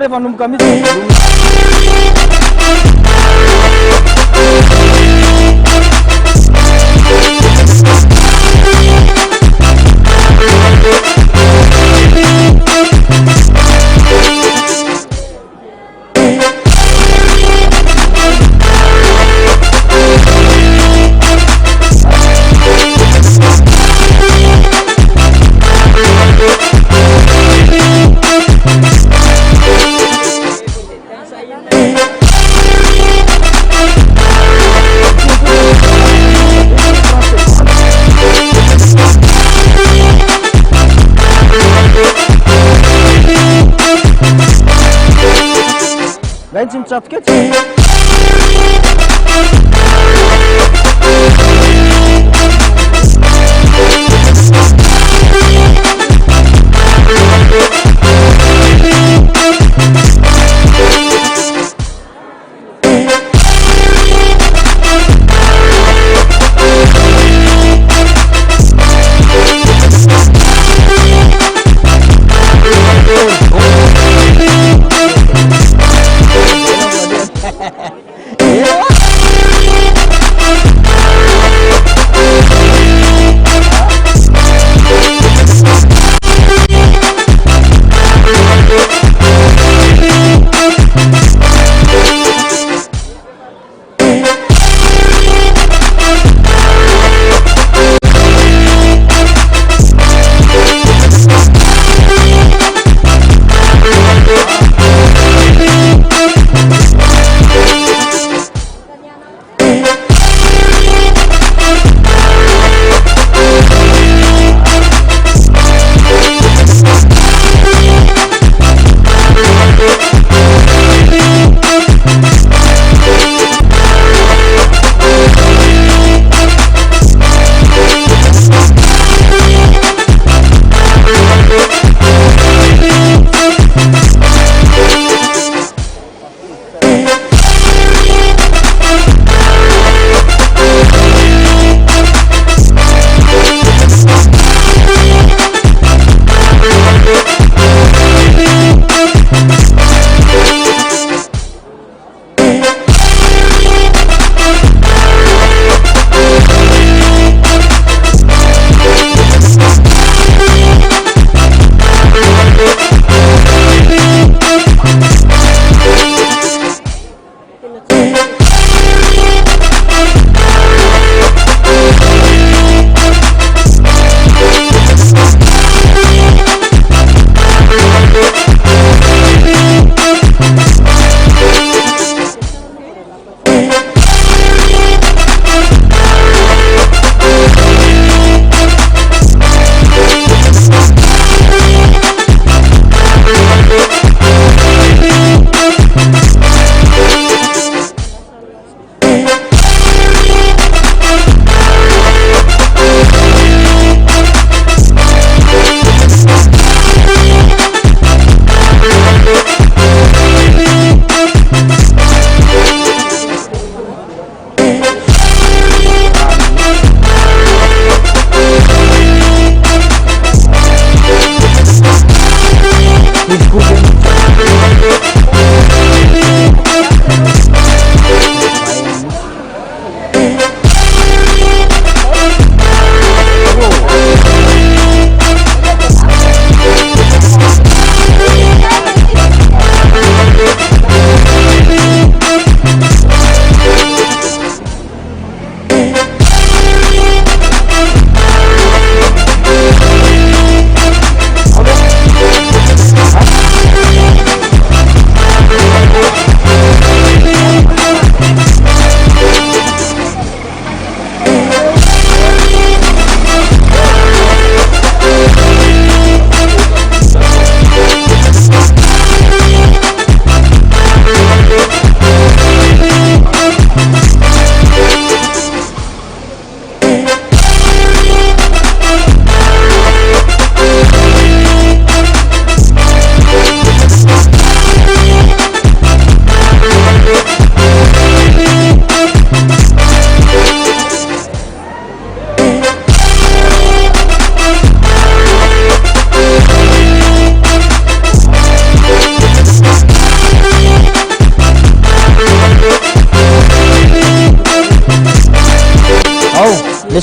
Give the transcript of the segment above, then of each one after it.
panum kami. Ganjim çatket.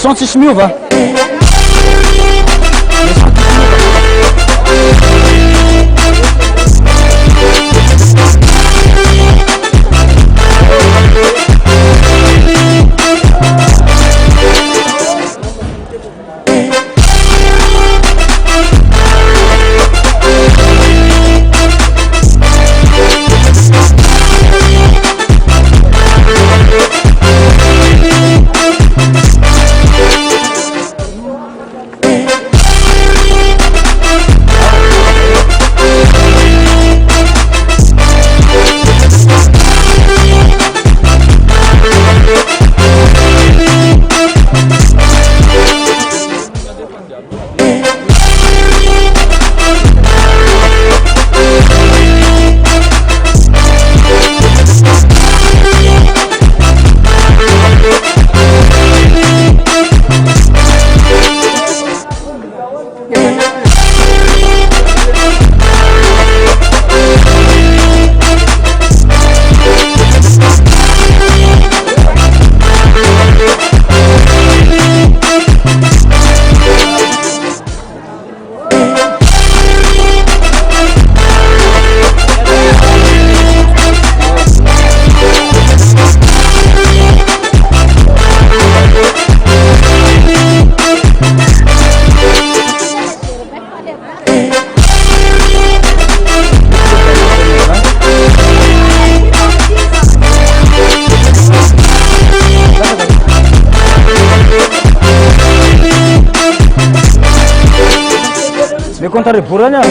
leçon tsisy miova. Me contar puranya.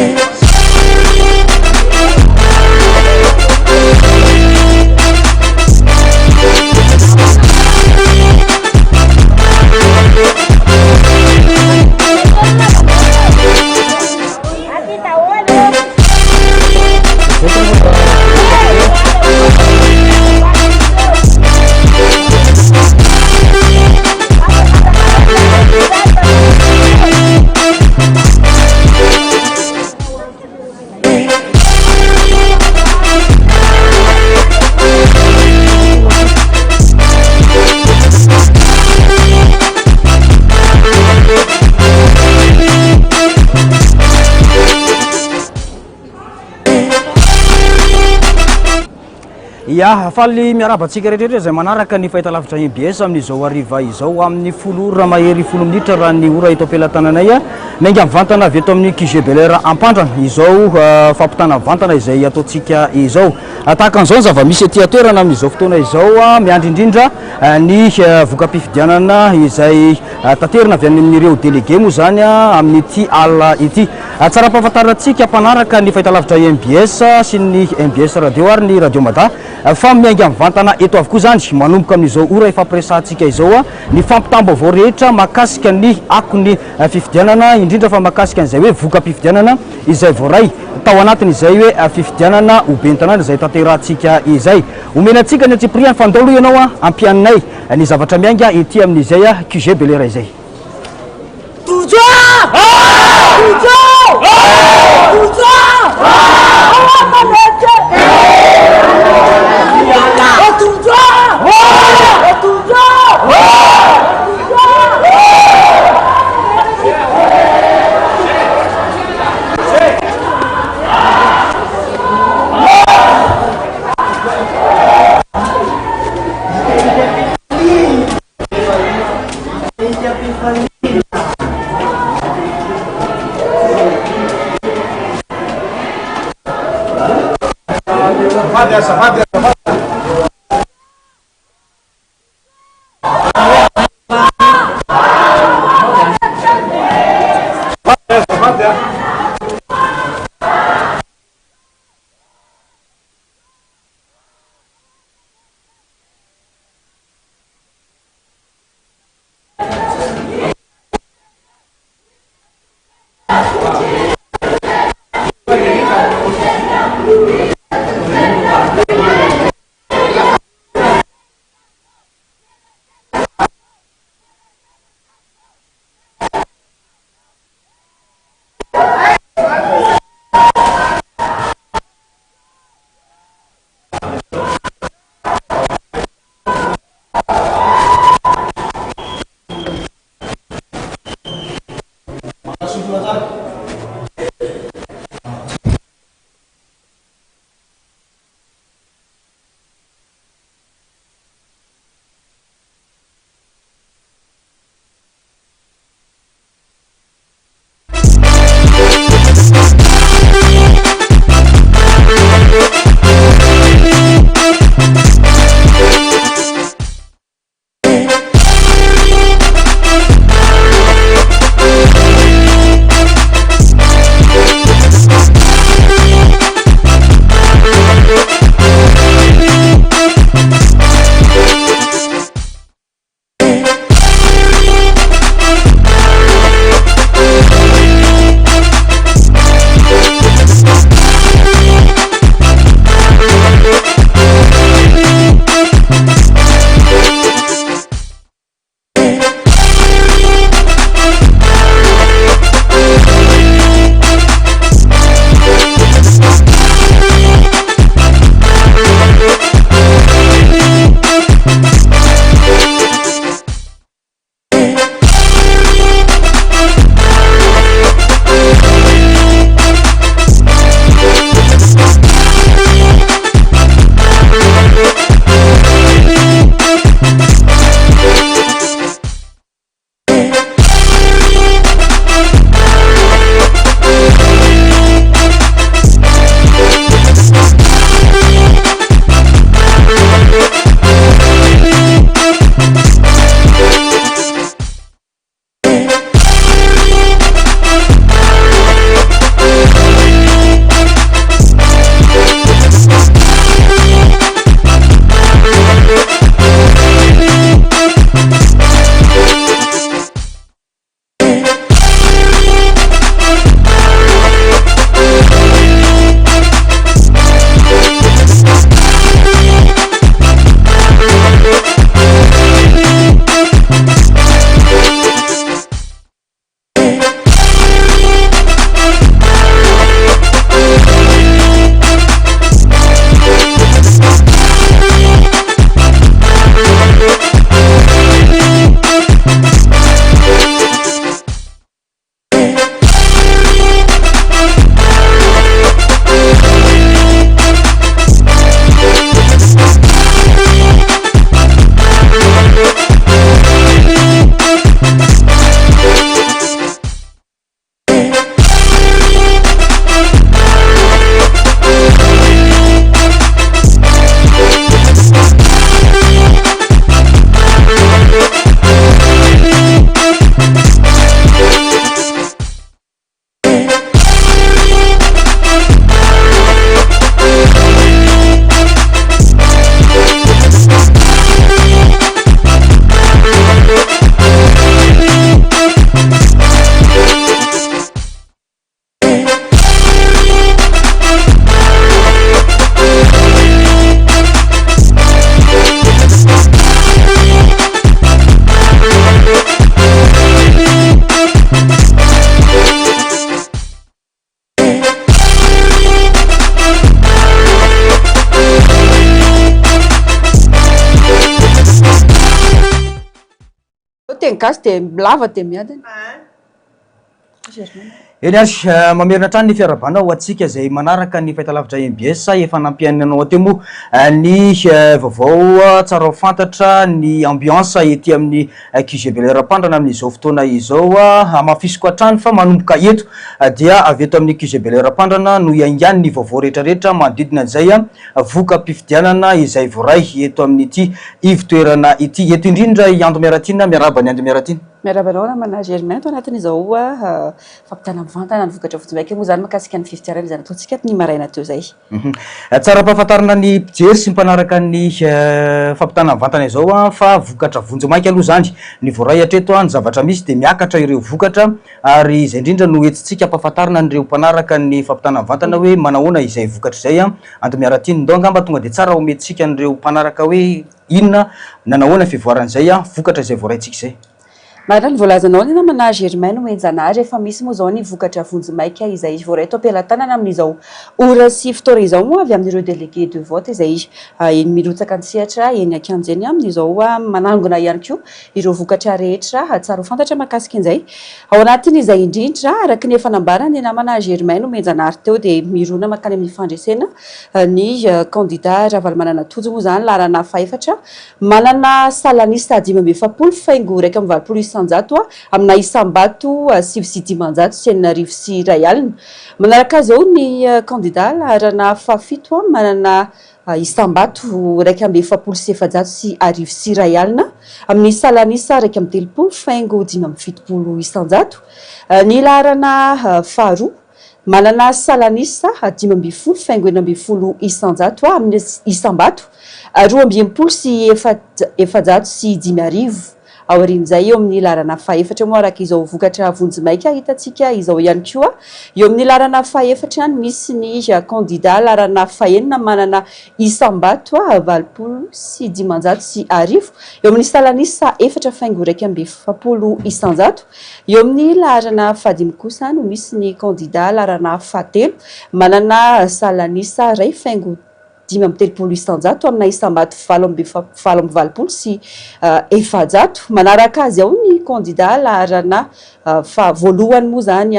Ya, faly miarabatsika rehetrarehetra zay manaraka ny fahitalavitra MBS amin'izao hariva izao amin'ny 10 ora mahery 10 minitra raha ny ora eto ampelantananay mainga mivantana avy eto amin'ny QG Bel-Air Ampandrana izao fampitana vantana izay ataontsika izao. Tahaka an'izao zava-misy etỳ toerana amin'izao fotoana izao miandry indrindra ny voka-pifidianana izay tanterina avy amin'ireo délégué moa zany amin'ity alina ity. Tsara ampahafantarantsika mpanaraka ny fahitalavitra MBS sy ny MBS radio ary ny radio Mada fa miainga mivantana eto avokoa zany manomboka amin'izao ora ifampiresantsika izao ny fampitam-baovao rehetra mahakasika ny akony fifidianana indrindra fa mahakasika an'izay hoe voka-pifidianana izay voaray tao anatiny izay hoe fifidianana obentanana izay tanterahantsika izay. Omenantsika ny Tsipriany Fandalo ianao ampianinay ny zavatra miainga ety amin'izay QG Bel-Air izay. teny gasy de lava de miadany. eny azy mamerina trany ny fiarabana ho atsika zay manaraka ny fahitalavitra MBS efa nampiainanao teo moa ny vaovao tsara fantatra ny ambiance ety amin'ny QG Belair-Pandrana amin'izao fotoana izao mafisoko hatrany fa manomboka eto dia avy eto amin'ny QG Belair-Pandrana no iaingany ny vaovao rehetrarehetra manodidina an'izay voka-pifidianana izay voray eto amin'ity ivotoerana ity eto indrindra i Ando Miaratina miaraba ny Ando Miaratina. Miarabanao namana Germain to anatin'izao fampitana mivantana ny vokatra fotsy moa zany makasika ny fifidianana izany ataontsika ny maraina teo zay. Tsara ampahafantarina ny mpijery sy mpanaraka ny fampitana mivantana izao fa vokatra vonjy-maika aloha zany ny voaray hatreto ny zavatra misy de miakatra ireo vokatra ary izay indrindra no entsitsika ampahafantarina an'ireo mpanaraka ny fampitana mivantana hoe manahoana izay vokatra izay Ando Miaratina ndao angamba tonga de tsara ometsika an'ireo mpanaraka hoe inona nanahoana fivoaran'izay vokatra izay voaraintsika izay. Marina ny voalazanao ny namana Germain no enjanahary efa misy moa zao ny vokatra vonjy-maika izay voaray tao am-pelantanana amin'izao ora sy fotoana izao moa avy amin'ireo délégué de vote izay eny mirotsaka antsihatra eny akanjeny amin'izao manangona ihany koa ireo vokatra rehetra tsara ho fantatra makasika an'izay ao anatin'izay indrindra araky ny efa nambara ny namana Germain no enjanahary teo de mirona makany amin'ny fandresena ny candidat Ravalo manana tojo moa zany larana faefatra manana salanista 570 faingo raika amby 20 isanjato amina isam-bato sivy sy dimanjato sy enina arivo sy iray alina. Manaraka azy eo ny candidat larana fafito manana isam-bato raika amby efapolo sy efajato sy arivo sy iray alina amin'ny salanisa raika amby telopolo faingo dimy amby fitopolo isanjato. Ny larana faharoa manana salanisa dimy amby folo faingo enina amby folo isanjato amin'ny isam-bato roa amby enimpolo sy efajato sy dimy arivo. Aorin'izay eo amin'ny larana faefatra moa araka izao vokatra vonjy-maika hitantsika izao ihany koa eo amin'ny larana faefatra misy ny candidat larana fahenina manana isam-bato valopolo sy dimanjato sy arivo eo amin'ny salanisa efatra faingo raika amby efapolo isanjato eo amin'ny larana fadimy kosa no misy ny candidat larana fahatelo manana salanisa ray faingo dimy amby telopolo isanjato amina isam-bato valo amby valopolo sy efajato. Manaraka azy ao ny candidat larana voalohany moa zany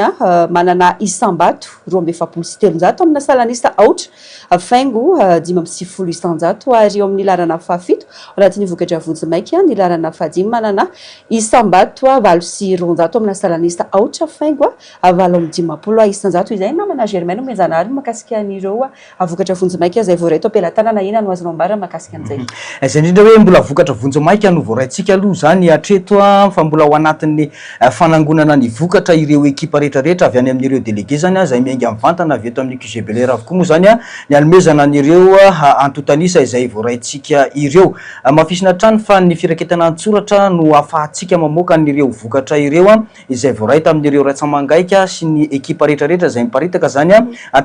manana isam-bato roa amby efapolo sy telonjato amina salanisa aotra faingo dimy amby sivifolo isanjato ary eo amin'ny larana fahafito anatin'ny vokatra vonjy-maika ny larana fahadimy manana isam-bato valo sy roanjato amina salanisa aotra faingo valo amby dimapolo isanjato. Izay namana Germain no enjanahary makasika an'ireo vokatra vonjy-maika izay voaray tao am-pelantanana ina no azonao ambara makasika an'izay. Izay indrindra hoe mbola vokatra vonjy-maika no voaraintsika aloha zany hatreto fa mbola ao anatin'ny fanangonana ny vokatra ireo ekipa rehetrarehetra avy any amin'ireo délégué zany izay miainga mivantana avy eto amin'ny QG Belair avokoa moa zany ny alomezana an'ireo antotanisa izay voaraintsika ireo mafisina trany fa ny firaketana an-tsoratra no ahafahantsika mamoaka an'ireo vokatra ireo izay voaray tamin'ireo Ratsamangaika sy ny ekipa rehetrarehetra izay miparitaka zany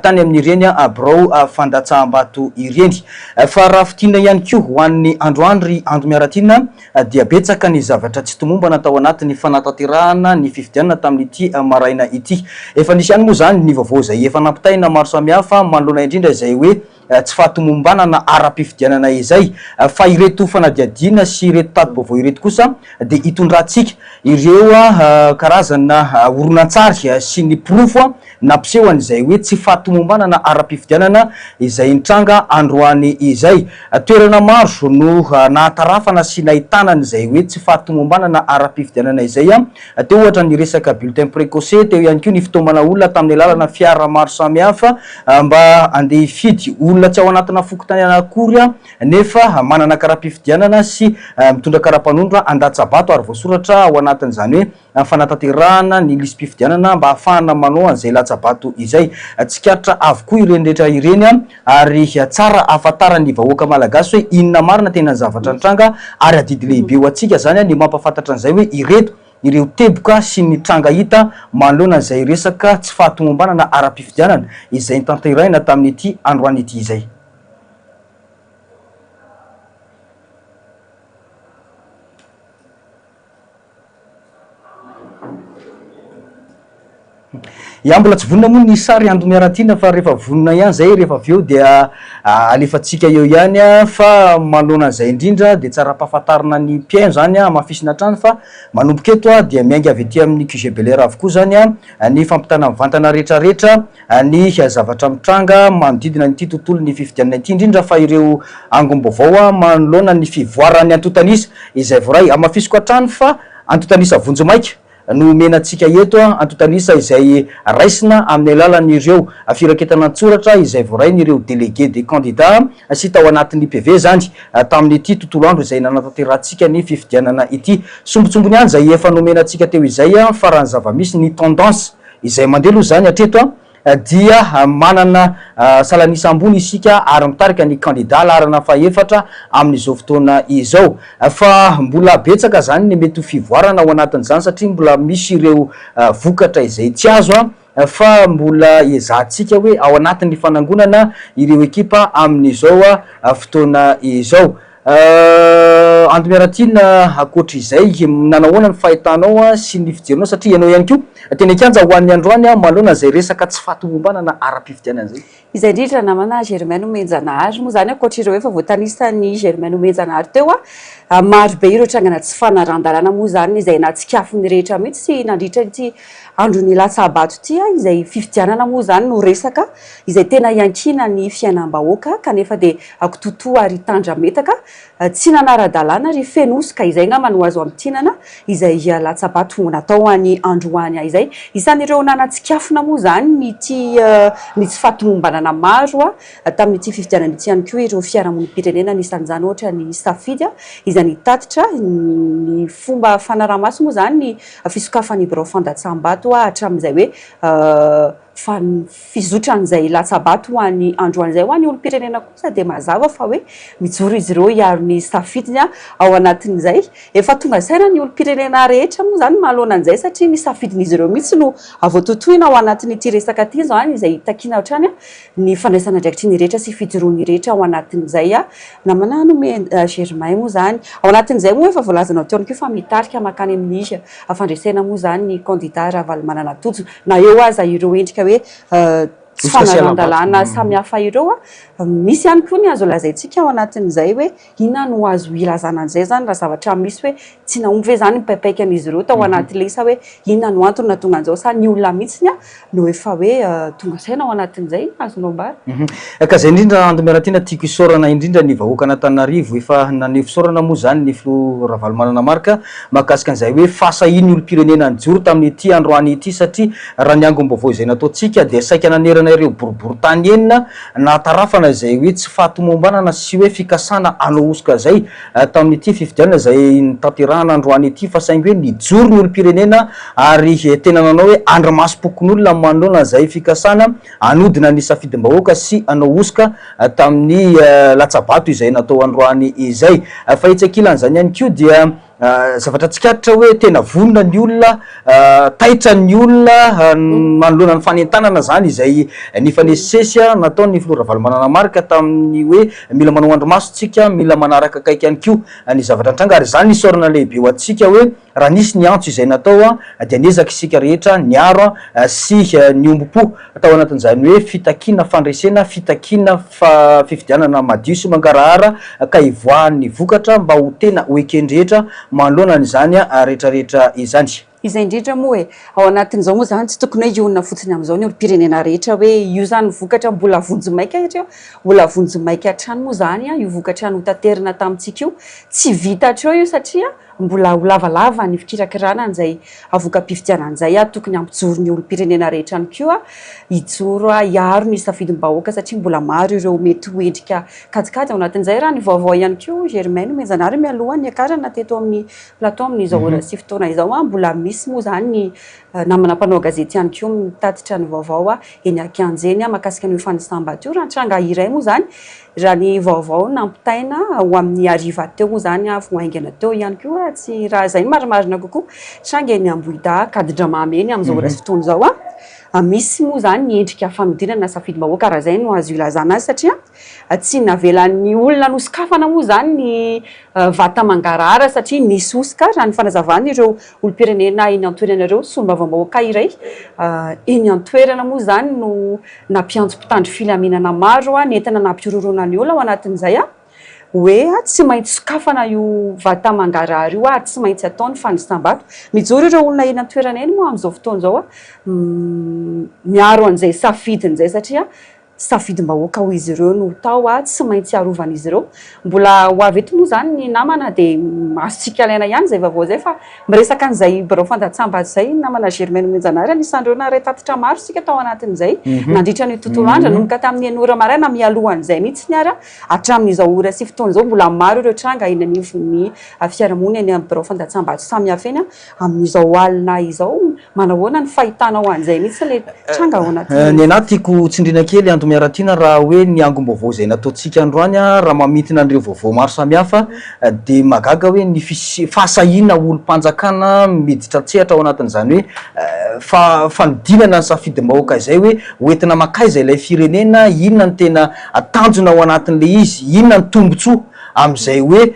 tany amin'ireny Birao Fandatsaham-bato ireny fa raha fitina ihany koa ho an'ny androandry Ando Miaratina dia betsaka ny zavatra tsy tomomba natao anatin'ny fanatanterahana ny fifidianana tamin'ity maraina ity. Efa nisy ihany moa zany ny vaovao izay efa nampitaina maro samihafa manoloana indrindra izay hoe tsy fahatomombanana ara-pifidianana izay fa ireto fanadiadiana sy ireto tadim-baovao ireto kosa de hitondrantsika ireo karazana horonantsary sy ny porofo nampisehoany izay hoe tsy fahatomombanana ara-pifidianana izay nitranga androany izay. Toerana maro no nahatarafana sy nahitanana izay hoe tsy fahatomombanana ara-pifidianana izay teo ohatra ny resaka bulletin précoce teo ihany koa ny fitombana olona tamin'ny alalana fiara maro samihafa mba andeha hifidy olona tsy ao anatina fokontany akory nefa manana kara-pifidianana sy mitondra kara-panondro an-datsabato ary voasoratra ao anatin'izany hoe fanatanterahana ny lisy-pifidianana mba ahafahana manao an'izay latsabato izay. Tsikatra avokoa ireny rehetra ireny ary tsara ahafantarany vahoaka malagasy hoe inona marina tena zavatra nitranga ary adidy lehibe ho antsika zany ny mampahafantatra an'izay hoe ireto ireo teboka sy ny tranga hita manoloana izay resaka tsy fahatomombanana ara-pifidianana izay nitanterahina tamin'ity androany ity izay. ia mbola tsy vonona moa ny sary andro miarantina fa rehefa vonona ihany zay rehefa avy eo dia alefatsika eo ihany fa manoloana an'izay indrindra dia tsara ampahafantarina ny mpiaino zany mafisina trano fa manomboka eto dia miainga avy ety amin'ny QG Bel Air avokoa zany ny fampitana mivantana rehetrarehetra ny zavatra mitranga manodidina nyity tontolo ny fifidianana ity indrindra fa ireo angom-baovao manoloana ny fivoaran'ny antotanisa izay voray amafisiko atrano fa antotanisa vonjo maika no menantsika eto antotanisa izay raisina amin'ny alalan'ireo firaketana an-tsoratra izay voarain'ireo délégué des candidats sy tao anatin'ny PV zany tamin'ity tontolo andro izay nanatanterantsika ny fifidianana ity sombotsombony ihany zay efa nomenantsika teo izay farany zava-misy ny tendance izay mandeha aloha zany hatreto dia manana salanisa ambony isika ary mitarika ny candidat larana faefatra amin'izao fotoana izao fa mbola betsaka zany ny mety ho fivoarana ao anatin'izany satria mbola misy ireo vokatra izay tsy azo fa mbola ezahantsika hoe ao anatin'ny fanangonana ireo ekipa amin'izao fotoana izao andro miarantina akoatra izay nanahoana ny fahitanao sy ny fijerinao satria ianao ihany koa tena kianja ho an'ny androany malona zay resaka tsy fahatomombanana ara-pifidianana zay izay indrindra namana Germain Omenjanahary moa zany akoatra ireo efa voatanisa-ny Germain Omenjanahary teo maro be ireo trangana tsy fanaran-dalàna moa zany izay natsikafony rehetra mihitsy sy nandritra ity andro ny latsabato ity izay fifidianana moa zany no resaka izay tena iankina ny fiainam-bahoaka kanefa dia akototoa ary tandra metaka tsy nanara-dalàna ry fenosoka izay ngamba no azo amintinana izay latsabato natao any androany izay isan'ireo nanatsikafona moa zany ny tsy fahatomombanana maro tamin'ity fifidianana ity ihany koa ireo fiarahamonim-pirenena nisan'izany ohatra ny safidy izay nitatitra ny fomba fanaramaso moa zany ny fisokafan'ny birao fandatsam-bato hatramin'izay hoe fizotran'izay latsabato ho an'ny androan'izay ho an'ny olo-pirenena kosa dia mazava fa hoe mijoro izy ireo hiaro ny safidiny ao anatin'izay efa tonga saina ny olo-pirenena rehetra moa zany mahalona an'izay satria ny safidin'izy ireo mihitsy no avoatotoina ao anatin'ity resaka ty zao any izay takina ohatrany ny fandraisana ndraikitry ny rehetra sy fijoroany rehetra ao anatin'izay namana nome Germain moa zany ao anatin'izay moa efa voalazanao teo ihany koa fa mitarika makany amin'ny fandraisana moa zany ny candidat Ravalo Mananatojo na eo aza ireo endrika hoe tsy fanaran-dalàna samy hafa ireo misy ihany koa ny azo lazaintsika ao anatin'izay hoe inona no azo ilazana an'izay zany raha zavatra misy hoe tsy naomby ve zany mipaipaiky an'izy ireo tao anaty lesa hoe inona no antony natonga an'izao sa ny olona mihitsiny no efa hoe tonga saina ao anatin'izay azonao mbara ka zay indrindra andro miarantina tiako isaorana indrindra ny vahoaka Antananarivo efa naneho fisaorana moa zany ny filo Ravalo Mananamarika mahakasika an'izay hoe fasahiny olo-pirenena nijoro tamin'ity androany ity satria raha ny angom-baovao izay nataontsika dia saika nanerana ireo boribory tany enina natarafana zay hoe tsy fahatomombanana sy hoe fikasana anohosoka zay tamin'ity fifidianana zay nitanterahana androany ity fa saingy hoe nijoro ny olo-pirenena ary tena nanao hoe andromasom-pokon'olona manoloana zay fikasana anodina ny safidim-bahoaka sy anohosoka tamin'ny latsabato izay natao androany izay fa itsakilany ihany koa dia zavatra tsikatitra hoe tena vonona ny olona taitra ny olona manoloana ny fanentanana zany izay nifanesisesy natao ny filo Ravalo Mananamarika tamin'ny hoe mila manao andromasotsika mila manaraka akaiky ihany koa ny zavatra antranga ary zany nisaorana lehibe ho antsika hoe raha nisy ny antso izay natao dia niezaka isika rehetra niaro sy ny ombo-po atao anatin'izany hoe fitakina fandraisena fitakina fifidianana madio sy mangarahara ka ivoahan'ny vokatra mba ho tena hoekendrehetra manoloana n'izany rehetrarehetra izany izay indrindra moa hoe ao anatin'izao moa zany tsy tokony hoe ionina fotsiny amin'izao ny olo-pirenena rehetra hoe io zany vokatra mbola vonjo maika satria mbola vonjo maika hatrany moa zany io vokatra notanterina tamintsika io tsy vita hatreo io satria mbola ho lavalava ny fikirakirana an'izay avoka-pifidianan'izay tokony ampijoro ny olo-pirenena rehetra any koa hijoro hiaro ny safidim-bahoaka satria mbola maro ireo mety ho endrika kajikajy ao anatin'izay raha ny vaovao ihany koa Germain Omenjanahary mialoha ny akarana teto amin'ny plateau amin'izao ora sy fotoana izao mbola misy moa zany ny namana mpanao gazety ihany koa mitatitra ny vaovao eny Ankianjeny mahakasika ny fanisam-bato raha tranga iray moa zany raha ny vaovao nampitaina ho amin'ny ariva teo moa zany voaingana teo ihany koa tsy raha zay marimarina kokoa tranga eny Ambohida Kadidramamy eny amin'izao ora sy fotoana izao misy moa zany ny endrika fanodinana safidy-bahoaka raha zay no azo ilazana azy satria tsy navelan'ny olona nosikafana moa zany ny vata mangarahara satria nisy osika raha ny fanazavana ireo olo-pirenena eny an-toeranareo solombavam-bahoaka iray eny an-toerana moa zany no nampiantso mpitandro filaminana maro nentina nampirorona ny olona ao anatin'izay hoe tsy maintsy sokafana io vata mangarahara io ary tsy maintsy ataony fandrisambato mijoro ireo olona eny an-toerana eny moa amin'izao fotoana izao miaro an'izay safidin'izay satria safidim-bahoaka ho izy ireo no tao tsy maintsy arovan'izy ireo mbola ho avy eto moa zany ny namana dia masitsika alaina ihany zay vaovao zay fa miresaka an'izay birao fandatsambady zay namana Germaine Menjanary anisan'ireo naray tatitra maro sika tao anatin'izay nandritra ny tontolo andro nomboka tamin'ny enora maraina mialohan'izay mihitsy ny ara hatramin'izao ora sy fotoana izao mbola maro ireo tranga eny anivon'ny fiarahamonina eny amin'ny birao fandatsambady samihafa eny amin'izao alina izao manahoana ny fahitanao an'izay mihitsy le tranga ao anatin ny anahy tiako tsindrina kely miaratiana raha hoe ny angom-baovao zay nataontsika androany raha mamitina an'ireo vaovao maro samihafa dia magaga hoe ny fahasahina olo-mpanjakana miditra tsehatra ao anatin'izany hoe fanodinana ny safidy-bahoaka izay hoe hoentina makaiza ilay firenena inona ny tena tanjona ao anatin'le izy inona ny tombotsoa amin'izay hoe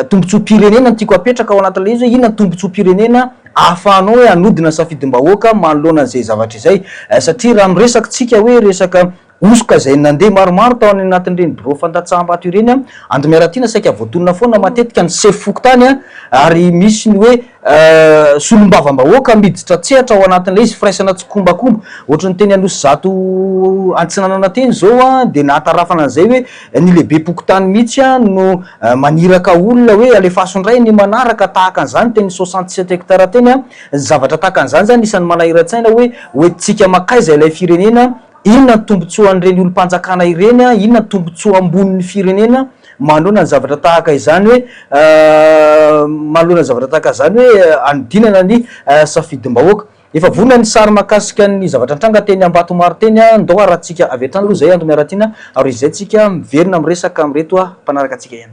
tombotsoa-pirenena ny tiako apetraka ao anatin'le izy hoe inona ny tombotsoa-pirenena ahafahanao hoe anodina ny safidy-bahoaka manoloana an'izay zavatra izay satria raha miresaka tsika hoe resaka osoka zay nandeha maromaro tao any anatin'ireny birao fandatsaham-bato ireny ando miaratiana saika voatonina foana matetika ny sefy tany ary misy ny hoe solombavam-bahoaka miditra tsehatra ao anatin'le izy firaisana tsy kombakomba ohatra ny teny anosy zato antsinanana teny zao dia nahatarafana an'izay hoe ny lehibe pokotany mihitsy no maniraka olona hoe alefasondray ny manaraka tahaka an'izany teny 67 hectara teny zavatra tahaka an'izany zany isan'ny manahira-tsaina hoe tsika makaiza ilay firenena inona ny tombotsoa an'ireny olo-mpanjakana ireny inona ny tombotsoa ambonin'ny firenena manoloana ny zavatra tahaka izany hoe manoloana ny zavatra tahaka izany hoe anodinana ny safidim-bahoaka efa vonona ny sary makasika ny zavatra tranga teny Ambatomaro teny ndao arahantsika avy hatrany aloha zay ando miaratiana ary izay tsika miverina miresaka amin'reto mpanaraka atsika ihany.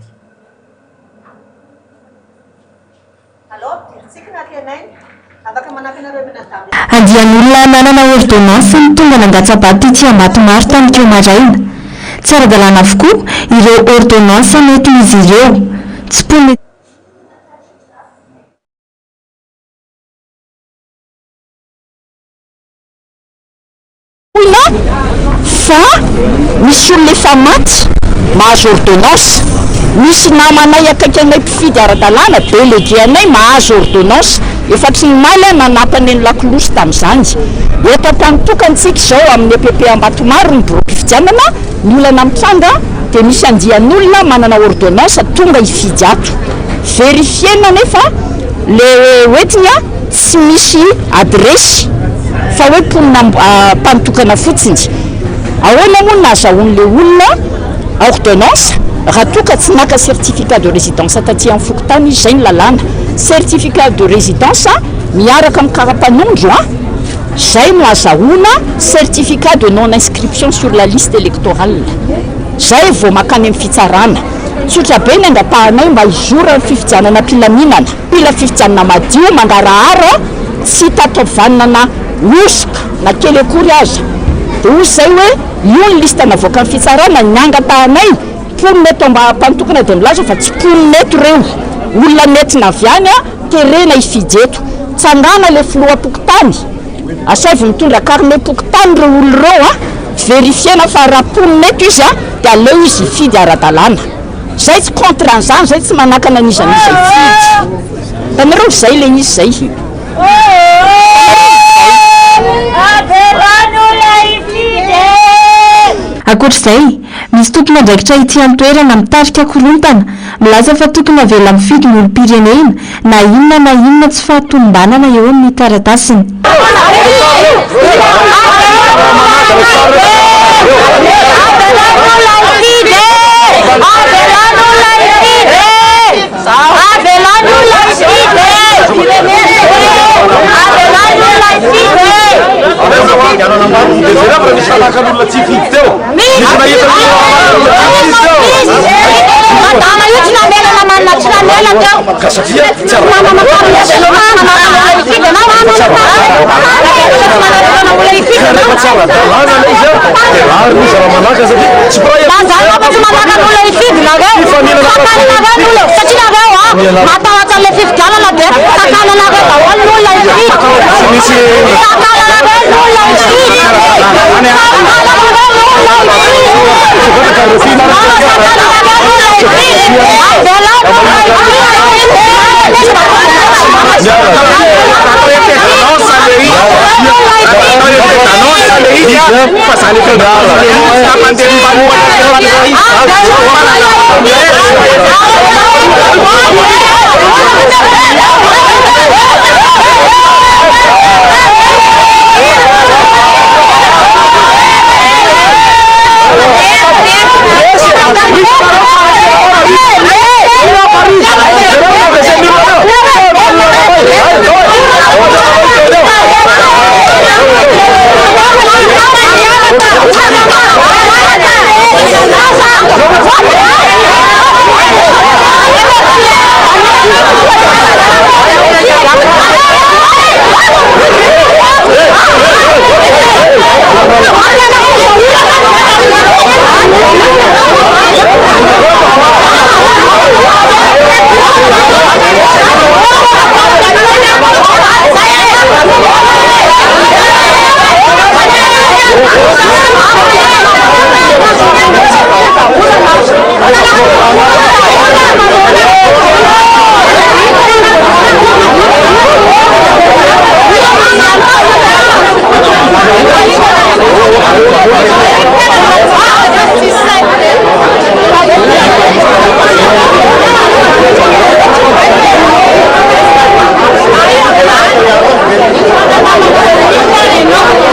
Andian'olona nanana ordonnance ny tonga nangatsabato ity Ambatomaro tamikeo maraina. Tsy ara-dalàna avokoa ireo ordonnance nentin'izy ireo. Tsy pony fa misy olona efa maty mahazo ordonnance. Misy namanay akaiky anay mpifidy ara-dalàna délégué anay mahazo ordonnance efa tsy nimaly nanapany ny lakolosy tamin'izany. Eto am-panotokantsika izao amin'ny EPP Ambatomaro ny bureau mpifidianana ny olana mitranga dia misy andian'olona manana ordonnance tonga hifidy ato. Verifiena nefa le hoetiny tsy misy adresy fa hoe mponina mpanotokana fotsiny. Ahoana moa nazahoan'le olona ordonnance raha toka tsy naka certificat de résidence taty amin'ny fokotany izy zay ny lalàna. Certificat de résidence miaraka amin'ny karapanondro zay no azahoana certificat de non inscription sur la liste électorale. Zay vao makany amin'ny fitsarana. Tsotra be ny andapahanay mba hizora ny fifidianana mpilaminana. Mila fifidianana madio mangarahara tsy tatovanana osika na kely akory aza. Dia ozy zay hoe io ny liste navoaka ny fitsarana ny angatahanay ponina eto mba mpanotokana dia milaza fa tsy ponina eto reo. Olona nentina avy any terena hifidy eto. Tsangana le filoha-pokotany asavy mitondra carnet pokotany reo olona reo verifiena fa raha ponina eto izy dia aleo izy hifidy ara-dalàna. Zay tsy contre an'izany, zay tsy manakana an'izan'izay fidy. Tanareo zay le izy zay. Ankoatr'izay, misy tompon'andraikitra ity an-toerana mitarika korontana milaza fa tokony avela mifidy ny olom-pirenena na inona tsy fahatombanana eo amin'ny taratasiny.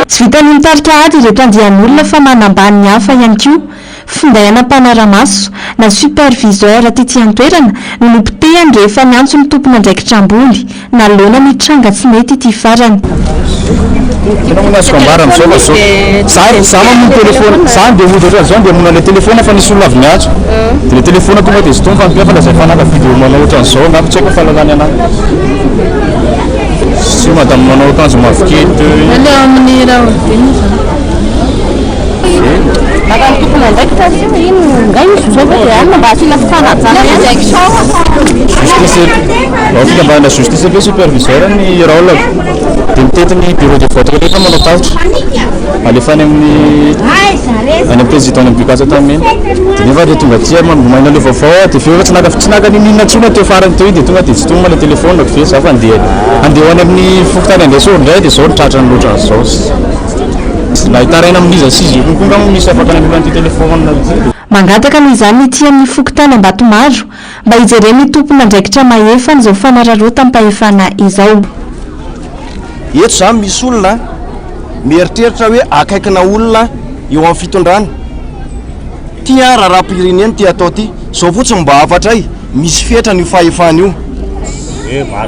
Tsy vitany mitarika ady ireto andian'olona fa manambany ny hafa ihany koa. Findaina mpanaramaso na superviseur aty an-toerana no nipotehany rehefa niantso ny tompona andraikitra ambony na loana ny tranga tsy mety ity farany. Za mamono telefona, za ndeha ohatra zao ndeha hamono le telefona fa nisy olona avy miantso. Dia le telefona tonga dia zitony fa mipia fa lazay fanaka vidéo manao ohatran'izao angamba tsy haiko fahalalany anahy. Sy madame manao akanjo mavokely Aleo amin'ny raha Makan tompona andraikitra ino ngai misy zao dia alina mba asina fanajana Ohatry mba justice ve superviseur ny rôle dia mitetiny bureau de vote rehefa manao tavitra alefany any amin'ny président Bukasa taminy dia nefa dia tonga tia maina le vaovao dia fe tsy naka ny minina tsona teo farany teo dia tonga dia tsy tonga le telefona fe za fa andeha ho any amin'ny fokotany andesa indray dia zao tratrany loatra an'izao na hitaraina amin'izy asy konkonga misy afaka nan'olany telefona. Mangataka noho izany ny tia amin'ny fokotany Ambatomaro mba hijereny ny tompona andraikitra mahefana izao fanararota ampahefana izao. Eto zany misy olona mieritreritra hoe akaikina olona eo amin'ny fitondrana. Tia raharaham-pirenena tia atao ty. Zao fotsiny mba afatra ay misy fetra ny fahefana io.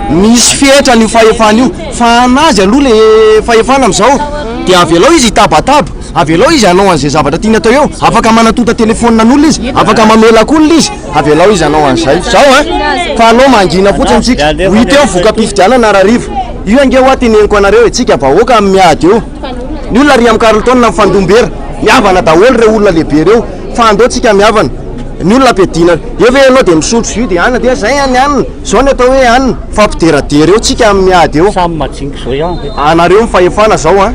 Misy fetra ny fahefana io. Fa anazy aloha le fahefana amin'izao dia avy alao izy hitabataba, avy alao izy hanao an'izay zavatra tiany atao eo, afaka manatota telefonina n'olona izy, afaka mamelaka olona izy, avy alao izy hanao an'izay. Zao fa anao mangina fotsiny tsika ho hita eo voka-pifidianana nararivo. Io ange hoa teneniko anareo itsika vahoaka amin'ny miady eo. Ny olona ry amin'ny Carlton na mifandombera, miavana daholo ireo olona lehibe reo, fa andao tsika miavana. Ny olona ampiadina, eo ve ianao dia misotro jus dia anina dia zay anina, zao ny atao hoe anina, fampideradera eo tsika amin'ny miady eo. Samy majinika zao ihany. Anareo mifahefana zao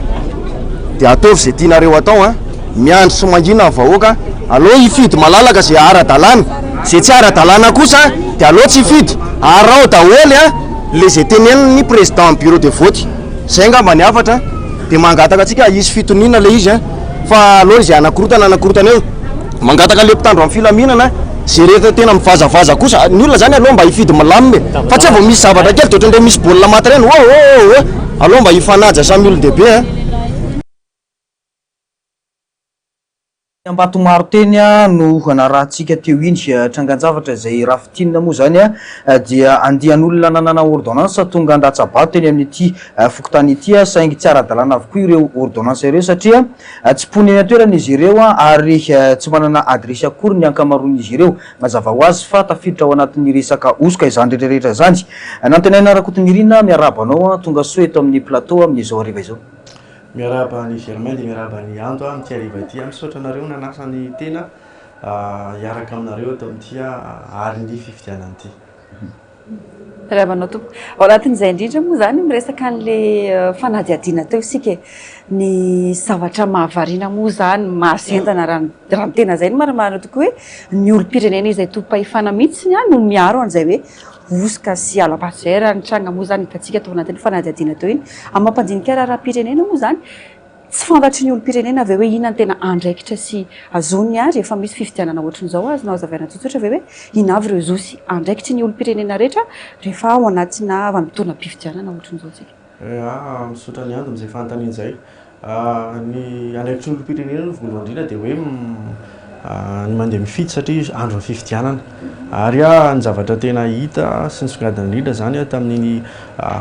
dia ataovy izay tianareo atao miandry sy mangina amin'ny vahoaka, aleo hifidy malalaka izay ara-dalàna, izay tsy ara-dalàna kosa dia aleo tsy hifidy, arao daholo le izay teneniny ny président bureau de vote. Zay ngamba ny afatra dia mangataka antsika hisy fitoniana le izy fa aleo izay anakorotana eo mangataka le mpitandro amin'ny filaminana zay rehetra tena mivazavaza kosa ny olona zany aleo mba hifidy milamina fa tsy vao misy zavatra kely dia ohatran'ilay misy baolina maty ireny aleo mba hifanaja samy olon-dehibe Ambato maro teny no anarahantsika teo iny trangan-javatra izay rafitinina moa zany dia andian'olona nanana ordonnance tonga an-datsabato teny amin'ity fokontany ity saingy tsy ara-dalàna avokoa ireo ordonnance ireo satria tsy pony eny an-toerana izy ireo ary tsy manana adresy akory ny ankamaroan'izy ireo mazava ho azy fa tafiditra ao anatin'ny resaka osoka izany rehetrarehetra zany. Nantenaina Rakotonirina miarabanao tonga soa eto amin'ny plateau amin'izao hariva izao. Miaraba ny Germain dia miaraba ny Ando amin'ity hariva ity misaotra anareo nanasany tena hiaraka aminareo atao amin'ity ary ny fifidianana ity. Rabanao tompo ao anatin'izay indrindra moa zany miresaka an'le fanadihadiana teo isika ny zavatra mahavariana moa zany mahasentana raha ny tena zay ny marimarina tokoa hoe ny olom-pirenena izay tom-pahefana mihitsy no miaro an'izay hoe osika sy alabazera ny tranga moa zany hitantsika tao anatin'ny fanadihadiana teo iny amin'ny mampandinika raha-pirenena moa zany tsy fantatry ny olom-pirenena avy hoe inona ny tena andraikitra sy azony ary efa misy fifidianana ohatran'izao azonao hazavana tsotsotra avy hoe ina avy ireo zosy andraikitry ny olom-pirenena rehetra rehefa ao anatina vanimpotoana mpifidianana ohatran'izao tsika. Misaotra ny Ando amin'izay fanontaniana izay ny andraikitry ny olom-pirenena voalohany indrindra dia hoe ny mandeha mifidy satria andro ny fifidianana ary ny zavatra tena hita sy ny songadina indrindra zany tamin'ny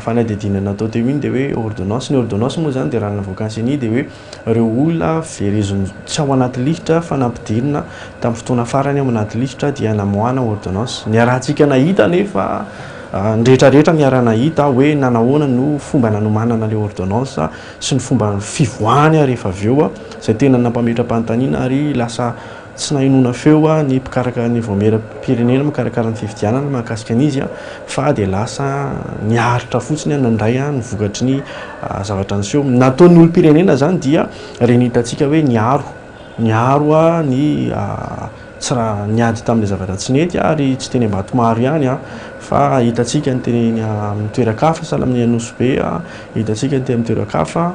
fanadihadiana natao teo iny dia hoe ordonnance. Ny ordonnance moa zany dia raha navoakansiny dia hoe ireo olona verezony tsy ao anaty lisitra fa nampidirina tamin'ny fotoana farany ao anaty lisitra dia namoahana ordonnance. Ny arahantsika nahita nefa ny rehetrarehetra ny ara-nahita hoe nanahoana no fomba nanomanana ilay ordonnance sy ny fomba fivoahany rehefa avy eo izay tena nampametra-panontaniana ary lasa tsy nahinona feo ny mpikaraka ny voamera-pirenena mikarakara ny fifidianana mahakasika an'izy fa dia lasa niaritra fotsiny nandray ny vokatry ny zavatra niseho nataon'ny olom-pirenena zany dia reny hitantsika hoe niaro ny tsy raha niady tamin'ilay zavatra tsy nety ary tsy teny Ambatomaro ihany fa hitantsika ny teny amin'ny toeran-kafa sahala amin'ny Anosy be hitantsika ny teny amin'ny toeran-kafa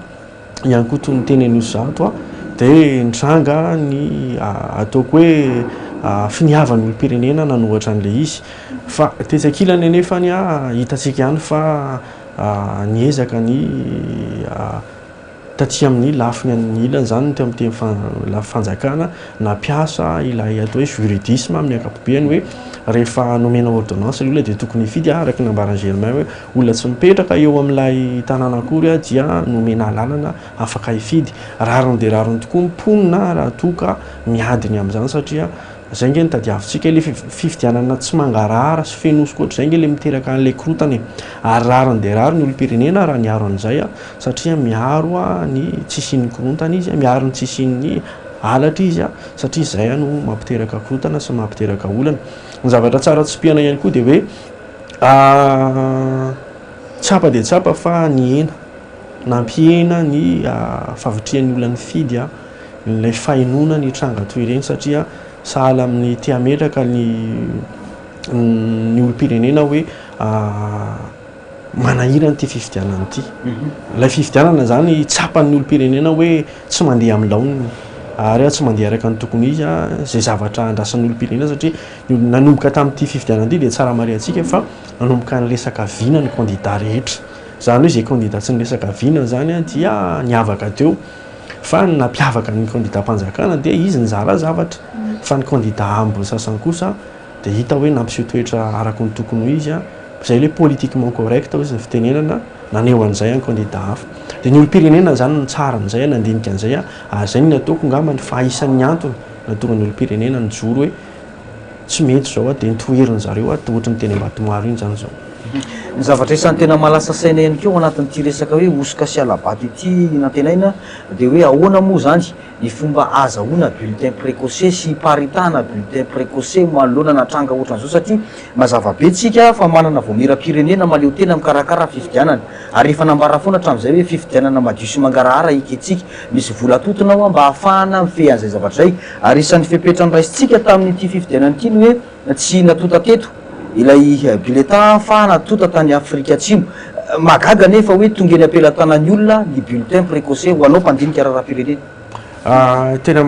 ihany koa toy ny teny Anosy zato dia nitranga ny ataoko hoe finiavan'ny olom-pirenena nanohatra an'ilay izy fa tetsakilany anefany hitantsika ihany fa niezaka ny taty amin'ny lafiny ny ilany zany teo amin'ny teny lafy fanjakana nampiasa ilay atao hoe juridisme amin'ny ankapobeny hoe rehefa nomena ordonnance ilay olona dia tokony hifidy araka nambaran'ny Germain hoe olona tsy mipetraka eo amin'ilay tanàna akory dia nomena lalana afaka hifidy rariny dia rariny tokoa mponina raha toka miadiny amin'izany satria zay nge nitadiavintsika ilay fifidianana tsy mangarahara sy fenosoka ohatr' izay nge ilay miteraka an'ilay korotany ary rariny dia rary ny olom-pirenena raha niaro an'izay satria miaro ny tsisian'ny korontana izy miaro ny tsisian'ny alatra izy satria izay no mampiteraka korotana sy mampiteraka olana. Ny zavatra tsara tsopiana ihany koa dia hoe tsapa dia tsapa fa ny hena nampiena ny favotrian'ny olona ny fidy ilay fahinona ny tranga toy ireny satria sahala amin'ny tia-metraka ny olom-pirenena hoe manahirana ity fifidianana ity. Ilay fifidianana zany tsapan'ny olom-pirenena hoe tsy mandeha amin'ny laoniny ary tsy mandeha araka ny tokony izy zay zavatra andrasan'ny olom-pirenena satria nanomboka tamin'ity fifidianana ity dia tsara mare antsika fa nanomboka ny resaka viana ny candidat rehetra zany hoe izay candidat tsy ny resaka viana zany dia niavaka teo fa nampiavaka ny candidat mpanjakana dia izy nizara zavatra fa ny candidat ambony sasany kosa dia hita hoe nampiseho toetra araka ny tokony izy izay le politiquement correct izy ny fitenenana naneo an'izay ny candidat hafa dia ny olom-pirenena zany tsara an'izay nandinika an'izay ary izay ny nataoko ngamba ny fahisan'ny antony natonga ny olom-pirenena ny joro hoe tsy mety zao dia nitoheriny zareo ohatry ny teny Ambatomaro iny zany zao. Ny zavatra isan'ny tena malasa saina ihany keo anatin'ity resaka hoe osika sy alabato ity nantenaina dia hoe ahoana moa zany ny fomba azahoana bulletin précoce sy paritana bulletin précoce manoloana natranga ohatran'izao satria mazava be tsika fa manana voamera-pirenena maleo tena mikarakara fifidianana ary efa nambara foana hatramin'izay hoe fifidianana madio sy mangarahara iketsika misy vola totona mba ahafahana mifehy an'izay zavatra zay ary isan'ny fepetrany raisitsika tamin'ity fifidianana ity ny hoe tsy natota teto ilay bulletin fa natota tany Afrika Atsimo magaga nefa hoe tonga eny ampelantanan'ny olona ny bulletin précoce ho anao mpandinika raha-pirenena. Tena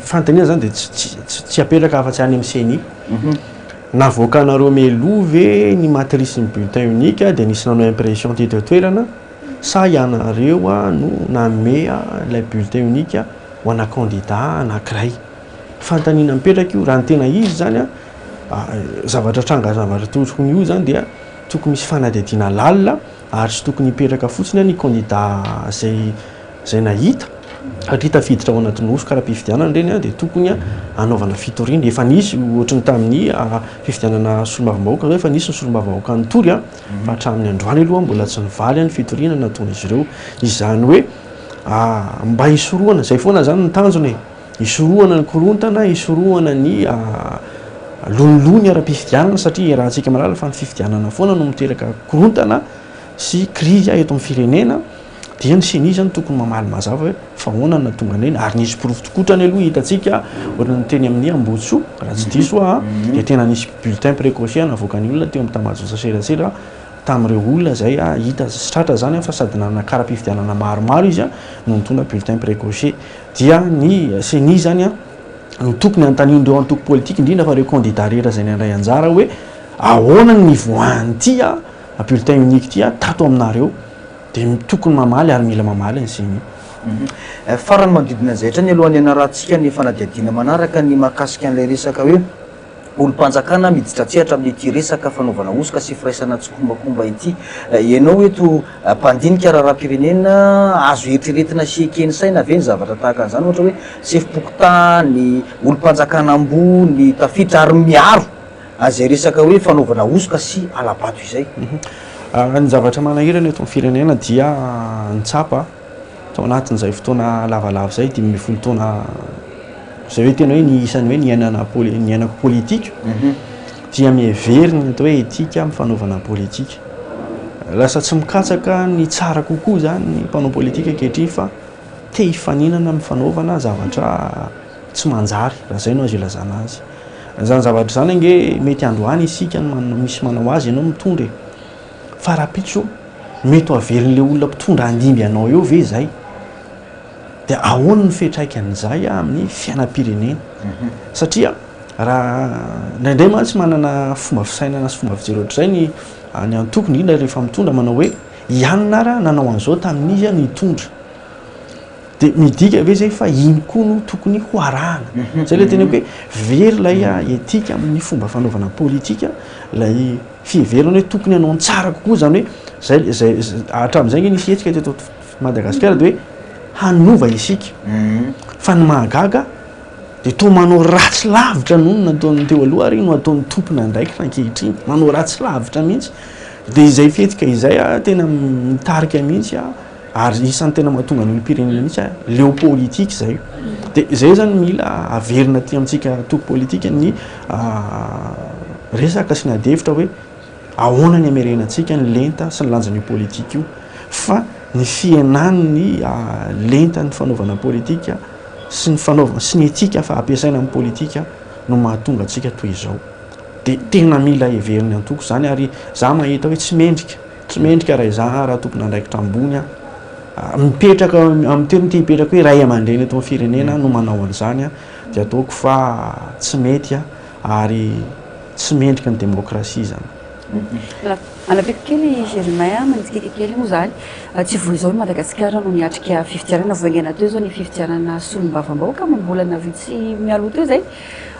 fanontaniana zany dia tsy apetraka afa-tsy any amin'ny CNI navoakanareo meloa ve ny matrice ny bulletin unique dia nisy nanao impression teto toerana sa ianareo no nanome ilay bulletin unique ho ana candidat anankiray fantaniana mipetraka io raha ny tena izy zany zavatra tranga zavatra tokony io zany dia tokony misy fanadihadiana lalina ary tsy tokony hipetraka fotsiny ny candidat zay nahita satria tafiditra ao anatin'ny oso karaha-pifidianana reny dia tokony anaovana fitoriana efa nisy ohatrany tamin'ny fifidianana solombavam-bahoaka zao efa nisy ny solombavam-bahoaka nytory fa hatramin'ny androany aloha mbola tsy nivaly ny fitoriana nataony izy ireo izany hoe mba hisorohana zay foana zany ny tanjony hisorohana ny korontana hisorohana ny lonolony ara-pifidianana satria raha antsika malala fa ny fifidianana foana no miteraka korontana sy krizy eto amin'ny firenena dia ny sinizany tokony mamaly mazava hoe fa honana tonga aneny ary nisy porofotokotrany aloha hitantsika ohatrany teny amin'ny Ambotso raha tsy diso dia tena nisy bulletin précoce navoakany olona teo amin'ny Tambajotsa serasera tamin'ireo olona zay hita sitratra zany fa sady nanana kara-pifidianana maromaro izy no mitondra bulletin précoce dia ny seni zany no tokony antanindreo antoko politika indrindra fa reo candidat rehetra zay nandray anjara hoe ahoana ny voan'ity bulletin unique ty tato aminareo dia tokony mamaly ary mila mamaly an'izany farany manodidina zaitra ny alohan'ny anarantsika ny fanadihadiana manaraka ny mahakasika an'ilay resaka hoe olo-mpanjakana miditra tsehatra amin'ity resaka fanaovana osika sy firaisana tsokombakomba ity ianao eto mpandinika raharam-pirenena azo eritreretina sy ekeny saina ve ny zavatra tahaka an'izany ohatra hoe sefipokota ny olo-mpanjakana ambony tafiditra ary miaro zay resaka hoe fanaovana osika sy alabato izay ny zavatra manahirana eto amin'ny firenena dia nitsapa tao anatin'izay fotoana lavalava zay 10 taona zay hoe tena hoe ny isany hoe ny ainako politika dia miheverina atao hoe etika amin'ny fanaovana politika lasa tsy mikatsaka ny tsara kokoa zany ny mpanao politika ankehitriny fa te hifaninana amin'ny fanaovana zavatra tsy manjary raha zay no azo ilazana azy zany zavatra zany ange mety androany isika misy manao azy ianao mitondra fa raha pitso mety averin'le olona mpitondra andimby anao eo ve zay dia ahoana ny fetraikan'izay amin'ny fiainam-pirenena satria raha indraindray mantsy manana fomba fisainana sy fomba fijery ohatr'izay ny antokony indrindra rehefa mitondra manao hoe ianona raha nanao an'izao tamin'izy nitondra dia midika ve zay fa iny koa no tokony ho arahana zay le tena hoe very lay etika amin'ny fomba fanaovana politika lay fiheverana hoe tokony hanao ny tsara kokoa zany hoe zay hatramin'izay nge nisy hetsika teto Madagasikara dia hoe hanova isika fa ny mahagaga dia toa manao ratsy lavitra noho no nataony teo aloha ary no ataon'ny tompona ndraiky ankehitriny manao ratsy lavitra mihitsy dia izay fihetsika izay tena mitarika mihitsy ary isan'ny tena mahatonga ny olom-pirenena mihitsy leo politika zay dia zay zany mila averina ty amintsika toko politika ny resaka sy nadevitra hoe ahoana ny amerenantsika ny lenta sy ny lanjan'io politika io fa ny fienan'ny lenta ny fanaovana politika sy ny etika fa ampiasaina amin'ny politika no mahatonga antsika toy izao dia tena mila heveriny antoko zany ary za mahita hoe tsy mendrika raha iza raha tompona andraikitra ambony mipetraka amin'ny toerany te hipetraka hoe ray aman-dreny eto amin'ny firenena no manao an'izany dia ataoko fa tsy mety ary tsy mendrika ny demokrasia zany alapeko kely Germain manitsikika kely moa zany tsy voa izao hoe Madagasikara no niatrika fifidianana voaingana teo zao ny fifidianana solombavam-bahoaka mambolana vitsy mialoha teo zay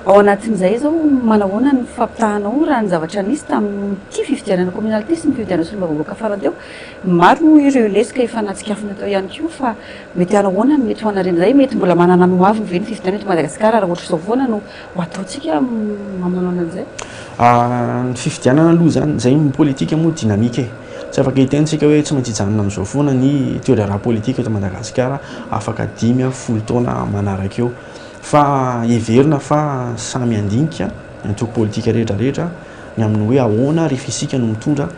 ao anatin'izay zao manahoana ny fampitahanao raha ny zavatra nisy tamin'ity fifidianana communauté sy ny fifidianana solombavam-bahoaka farany teo maro ireo lesika efa natsikafina tao ihany koa fa mety anahoana ny mety hoanareny zay mety mbola manana no avy ve ny fifidianana eto Madagasikara raha ohatra izao foana no ho ataontsika mamanao an'izay ny fifidianana aloha zany zay politika moa dynamique tsy afaka hitentsika hoe tsy maintsy hijanona amin'izao foana ny toera raha politika eto Madagasikara afaka 10 taona manaraka eo fa heverina fa samy andinika ny antoko politika rehetrarehetra ny amin'ny hoe ahoana rehefa isika no mitondra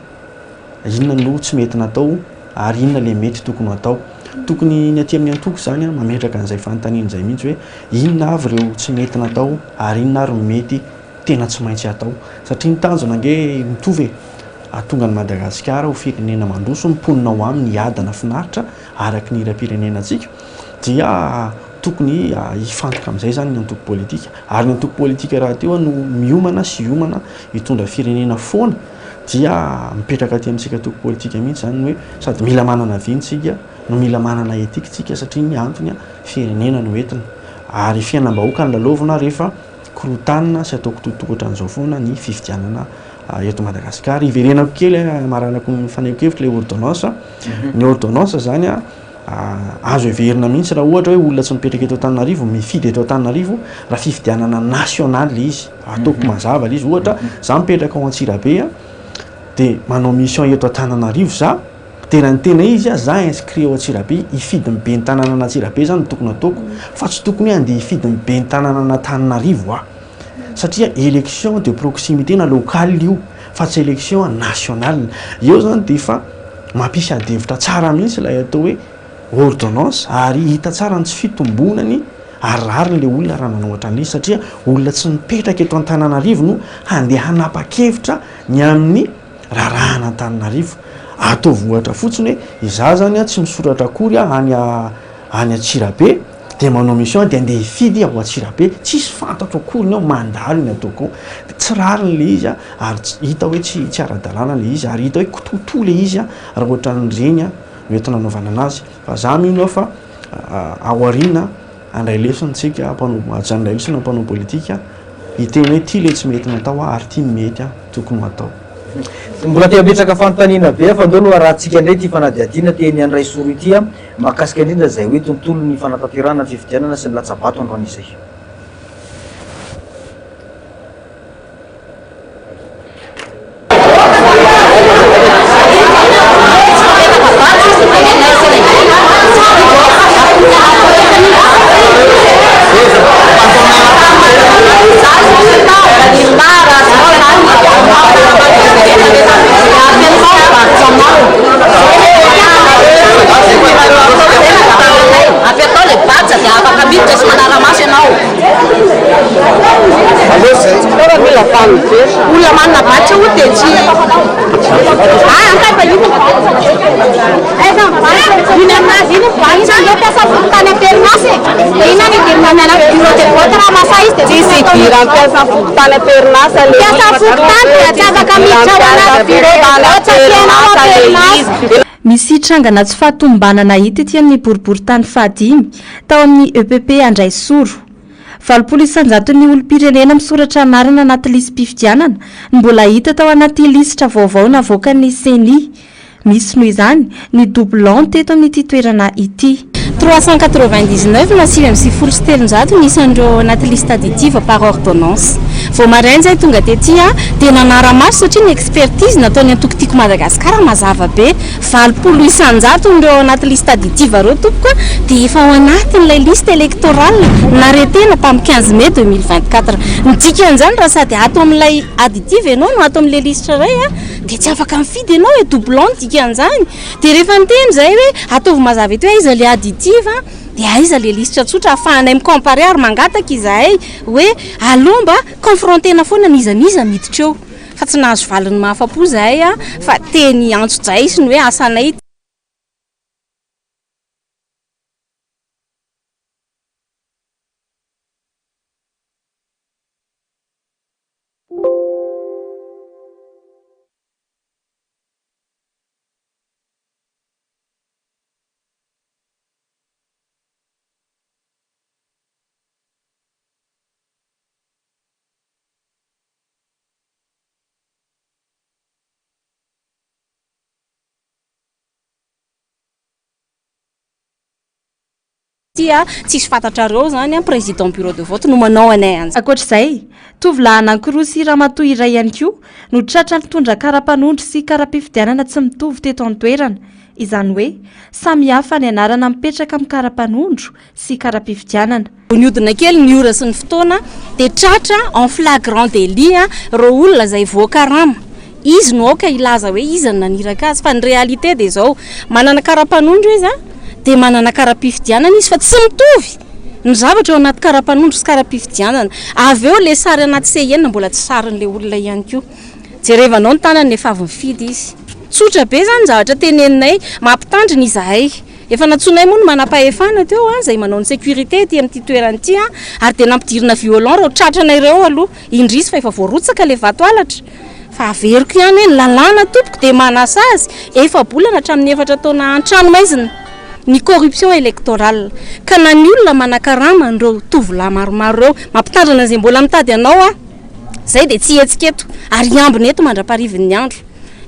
inona no tsy mety natao ary inona le mety tokony atao tokony ny aty amin'ny antoko zany mametraka an'izay fanontaniana izay mihitsy hoe inona avy ireo tsy mety natao ary inona ary mety tena tsy maintsy atao satria ny tanjona ange mitovy atonga ny Madagasikara ho firenena mandroso miponina ao amin'ny adana finaritra araky ny hiram-pirenenantsika dia tokony hifantoka amin'izay zany ny antoko politika ary ny antoko politika raha teo no miomana sy hiomana hitondra firenena foana dia mipetraka aty amintsika antoko politika mihitsy zany hoe sady mila manana vintsika no mila manana etikitsika satria ny antony firenena no entina ary fiainam-bahoaka ny lalaovina rehefa korotanina sy ataoko totokoatran'izao foana ny fifidianana eto Madagasikara. Iverenako kely maranako mifaneho-kevitra ilay ordonnance. Ny ordonnance zany azo everina mihitsy raha ohatra hoe olona tsy mipetraka eto Antananarivo mifidy eto Antananarivo raha fifidianana nasionaly le izy. Ataoko mazava le izy ohatra za mipetraka ao Antsirabe dia manao mission eto Antananarivo za tena izy za inscrit ao Antsirabe hifidy mibe ny tanàna an'Antsirabe zany tokony ataoko fa tsy tokony andeha hifidy mibe ny tanàna an'Antananarivo satria élection de proximité na locale io fa tsy élection nationale. Eo zany dia fa mampisy adevitra tsara mihitsy ilay atao hoe ordonnance ary hita tsara ny tsy fitombonany ary rariny le olona raha manao ohatran'ilay satria olona tsy mipetraka eto Antananarivo no handeha hanapa-kevitra ny amin'ny rarahana Antananarivo. Ataovy ohatra fotsiny hoe iza zany tsy misoratra akory any Antsirabe dia manao mission dia andeha hifidy ao Antsirabe tsisy fantatro akory ny ao mandalo ny ataoko ao tsy rariny le izy ary hita hoe tsy ara-dalàna le izy ary hita hoe kototo le izy raha ohatran'ireny mety nanaovana anazy. Fa za mino fa aoriana andray lesona tsika ajanonay lesona mpanao politika hiteny hoe ty le tsy mety natao ary ty mety tokony atao. Mbola te ametraka fanontaniana be fa ndao no arahantsika indray ty fanadiadiana teny andray soro ity mahakasika indrindra zay hoe tontolo ny fanatanterahana fifidianana sy ny latsabato androan'izay. Olha manna bacha utenci. Angkat baju. Ini mas ini baca kita sabutkan permasi. Ini nih gimana biro terkotor masa itu. Sisi kira kita sabutkan permasi. Kita sabutkan coba kami coba biro permasi. Misy trangana tsy fahatombanana hita ety amin'ny boriboritany fahadimy tao amin'ny EPP Andraisoro. 7 isanjaton'ny olom-pirenena misoratra anarana anaty lisy mpifidianana mbola hita tao anaty lisitra vaovao navoakan'ny CENI. Misy noho izany ny doublon teto amin'ity toerana ity. 399 masivy amin'ny 0.7 nisan'ireo anaty lista additive par ordonnance. Vao maraina zay tonga tetỳ dia nanara-maso satria ny expertise nataony antokotiko Madagasikara mazava be 7 isanjato ireo anaty lista additive ireo tompoko dia efa ao anatin'ilay lista électorale naretena tamin'ny 15 mai 2024. Ny dikan'izany raha sady ato amin'ilay additive ianao no ato amin'ilay listra iray dia tsy afaka mifidy ianao hoe doublon dikan'izany. Dia rehefa miteny zay hoe ataovy mazava eto hoe aiza le additive dia aiza le listra tsotra afahanay mikompare ary mangataka izahay hoe alomba confrontena foana niza miditra eo fa tsy nahazo valiny mahafapo zahay fa teny antso-jay sy ny hoe asanay. Tsisy fantatrareo zany président bureau de vote no manao anay anzy. Ankoatr'izay, tovolahy anankiroa sy ramatoa iray ihany koa no tratra nitondra kara-panondro sy kara-pifidianana tsy mitovy teto an-toerana. Izany hoe samy hafa ny anarana mipetraka amin'ny kara-panondro sy kara-pifidianana. Niodina kely ny ora sy ny fotoana dia tratra en flagrant délit reo olona izay voaka rama. Izy no aoka ilaza hoe izy naniraka azy fa ny réalité dia izao manana kara-panondro izy dia manana kara-pifidianana izy fa tsy mitovy ny zavatra ao anaty kara-panondro sy kara-pifidianana. Avy eo le sary anaty CEN mbola tsy sarin'le olona ihany koa. Jerevanao ny tanany efa avy mifidy izy. Tsotra be zany zavatra teneninay mampitandrina izahay. Efa natsonay moa no manam-pahefana teo izay manao ny sécurité ety amin'ity toerana ity ary dia nampidirina violon reo tratranay ireo aloha indrisy fa efa voarotsaka le vato alatra. Fa averiko ihany hoe ny lalàna tompoko dia manasa azy efa bolana hatramin'ny 4 taona an-tranomaizina. ny corruption électorale ka na ny olona manakarama an'ireo tovolahy maromaro ireo mampitandrana izay mbola mitady anao a zay dia tsy etsiketo ary ambiny eto mandra-parivin'ny andro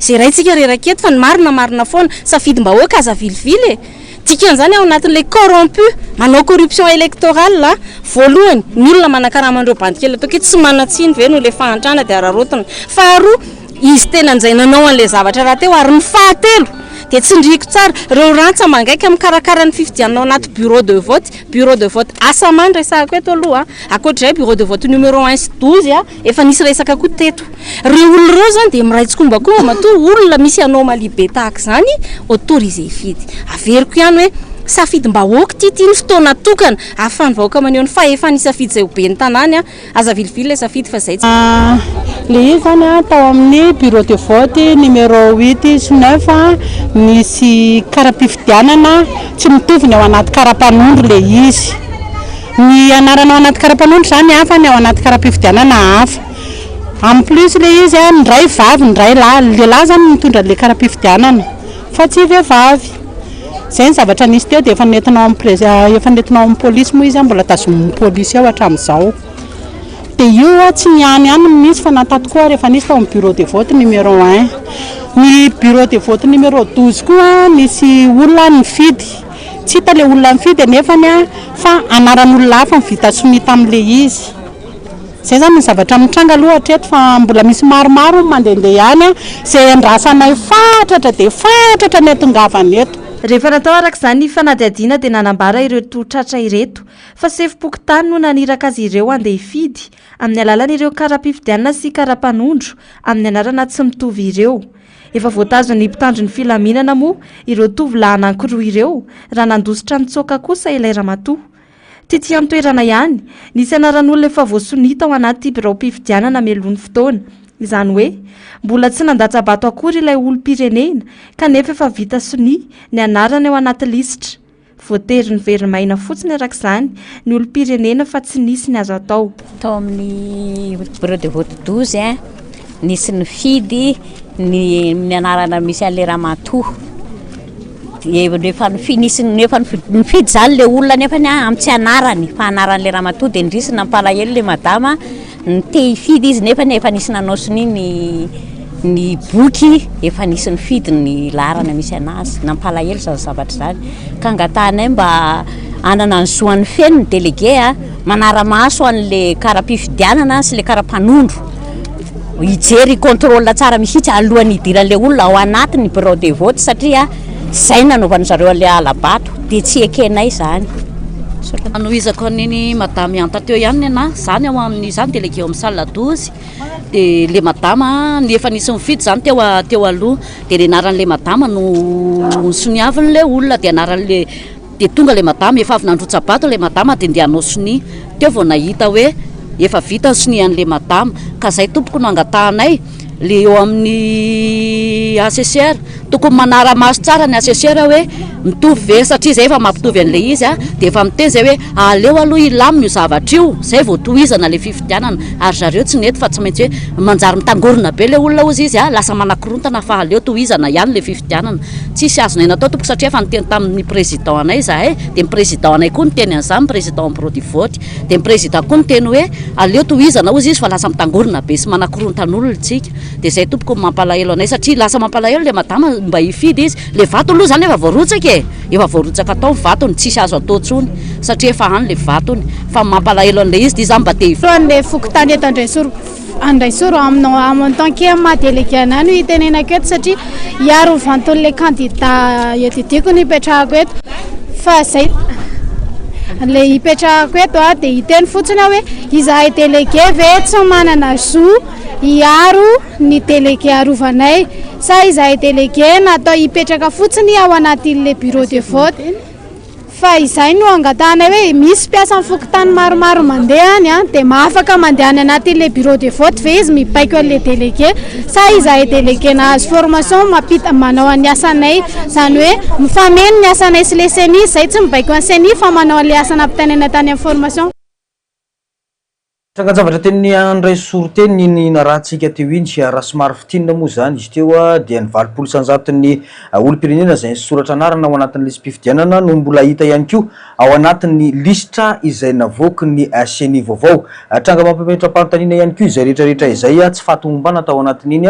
zay raintsika reraketo fa ny marina foana safidim-bahoaka aza vilivily dikan'izany ao anatin'ilay corrompu manao corruption électorale voalohany ny olona manakarama an'ireo bandikely atao ke tsy manatsiny ve no le fahantrana dia ararotana faharoa izy tena an'izay nanao an'ilay zavatra raha teo ary ny fahatelo dia tsindriko tsara reo rantsa mangaika mikarakara ny fifidianao anaty bureau de vote asa many resahako eto aloha akoatr'izay bureau de vote numéro 1 sy 12 efa nisy resaka koa teto reo olona reo zany dia miraitsokombakoa matoa olona misy anomalie be tahaka izany autorisé fidy averiko ihany hoe safidim-bahoaka tiatiany fotoana tokana ahafany vahoaka maneho ny fahefa ny safidy zay ho be ny tanàny aza vilivily le safidy fa zay le izy zany tao amin'ny bureau de vote numéro 8 sy 9 nisy karapifidianana tsy mitovy ny ao anaty karapanondro le izy ny anarana ao anaty karapanondro zany hafa ny ao anaty karapifidianana hafa en plus le izy ndray vavy ndray lehilahy zany mitondra le karapifidianana fa tsy vehivavy zay ny zavatra nisy teo dia efa nentinao amin'ny polisy moa izy mbola tazomin'ny polisy ao hatramin'izao dia io tsy niany ihany misy fa natato koa rehefa nisy tao amin'ny bureau de vote numéro 1 ny bureau de vote numéro 12 koa nisy olona nifidy tsy hita le olona nifidy nefany fa anaran'olona hafa mivita somita amin'le izy zay zany ny zavatra mitranga aloha hatreto fa mbola misy maromaro mandehandeha ihany zay andrasanay fatratra dia fatratra ny atongavany eto rehefa natao arak'izany fanadihadiana dia nanambara ireto tratra ireto fa sefim-pokotany no naniraka azy ireo andeha hifidy amin'ny alalan'ireo karapifidianana sy karapanondro amin'ny anarana tsy mitovy ireo efa voatazony mpitandro ny filaminana moa ireo tovolahy anankiroa ireo raha nandositra nitsoaka kosa ilay ramatoa tity amin'ny toerana ihany nisy anaran'olona efa voasonita ao anaty birao mpifidianana melony fotoana izany hoe mbola tsy nandatsabato akory ilay olom-pirenena kanefa efa vita soni ny anarana ao anaty lisitra voatery ny verimaina fotsiny arak'izany ny olom-pirenena fa tsy nisy ny azo atao tao amin'ny bureau de vote 12 nisy ny fidy ny anarana misy an'le ramatoa nefa nifidy zany le olona nefany amin'ny tsy anarany fa anaran'le ramatoa dia ndrisy nampalahelo le madama te hifidy izy nefa nisy nanao soni ny boky efa nisy ny fidy ny larana misy anazy nampalahelo zany zavatra zany ka angatanay mba anana ny zoan'ny feno ny délégué manara-maso an'le karapifidianana sy le karapanondro hijery contrôle tsara mihitsy alohan'ny hidiran'le olona ao anatiny bureau de vote satria zay nanaovan'ny zareo an'le alabato dia tsy ekenay zany anohizako an'iny madama anta teo ihany ana zany ao amin'izany délégué ao amin'ny salle 12 dia le madama ny efa nisy mifidy zany teo aloha dia le anaran'le madama no soniavin'le olona dia anaran'le dia tonga le madama efa avy nandrotsabato le madama dia ndeha hanao soni teo vao nahita hoe efa vita ny soni an'le madama ka zay tompoko no angatahanay le eo amin'ny assesseur tokony manara-maso tsara ny assesseur hoe mitovy ve satria zay efa mampitovy an'le izy dia efa miteny zay hoe aleo aloha ilamina io zavatra io zay vao tohizana le fifidianana ary zareo tsy nety fa tsy maintsy hoe manjary mitangorona be le olona ozy izy lasa manakorontana fa aleo tohizana ihany le fifidianana tsisy azonay natao tompoko satria efa niteny tamin'ny président anay zahay dia ny président anay koa niteny an'izany président bureau du vote dia ny président koa niteny hoe aleo tohizana ozy izy fa lasa mitangorona be sy manakorontana tsika dia zay tompoko mampalahelo anay satria lasa mampalahelo le madama mba hifidy izy le vato aloha zany efa voarotsaka efa voarotsaka tao ny vatony tsisy azo atao tsony satria efa hany le vatony fa mampalahelo an'le izy dia zany mba te le fokotany eto andraisoro aminao en tant que madélégué anany no hitenenako eto satria hiaro vanton'le candidat etidiko no hipetrahako eto fa zay le hipetrahako eto dia hiteny fotsiny hoe izahay délégué ve tsy manana zo hiaro ny délégué arovanay sa izahay délégué natao hipetraka fotsiny ao anatin'le bureau de vote fa izay no angatanay hoe misy mpiasan'ny fokotany maromaro mandeha any dia mahafaka mandeha any anatin'le bureau de vote ve izy mipaiko an'le délégué sa izahay délégué nahazo formation mampita manao an'ny asanay zany hoe mifameno ny asanay sy le seni zay tsy mibaiko an'ny seni fa manao an'le asana ampitainana tany amin'ny formation Trangan-javatra teny andray soroteny ny narahantsika teo iny sy raha somary fitinina moa zany izy teo dia ny 80 isanjaton'ny olo-pirenena izay soratra anarana ao anatin'ny listy mpifidianana no mbola hita ihany koa ao anatin'ny listra izay navoaky ny CENI vaovao. Tranga mampipetra-panontaniana ihany koa izay rehetrarehetra izay tsy fatomombana tao anatin'iny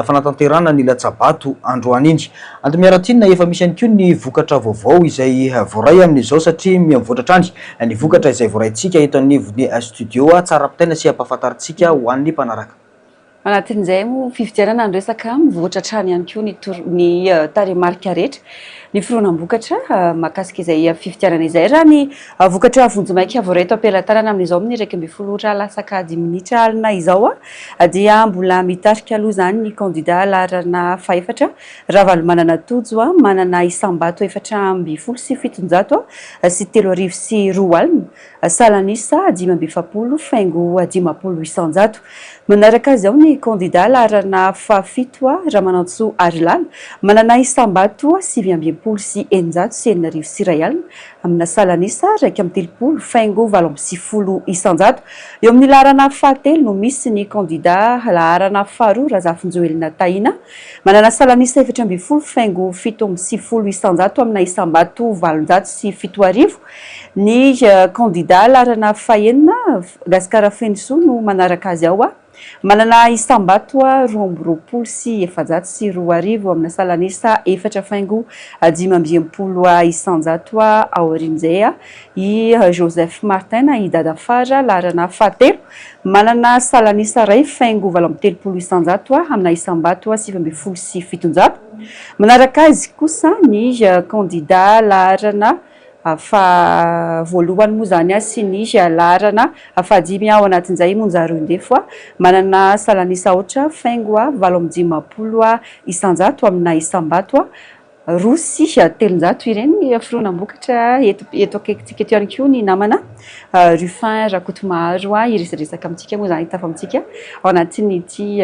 fanatanterana ny Latsabato androany iny. Antomiaratinina efa misy ihany koa ny vokatra vaovao izay voaray amin'izao satria mivoatra trany ny vokatra izay voaraintsika eto anivon'ny studio tsara tena sy ampahafantaritsika ho an'ny mpanaraka. Anatin'izay mo fifidianana ny resaka mivoatra trany ihany koa ny taremarika rehetra ny fironam-bokatra mahakasika izay fifidianana izay raha ny vokatra vonjomaika voaray eto am-pelantanana amin'izao amin'ny 12 lasaka 10 minitra alina izao dia mbola mitarika aloha zany ny kandida laharana faefatra Ravalo manana tojo manana isam-bato 427 sy 3 sy 4 alina Salanisa 570 faingo 50800 manaraka azy ao ny kandida laharana fafito Ramanantso Arilala manana isam-bato 520 sy 900 sy 9 sy 1 alina amina Salanisa 230 faingo 800 eo amin'ny laharana fahatelo no misy ny kandida laharana faharoa Razafinjoelina Taina manana Salanisa 420 faingo 780 amina isam-bato 700 sy 700 ny kandida laharana fahenina Gasikara Fenisoa no manaraka azy ao manana isam-bato 220 sy 700 sy 200 amina Salanisa 4 faingo 520 ao aorian'izay i Joseph Martin i Dadafara laharana fahatelo manana Salanisa 2 faingo 830 amina isam-bato 700 sy 700 manaraka azy kosa ny kandida laharana fa voalohany moa zany sy ny laharana fahadimy ao anatin'izay Monjaroindefo manana Salanisa ohatra faingo 750 isanjato amina isam-bato roa sy 300 ireny fironam-bokatra eto akaikintsika eto ihany koa ny namana Rufin Rakotomaharo iresaresaka amintsika moa zany hita fa amintsika ao anatin'ity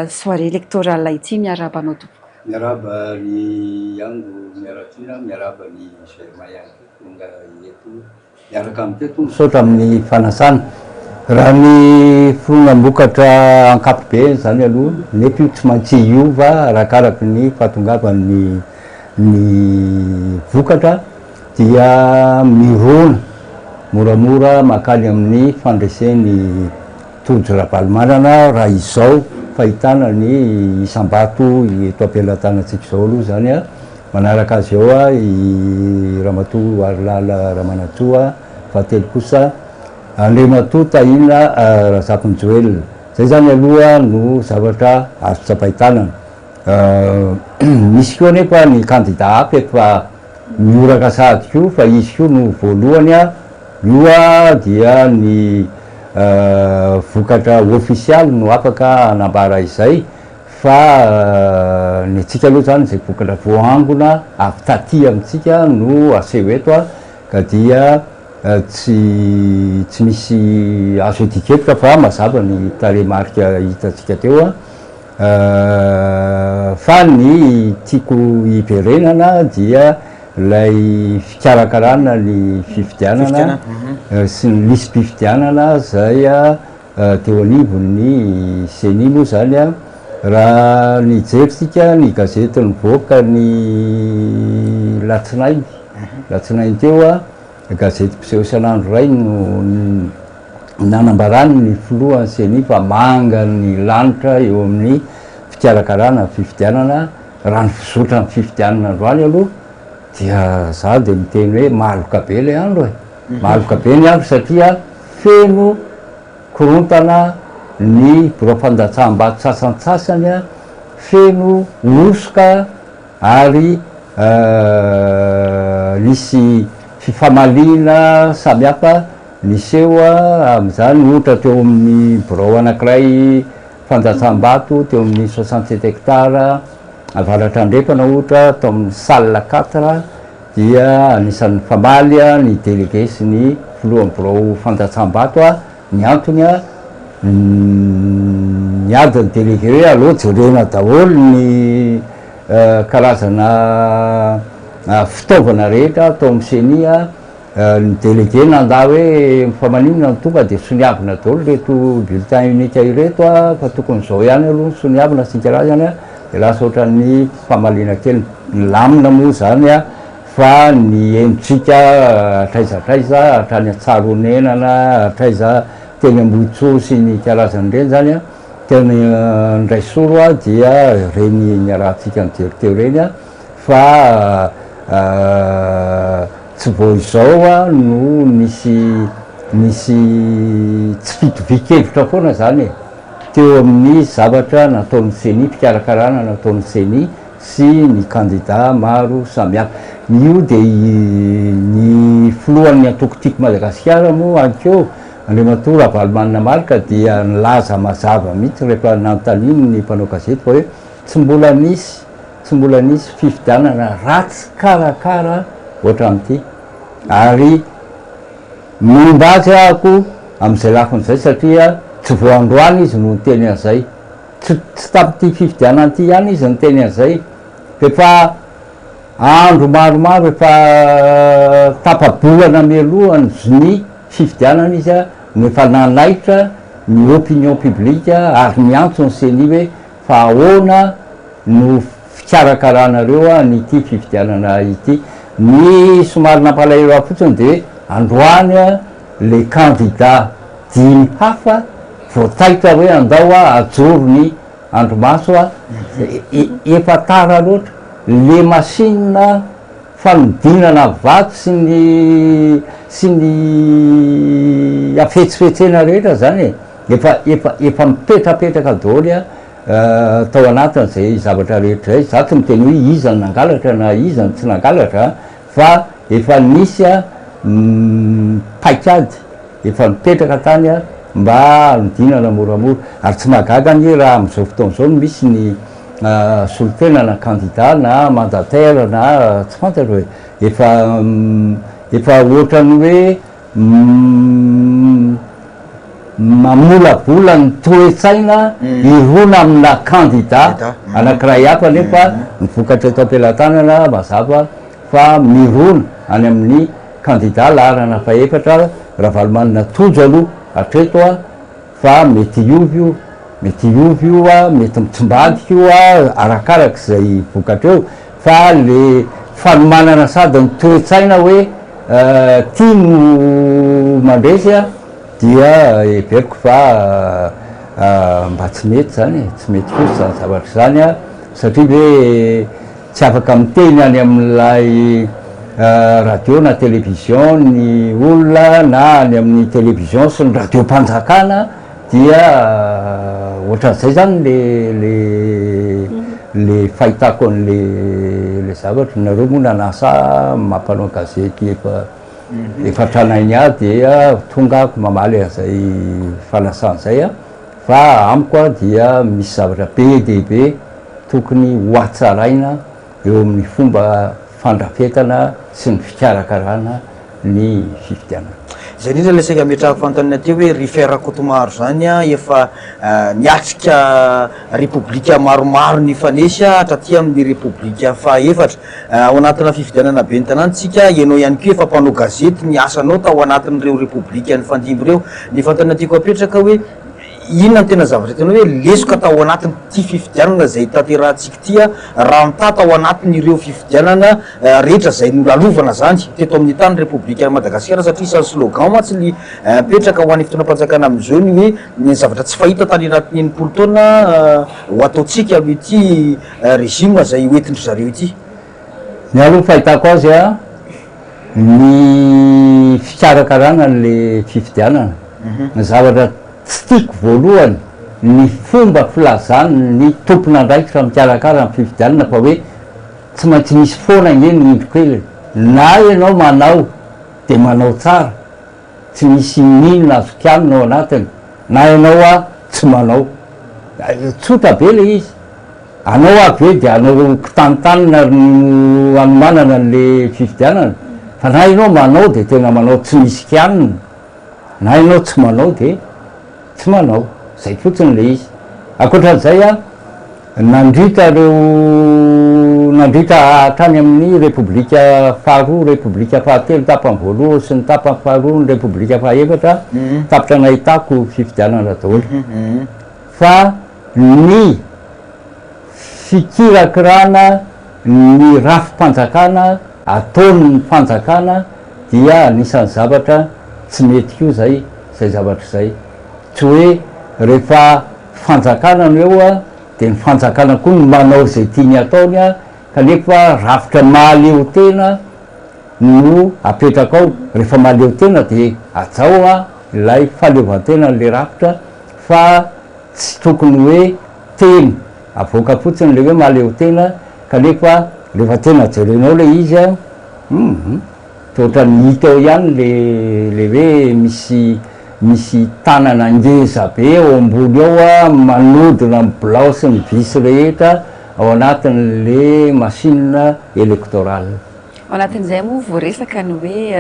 soirée électorale ity miaraba anao tompoko. Miaraba ny yango miaratina miaraba ny Germain tonga eto miaraka amin'teto misaotra amin'ny fanasana raha ny fironam-bokatra ankapobeny zany aloha nefa tsy maintsy iova arakaraka ny fahatongavan'ny vokatra dia mirona moramora makany amin'ny fandresen'ny tojo Ravalomanana raha izao fahitana ny isam-bato eto am-pelantanantsika izao aloha zany manaraka azy ao i Ramatoa Arilala Ramanantsoa fahatelo kosa Andriamatoa Taina Razafinjoelina zay zany aloha no zavatra azo tsapahitanana misy koa nefa ny kandida hafa efa mioraka sady koa fa izy koa no voalohany io dia ny vokatra ofisialy no afaka anambara izay fa ny antsika aloha zany zay vokatra voangona avy taty amintsika no aseho eto ka dia tsy misy azo etiketika fa mazava ny taremarika hitatsika teo fa ny tiako hiperenana dia lay fikarakarana ny fifidianana sy ny lisy mpifidianana zay teo anivon'ny CENI moa zany raha ny jerisika ny gazety nivoaka ny latsinainy teo gazety mpiseho isan'andro ray no nanambarany ny filohan'ny CENI fa manga ny lanitra eo amin'ny fikarakarana fifidianana raha ny fizotra ny fifidianana androany aloha dia za dia miteny hoe mahaloka be le andro mahaloka be ny andro satria feno korontana ny biro fandatsaham-bato sasantsasany feno osoka ary nisy fifamalina samihafa niseho amin'izany ohatra teo amin'ny biro anankiray fandatsaham-bato teo amin'ny 67 hectara avaratra andrefana ohatra tao amin'ny salle 4 dia anisan'ny famaly ny délégué sy ny filohan'ny biro fandatsaham-bato ny antony niadiny délégué hoe aloha jerena daholo ny karazana fitaovana rehetra atao amin'ny CENI ny délégué nanda hoe famaninona ny tonga de soniavina daholo reto bulletin unika ireto a fa tokony zao ihany aloha ny soniavina sika raha zany a de lasa ohatran'ny famalina kely ny lamina moa zany a fa ny endritsika atraizatraiza hatrany atsaronenana atraiza teny amboitso sy ny karazan'ireny zany a tena ndray soro a dia reny niarahantsika nijery teo reny a fa tsy vao izao a no misy tsy fitovikevitra foana zany e teo amin'ny zavatra nataon'ny CENI fikarakarana nataon'ny CENI sy ny candidat maro samihafa io de ny filohan'ny antokotiko Madagasikara moa ankeo Andriamatoa Ravalomanina Malika dia nilaza mazava mihitsy rehefa nanontaniany ny mpanao gazety fa hoe tsy mbola nisy fifidianana ratsy karakara ohatran'ity ary momba azy ahako amin'izay lafin'izay satria tsy voandroany izy no niteny an'izay tsy tapity fifidianana ity ihany izy niteny an'izay rehefa andro maromaro efa tapabolana mialohany zony fifidianana izy a nefa nanaitra ny opinion publique ary miantso ny CENI hoe fa ahoana no fikarakarana-reo a nyty fifidianana ity ny somary nampalahelo fotsiny de androany a le candidat dimy hafa voataitra hoe andao a ajoro ny andromaso a efa tara loatra le machine fanodinana vato sy ny afetsifetsena rehetra zany efa mipetrapetraka daholo a tao anatiny zay zavatra rehetra zay za tsy miteny hoe iza ny nangalatra na iza ny tsy nangalatra fa efa nisy a paikady efa mipetraka tany a mba anodinana moramora ary tsy mahagaga ny raha am'izao fotoan'izao no misy ny solotena candidat na mandataire na tsy fantatra hoe efa ohatrany hoe mamolavola ny toe-tsaina irona amina candidat anankiray hafa nefa nivokatra eto am-pelantanana mazava fa mirona any amin'ny candidat laharana faefatra Ravalomanina tojo aloha hatreto a fa mety iovy io mety mitsombadika io a arakarak'izay vokatra eo fa le fanomanana sady ny toe-tsaina hoe tiano mandresy a dia everiko fa mba tsy mety zany tsy mety fotsy zany zavatra zany a satria hoe tsy afaka miteny any amin'ilay radio na télévision ny olona na any amin'ny télévision sy ny radio mpanjakana dia ohatran'izay zany le fahitako an'le zavatra nareo moa nanasa mampanao gazety efa tranainy a dia tonga ako mamaly an'izay fanasan'izay a fa amiko a dia misy zavatra be dehibe tokony hoatsaraina eo amin'ny fomba fandrafetana sy ny fikarakarana ny fifidianana zay indrindra le saika metrahako fantanina teo hoe rifera Kotomaro zany a efa niatrika république maromaro nifanesy hatraty amin'ny république faefatra ao anatina fifidianana be ny tanàntsika ianao ihany ko efa mpanao gazety ny asanao tao anatin'ireo république ny fandimby reo ny fantanina tiako apetraka hoe inona ny tena zavatra tena hoe lesoka tao anatiny ty fifidianana zay tanterahantsika tya raha mitata ao anatin'ireo fifidianana rehetra zay nolalovana zany teto amin'ny tany république Madagasikara satria isan'ny slogan matsy ny petraka ho an'ny fotoanam-panjakana am'izao ny hoe ny zavatra tsy fahita tany anatin'ny enimpolo taona ho ataotsika amin'ity régime zay hoentindry zareo ity ny aloha fahitako azy a ny fikarakarana le fifidianana ny zavatra tsy tiako voalohany ny fomba filazany ny tompon'andraikitra mikarakara ny fifidianana fa hoe tsy maintsy misy foana eny indrokeliny na ianao manao de manao tsara tsy misy minina azo kianina ao anatiny na ianao a tsy manao tsotra be le izy anao avy hoe de anao kitanitanina no anomanana le fifidianana fa na ianao manao de tena manao tsy misy kianina na ianao tsy manao de tsy manao zay fotsiny le izy akoatran'izay a nandritra reo nandritra hatrany amin'ny repoblika faharoa, repoblika fahatelo tapany voaloha sy ny tapany faharoa, ny repoblika fahaefatra tapitra nahitako fifidianana daholo. Fa ny fikirakirana ny rafim-panjakana ataon'ny fanjakana dia anisan'ny zavatra tsy mety koa zay zavatra zay. Tsy hoe rehefa fanjakana ny eo a de ny fanjakana koa ny manao zay tiany ataony a, kanefa rafitra mahaleo tena no apetraka ao. Rehefa mahaleo tena de ajao a ilay fahaleovantena le rafitra, fa tsy tokony hoe teny avoaka fotsiny le hoe mahaleo tena, kanefa rehefa tena jerenao le izy a tohatra ny hita eo ihany le hoe misy tanana ngeza be eo ambony ao a, manodina ny bilao sy ny visy rehetra ao anatin'le machine électorale. Ao anatin'izay moa voaresaka ny hoe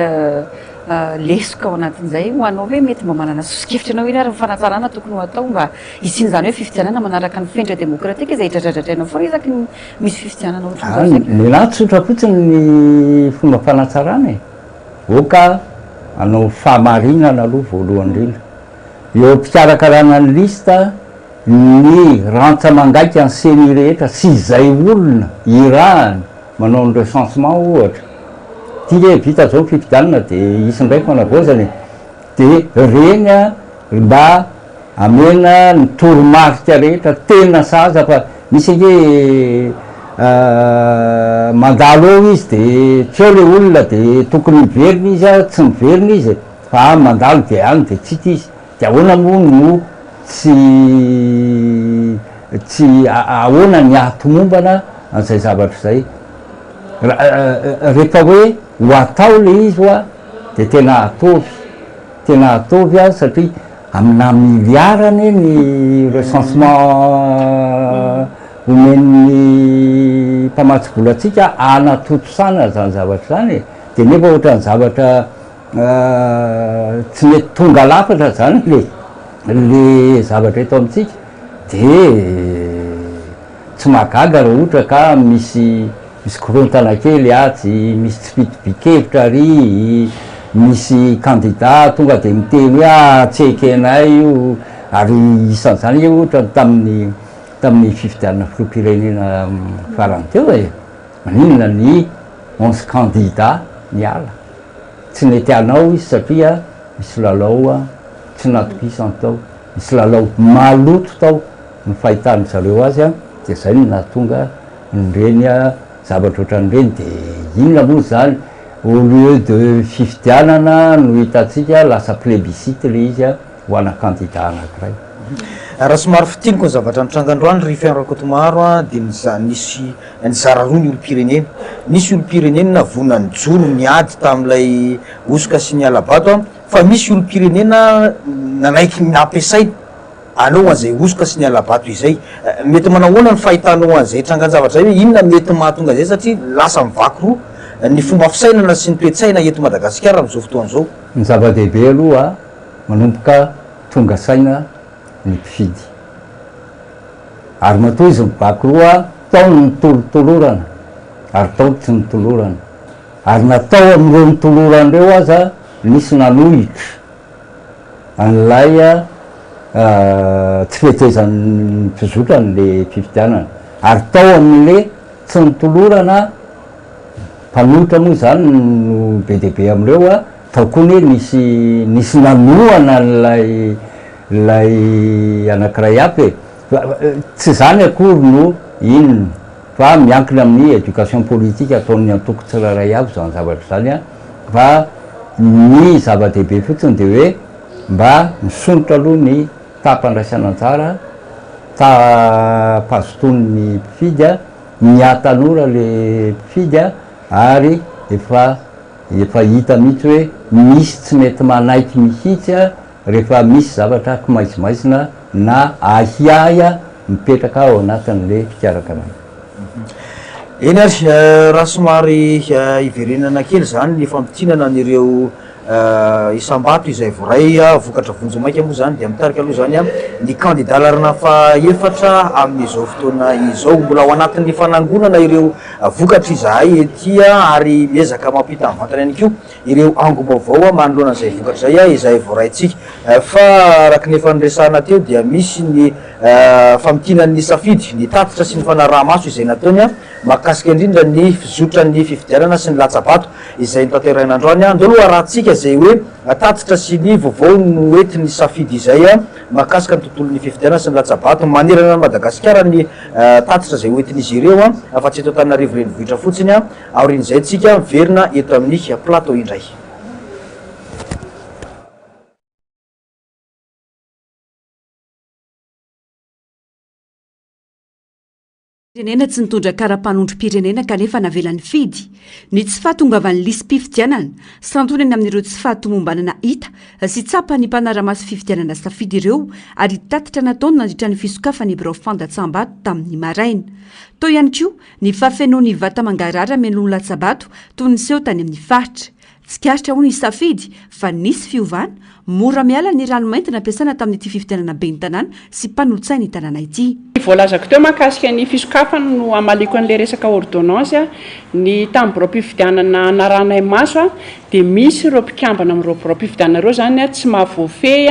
lesoka ao anatin'izay ho anao hoe mety mba manana soskefitra anao iny ary ny fanatsarana tokony ho atao mba hisiny zany hoe fifidianana manaraka ny fendra demokratika izay hitradradradrainao fo resaky misy fifidianana ohatran'izao. Ny lahy tsotra fotsiny ny fomba fanatsarana e. Oka anao fahamarinana aloha voalohany indrindra, eo mpikarakarana ny lista ny rantsa mangaika ny seny rehetra sy izay olona irahany manao ny recensement ohatra, ty hoe vita zao fifidianana de isy ndraiky manavozany de reny a mba amena ny toromarika rehetra tena saza, fa misy hoe mandalo eo izy de tsy eo le olona de tokony miveriny izy a, tsy miveriny izy fa mandalo de any de tsy ity izy, de ahoana moa no tsy ahoana ny ato-mombana an'izay zavatra zay. Rehefa hoe ho atao le izy oa de tena atovy a, satria amina miliarany ny recensement omen'ny mpamatsy volatsika anatotosana zany zavatra zany, de nefa ohatran'ny zavatra tsy mety tonga lafatra zany le zavatra eto amintsika, de tsy mahagaga raha ohatra ka misy korontana kely atsy, misy tsy fitobikevitra ary misy candidat tonga de miteny hoe tsy eky anay io, ary isan'izany io ohatra tamin'ny fifidianana filoham-pirenena farany teo e, maninona ny 11 candidat niala, tsy netianao izy satria misy lalao a tsy natokisany tao, misy lalao maloto tao ny fahitany zareo azy a, de zay no nahatonga nyreny a zavatra ohatran'ireny. De inona moa zany, au lieu de fifidianana no hitantsika lasa plébiscite le izy a ho ana candidat anankiray. Raha somary fitiniko ny zavatra nitranga-droany ry Fianrakatomaro a de nisy nizara roa ny olo-pirenena, nisy olo-pirenena vonany joro niady tam'ilay osoka sy ny alabato a, fa misy olo-pirenena nanaiky nampiasaina anao an'izay osoka sy ny alabato izay. Mety manahoana ny fahitanao an'izay trangan-javatra zay hoe inona mety mahatonga zay, satria lasa mivaky roa ny fomba fisainana sy ny toe-tsaina eto Madagasikara amin'izao fotoan'izao. Ny zava-dehibe aloha manomboka tonga saina ny mpifidy, ary matoa izy mivaky roa tao ny tolotolorana ary tao tsy nitolorana, ary natao amin'ireo nitolorana reo aza nisy nanohitra an'ilay tsy fetezan'ny mpizotrany le fifidianana, ary tao amin'le tsy nitolorana mpanohitra moa zany no be dehibe am'ireo a, tao koa ny nisy nanohana lay anankiray aby tsy zany akory no inona, fa miankina amin'ny éducation politique ataon'ny antoko tsirairay aby zany zavatra zany a, fa ny zava-dehibe fotsiny de hoe mba misonitra aloha ny tapandraisana anjara tapazotony mpifidy a, miatanora le mpifidy a, ary efa hita mihitsy hoe misy tsy mety manaiky mihitsy a rehefa misy zavatra kimaizimaizina na ahiaya mipetraka ao anatin'le fikarakarana. Eny ary raha somary iverenana kely zany ny fampitinana n'ireo Isambato izay voray vokatra vonjy maika moa zany dia mitarika aloha zany ny candidat larana faefatra amin'izao fotoana izao mbola ao anatin'ny fanangonana ireo vokatra izahay etya ary miezaka mampita amin'ny vantana ihany koa ireo ango-baovao manoloana izay vokatra zay izay voraintsika fa araka ny efa niresahana teo dia misy ny famitinan'ny safidy ny tatitra sy ny fanaraha-maso izay nataony mahakasika indrindra ny fizotra ny fifidianana sy ny latsabato izay nitanteraina androany andeo aloha rahantsika zay hoe tatitra sy ny vaovao no entiny safidy izay mahakasika ny tontolon'ny fifidianana sy ny latsabato manerana Madagasikara ny tatitra zay hoentin'izy ireo fa tsy eto Antananarivo renivohitra fotsiny aorin'izay tsika miverina eto amin'ny plateau indray. Pirenena tsy nitondra kara-panondro-pirenena kanefa navelan'ny fidy ny tsy fahatongavan'ny lisy-pifidianana sy antonany amin'ireo tsy fahatomombanana hita sy tsapa ny mpanara-maso fifidianana safidy ireo ary tatitra nataony nandritra ny fisokafany birao fandatsambato tamin'ny maraina. Tao ihany koa ny fafenoany vata mangarara menony latsabato toy ny seho tany amin'ny faritra. Tsikaritra ho ny safidy fa nisy fiovana mora miala ny ranomainty nampiasana tamin'ity fifidianana ben'ny tanàna sy mpanolotsaina ny tanàna ity. Voalazako teo mahakasika ny fisokafana no amaliko an'ilay resaka ordonnance ny tamin'ny birao mpifidianana naranay maso dia misy ireo mpikambana amin'ireo birao mpifidianana ireo zany tsy mahavoafehy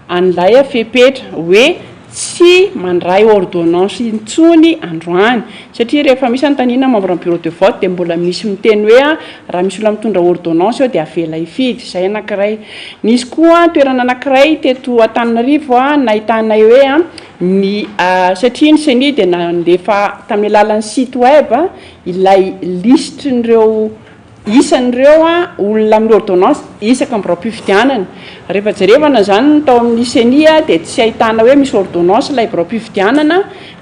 an'ilay fepetra hoe tsy mandray ordonnance intsony androany satria rehefa misy antanina membre bureau de vote dia mbola misy miteny hoe raha misy olona mitondra ordonnance eo dia avela hifidy izay anankiray. Nisy koa toerana anankiray teto Antananarivo nahitanay hoe ny satria ny CENI dia nandefa tamin'ny alalan'ny site web ilay listin'ireo isan'ireo olona amin'ny ordonnance isaka birao mpifidianana. Rehefa jerevana zany tao amin'ny CENI dia tsy ahitana hoe misy ordonnance ilay birao mpifidianana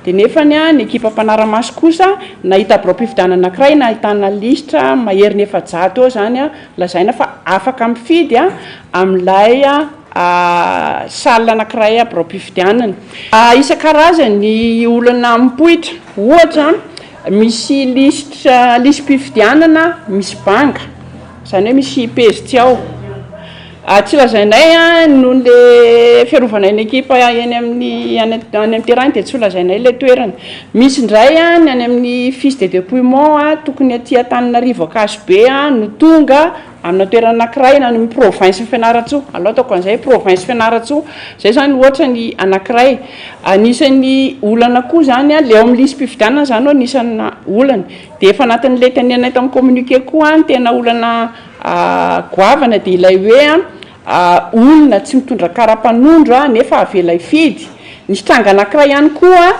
dia nefany ny ekipa mpanara-maso kosa nahita birao mpifidianana anankiray nahitana listra maherin'ny 700 eo zany lazaina fa afaka mifidy amin'ilay salle anankiray birao mpifidianana. Isan-karazany olona mipoitra ohatra misy lisy mpifidianana misy banga zany hoe misy pezitsy ao tsy lazainay noho le fiarovana ny ekipa eny amin'ny terrain dia tsy lazainay le toerana. Misy indray ny any amin'ny fils de dépouillement tokony aty Antananarivo Akasobe no tonga amina toerana anankiray na ny province Fianaratsoa aloha ataoko an'izay province Fianaratsoa zay zany ohatra ny anankiray. Anisan'ny olana koa zany le ao amin'ny lisy mpifidianana zany ho anisan'ny olana dia efa anatin'le tenenay tamin'ny communiqué koa ny tena olana goavana dia ilay hoe olona tsy mitondra kara-panondro nefa avela hifidy. Nisy tranga anankiray ihany koa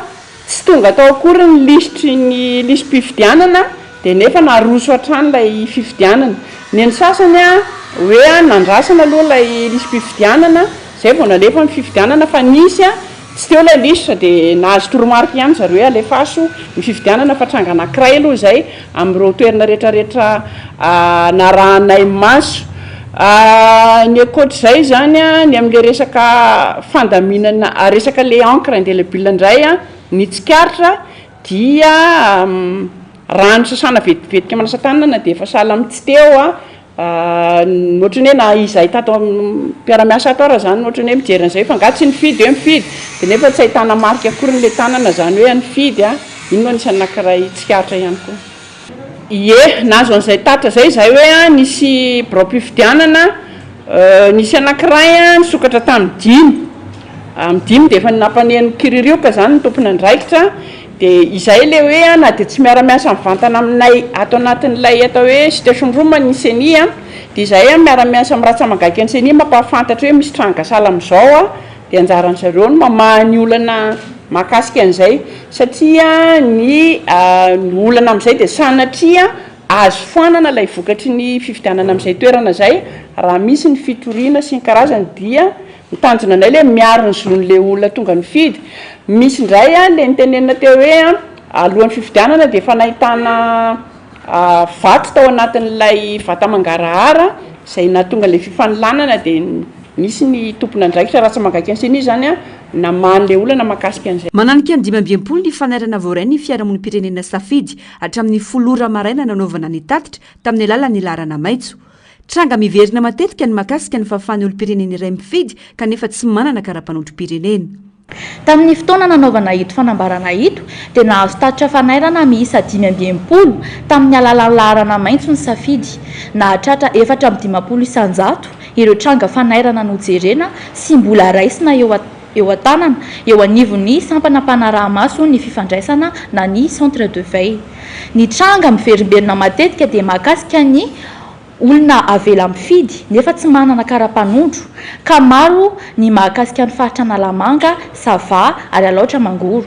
tsy tonga tao akory ny lisy mpifidianana dia nefa naroso hatrany ilay fifidianana. Ny sasany hoe nandrasana aloha ilay lisy mpifidianana zay vao nalefa ny fifidianana fa nisy tsy teo ilay listra dia nahazo toromarika ihany zareo hoe alefaso ny fifidianana fa tranga anankiray aloha izay amin'ireo toerana rehetrarehetra narahanay maso. Ny ankoatr'izay zany ny amin'ilay resaka fandaminana resaka le encre indélébile indray ny tsikaritra dia rano sasana vetivetika manasa tanana dia efa sahala amitsy teo ohatrany hoe na izy ahitato mpiara-miasa ato ara zany ohatrany hoe mijery an'izay fa nga tsy nifidy hoe mifidy dia nefa tsy ahitana marika akory n'le tanana zany hoe nifidy ino no anisany anankiray tsikaritra ihany koa. Ie nazo an'izay tatra zay zay hoe nisy birao mpifidianana nisy anankiray nisokatra tamin'ny 5 dia efa nampanen'ny kiririoka zany ny tompony andraikitra dia izay le hoe na dia tsy miara-miasa mivantana aminay ato anatin'ilay atao hoe station room ny CENI dia izay miara-miasa miratsa magaika ny CENI mampahafantatra hoe misy tranga sahala amin'izao dia anjaran'ny zareo no mamaha ny olana mahakasika an'izay satria ny olana amin'izay dia sanatria azo foanana ilay vokatry ny fifidianana amin'izay toerana izay raha misy ny fitoriana sy ny karazany dia mitanjona anay le miaro ny zon'le olona tonga ny fidy. Misy indray le nitenenina teo hoe alohan'ny fifidianana dia efa nahitana vato tao anatin'ilay vata mangarahara izay nahatonga ilay fifanolanana dia nisy ny tompona andraikitra ratsa magaika ny CENI zany naman'le olana mahakasika an'izay. Mananika ny 5 ny fanairana voaray ny fiarahamonimpirenena safidy hatramin'ny 10 ora maraina nanaovana ny tatitra tamin'ny alalan'ny larana maitso. tranga miverina matetika ny makasika ny fahafahany olo-pirenena iray mifidy kanefa tsy manana karapanondrom-pirenena. Tamin'ny fotoana nanaovana ito fanambarana ito dia nahazo tatitra fanairana miisa 580 tamin'ny alalan'ny laharana maitso ny safidy, nahatratra 450 ireo tranga fanairana nojerena sy mbola raisina eo an-tanana eo anivon'ny sampana mpanaraha-maso ny fifandraisana na ny centre de veille. Ny tranga miverimberina matetika dia mahakasika ny olona avela mifidy nefa tsy manana karapanondro, ka maro ny mahakasika ny faritra Analamanga, Sava ary Alaotra Mangoro.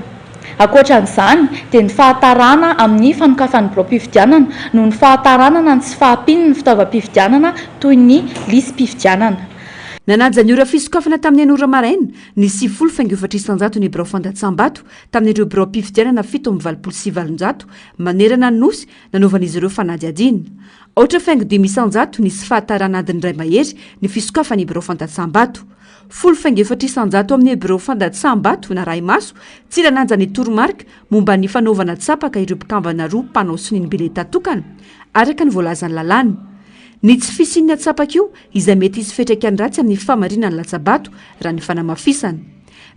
Ankoatran'izany dia ny fahatarana amin'ny fanokafan'ny birao-pifidianana noho ny fahatarana ny tsy fahampin'ny ny fitaovam-pifidianana toy ny lisy-pifidianana. Nananja ny ora fisokafana tamin'ny anora maraina ny 7,400 ny birao fandatsambato tamin'ireo birao-pifidianana 7,700 manerana ny nosy nanaovan'izy ireo fanadihadiana. Ohatra faingo 500 nisy fahatarana adiny iray mahery ny fisokafany birao fandatsambato, 10,400 amin'ny birao fandatsambato na Raimaso tsy nananja ny toromarika momba ny fanaovana tsapaka ireo mpikambana roa mpanao soniny bileta tokana araka ny voalazan'ny lalàna. Ny tsy fisian'ny atsapaka io izay mety hisy fetraikany ratsy amin'ny famarinany latsabato raha ny fanamafisana.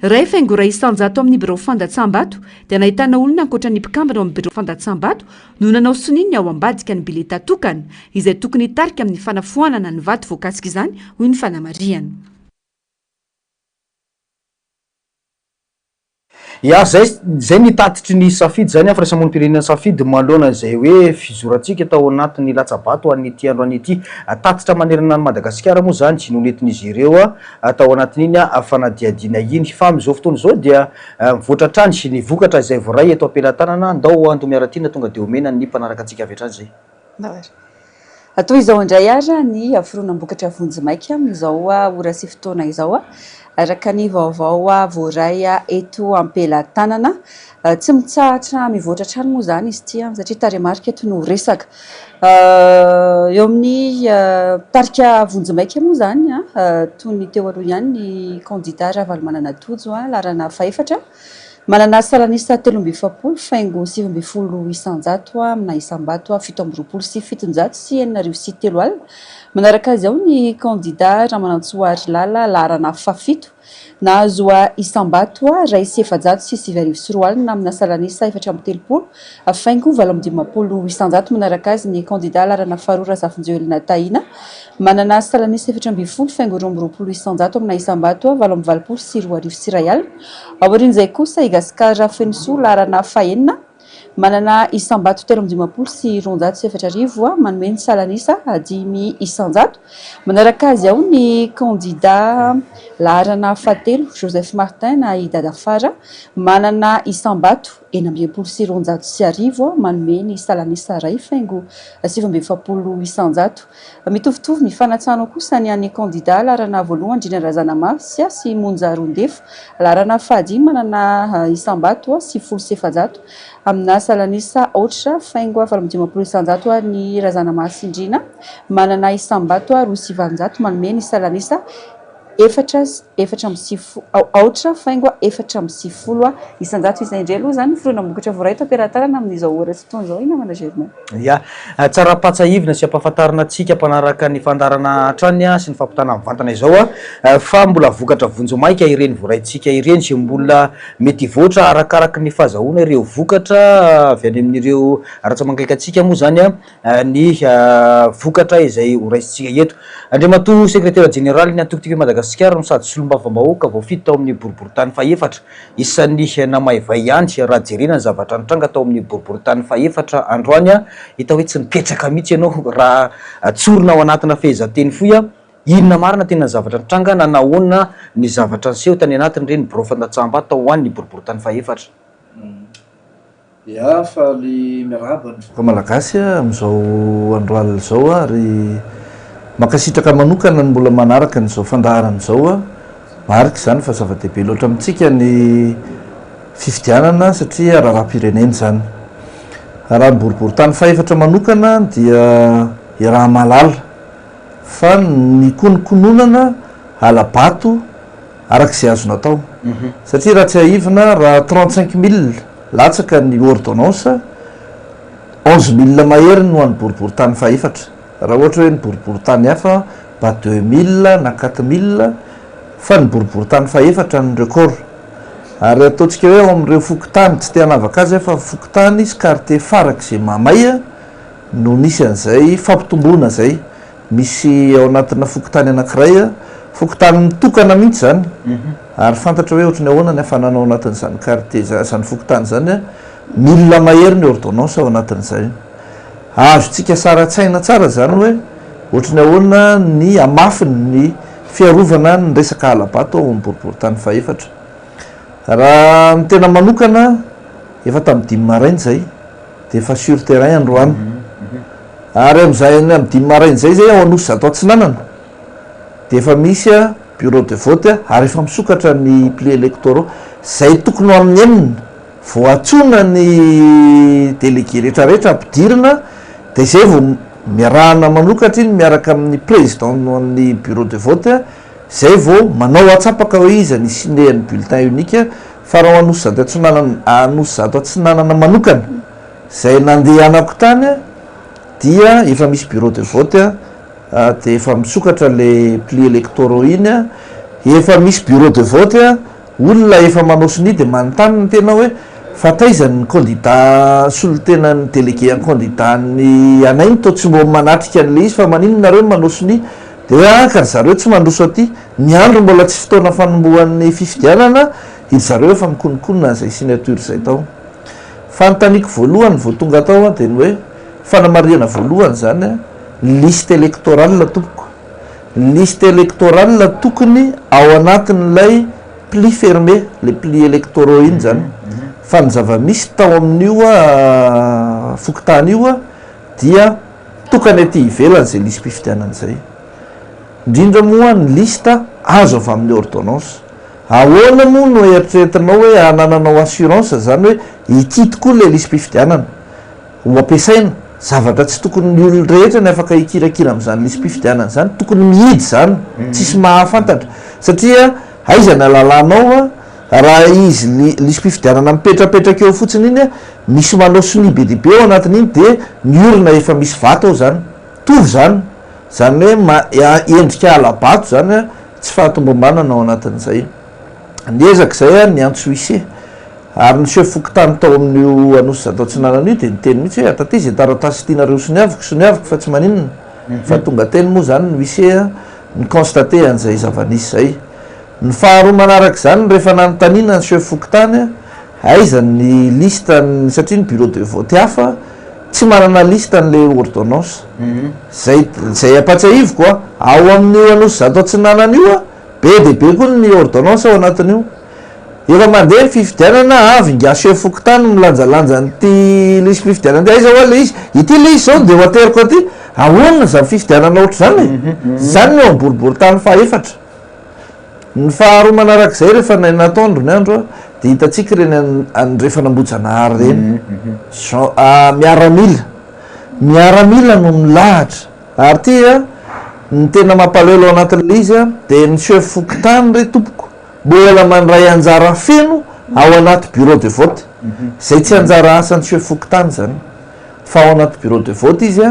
Ray faingo ray 100 amin'ny birao fandatsambato dia nahitana olona ankoatra ny mpikambana amin'ny birao fandatsambato no nanao soniny ao ambadika ny bileta tokana izay tokony hitarika amin'ny fanafoanana ny vaty voakasika izany hoy ny fanamariana. Ya zay nitatitry ny safidy zany firaisamonim-pirenena safidy manoloana izay hoe fizorantsika tao anatin'ny latsabato an'ity andro an'ity tatitra manerana ny Madagasikara moa zany tsy nonetin'izy ireo tao anatin'iny fanadiadiana iny fa amin'izao fotoana izao dia mivoatra trany sy ny vokatra izay voaray eto ampelantanana ndao andro miaratina tonga dia omena ny mpanaraka antsika avy hatrany zay. Atao izao indray ara ny aforonam-bokatra vonjimaika amin'izao ora sy fotoana izao araka ny vaovao voaray eto ampelantanana tsy mitsahatra mivoatra trano moa zany izy ity satria taremarika eto no resaka eo amin'ny tarika vonjimaika moa zany toy ny teo aloha ihany ny candidat Ravalomanana Tojo larana faefatra manana salanisa 370 faingo 7,800 amina isambato 7,20 sy 700 sy 8 sy 3 alina. Manaraka azy ao ny candidat Ramanantsoa Lala larana fafito nahazo isambato ray sy 700 sy 7 sy 4 alina amina salanisa 430 faingo 7,800. Manaraka azy ny candidat larana farora Zafinjoelina Taina manana salanisa 4,20 faingo 2,800 amina isambato 7,20 sy 2 sy 1 alina. Aorin'izay kosa Igaskara Fenso larana fahenina manana isambato 3,20 sy 200 sy 4,000 manome ny salanisa 5,100. Manaraka azy ao ny candidat larana fatelo Joseph Martin na Idadafara manana isambato 9,20 sy 200 sy 1,000 manome ny salanisa ray faingo 7,700. Mitovitovy ny fanatsano kosa ny an'ny candidat larana voalohany Ndrina Razana Marsy sy Monja Rondefo larana fahadimy manana isambato 7,700 amina salanisa ohatra faingo 7,100 ny Razana Marsy Ndrina manana isambato 2,700 manome ny salanisa 4,7 ohatra faingo 4,7 isanjato izay indray aloha zany foronam-bokatra voaray eto ampelantanana amin'izao ora sy fotoana izao ina mana Germain. Ya tsara patsahivina sy ampahafantarana antsika mpanaraka ny fandarana hatrany sy ny fampitana mivantana izao fa mbola vokatra vonjomaika ireny voaraintsika ireny sy mbola mety voatra arakaraka ny fahazahoana ireo vokatra avy any amin'ireo ratsamangaikatsika moa zany ny vokatra izay horaisitsika eto. Andriamatoa secrétaire général ny antokotiko Madagasikara no sady solombavambahoaka voafidy tao amin'ny boriboritany faefatra isan'ny namaivay ihany sy raha jerena ny zavatra nitranga tao amin'ny boriboritany faefatra androany hita hoe tsy nipetraka mihitsy ianao raha tsorona ao anatina fehezanteny foy inona marina tena zavatra nitranga na nahoana ny zavatra niseho tany anatiny reny birao fandatsambato tao hoan'ny boriboritany faefatra. Ya fa ny miarahaba ny voka malagasy amin'izao androalina izao ary makasitraka manokana ny mbola manaraka n'izao fandaharana izao marika izany fa zava-dehibe loatra amintsika ny fifidianana satria raharam-pirenena zany. Raha ny boriboritany faefatra manokana dia raha malala fa ny konokononana alabato arak'izay azona atao satria raha tsy haivina raha 35,000 latsaka ny ordonnance 11,000 mahery no an'ny boriboritany faefatra raha ohatra hoe ny boriboritany hafa ba 2000 na 4000 fa ny boriboritany faefatra ny record ary ataontsika hoe ao amin'ireo fokotany tsy te hanavaka azy fa fokotany izy quartier farak'izay mamay no nisy an'izay fampitomboana zay misy ao anatina fokotany anankiray fokotany mitokana mihitsy zany ary fantatra hoe ohatrany ahoana ny hafanana ao anatin'izany quartier zany fokotany zany milina mahery ny ordonnance ao anatin'izay azotsika saratsaina tsara zany hoe ohatrany ahoana ny amafiny ny fiarovana ny resaka alabato ao amin'ny boriboritany faefatra raha ny tena manokana efa tamin'ny 5 maraina zay de efa sur terrain androany ary am'izay amin'ny 5 maraina zay zay ao anosy zato atsinanana de efa misy bureau de vote ary efa misokatra ny pli électoraux zay tokony ho amin'ny enina vo atsona ny délégué rehetrarehetra ampidirina de zay vo miarahana manokatra iny miaraka amin'ny président amin'ny bureau de vote zay vo manao atsapaka hoe izy ny sinehan'ny bulletin unique fa raha anosy zato atsinanana anosy zato atsinanana manokana zay nandehanako tany dia efa misy bureau de vote de efa misokatra le pli électoraux iny efa misy bureau de vote olona efa manao sini de manontany ny tena hoe fataizany candidat solotena ny délégué en candidat ny anainy to tsy mbo manatrika an'le izy fa manino nareo manao sini de ka zareo tsy mandroso aty ny andro mbola tsy fotoana fanombohan'ny fifidianana izy zareo efa mikonikonina zay signature zay tao fanontaniako voalohany vo tonga tao de ny hoe fanamariana voalohany zany liste électorale tompoko liste électorale tokony ao anatin'ilay pli fermé le pli électoraux iny zany fa ny zava-misy tao amin'io fokotany io dia tokany aty ivelany zay lisy mpifidianana zay indrindra moa ny lista azo avy amin'ny ordonnance ahoana moa no eritreretinao hoe anananao assurance zany hoe ity tokoa le lisy mpifidianana ho ampiasaina zavatra tsy tokony ny olona rehetra ny afaka ikirakira am'izany lisy mpifidianana zany tokony mihidy zany tsisy mahafantatra satria aizana lalanao raha izy lisy mpifidianana mipetrapetraka eo fotsiny iny misy manao soni be dibe ao anatin'iny de ny orona efa misy vato ao zany tovy zany zany hoe endrika alabato zany tsy fahatombomanana ao anatin'izay niezaka zay ny antso huissier ary ny chef fokotany tao amin'io anosy zato atsinanana io de niteny mihitsy hoe ataty zay taratasy tianareo soniaviko fa tsy maninona fa tonga teny moa zany ny huissier ny constaté an'izay zava-nisy zay ny faharoa manaraka zany rehefa nanontaniana ny chef fokotany aiza ny liste satria ny bureau de vote hafa tsy manana liste n'le ordonnance zay apatsahivoko ao amin'io anosy zato atsinanana io be de be koa ny ordonnance ao anatin'io efa mandeha ny fifidianana avy nga chef fokotany milanjalanja nyty lisy mpifidianana de aiza hoa le izy ity le izy zao de ho ateriko aty ahoana zany fifidianana ohatra zany zany eo amboriboritany faefatra ny faharoa manarak'izay rehefa natondro ny andro de hitatsika reny rehefa nambojanahary reny miaramila no milahatra ary tya ny tena mampalelo anatin'le izy de ny chef fokotany re tompoko mbola mandray anjara feno ao anaty bureau de vote zay tsy anjara asan'ny chef fokotany zany fa ao anaty bureau de vote izy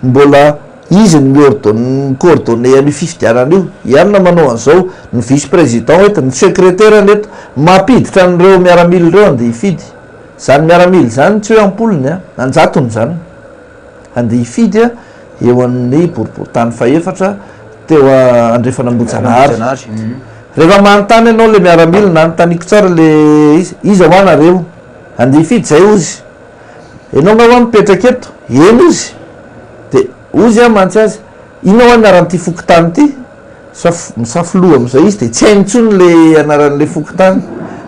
mbola izy ny coordonné an'io fifidianana io ianona manao an'izao ny vice président eto ny secrétaire neto mampiditra an'ireo miaramily reo andeha hifidy zany miaramily zany tsy hoe ampolony anjatony zany andeha hifidy eo amin'ny boriboritany faefatra teo andrefanambojanahary rehefa manontany ianao le miaramily nanontaniako tsara le izy ahoanareo andeha hifidy zay ozy ianao nga hoa mipetraka eto eno izy de ozy mantsy azy inao anaran'ity fokotany ity misafoloha am'izay izy de tsy haintsony le anaran'le fokotany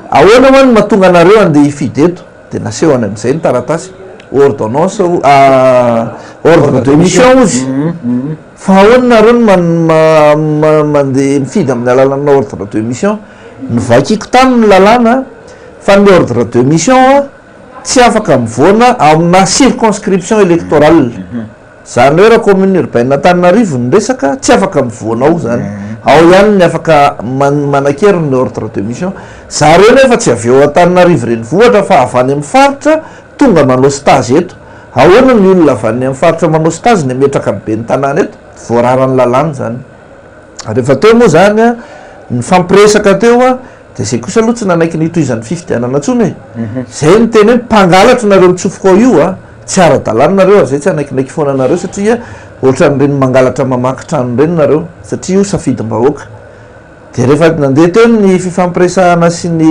ahoana hoa ny mahatonga anareo andeha hifidy eto de naseho any am'izay ny taratasy ordonnance ordre de mission ozy fa ahoana nareo no mandeha mifidy amin'ny alalana ordre de mission novakiko taminy lalàna fa ny ordre de mission tsy afaka mivoana amina circonscription électorale zany hoe raha commune urbaine Antananarivo ny resaka tsy afaka mivoana ao zany ao ihany ny afaka manakery ny ordre de mission zareo nefa tsy avy eo Antananarivo reny vohatra fa avy any amin'ny faritra tonga manao stage eto ahoana ny olona avy any amin'ny faritra manostaziny metraka be ny tanàna eto voararany lalàna zany rehefa teo moa zany a ny fampiresaka teo a de zay kosa aloha tsy nanaiky nitoizan'ny fifidianana ntsony hoe zay ny teny hoe mpangalatra nareo mitsofoka ao io a tsy ara-dalàna nareo zay tsy anaikinaiky foana nareo satria ohatran'ireny mangalatra mamaky trano reny nareo satria io safidim-bahoaka de rehefa nandeha teo ny fifampiresahana sy ny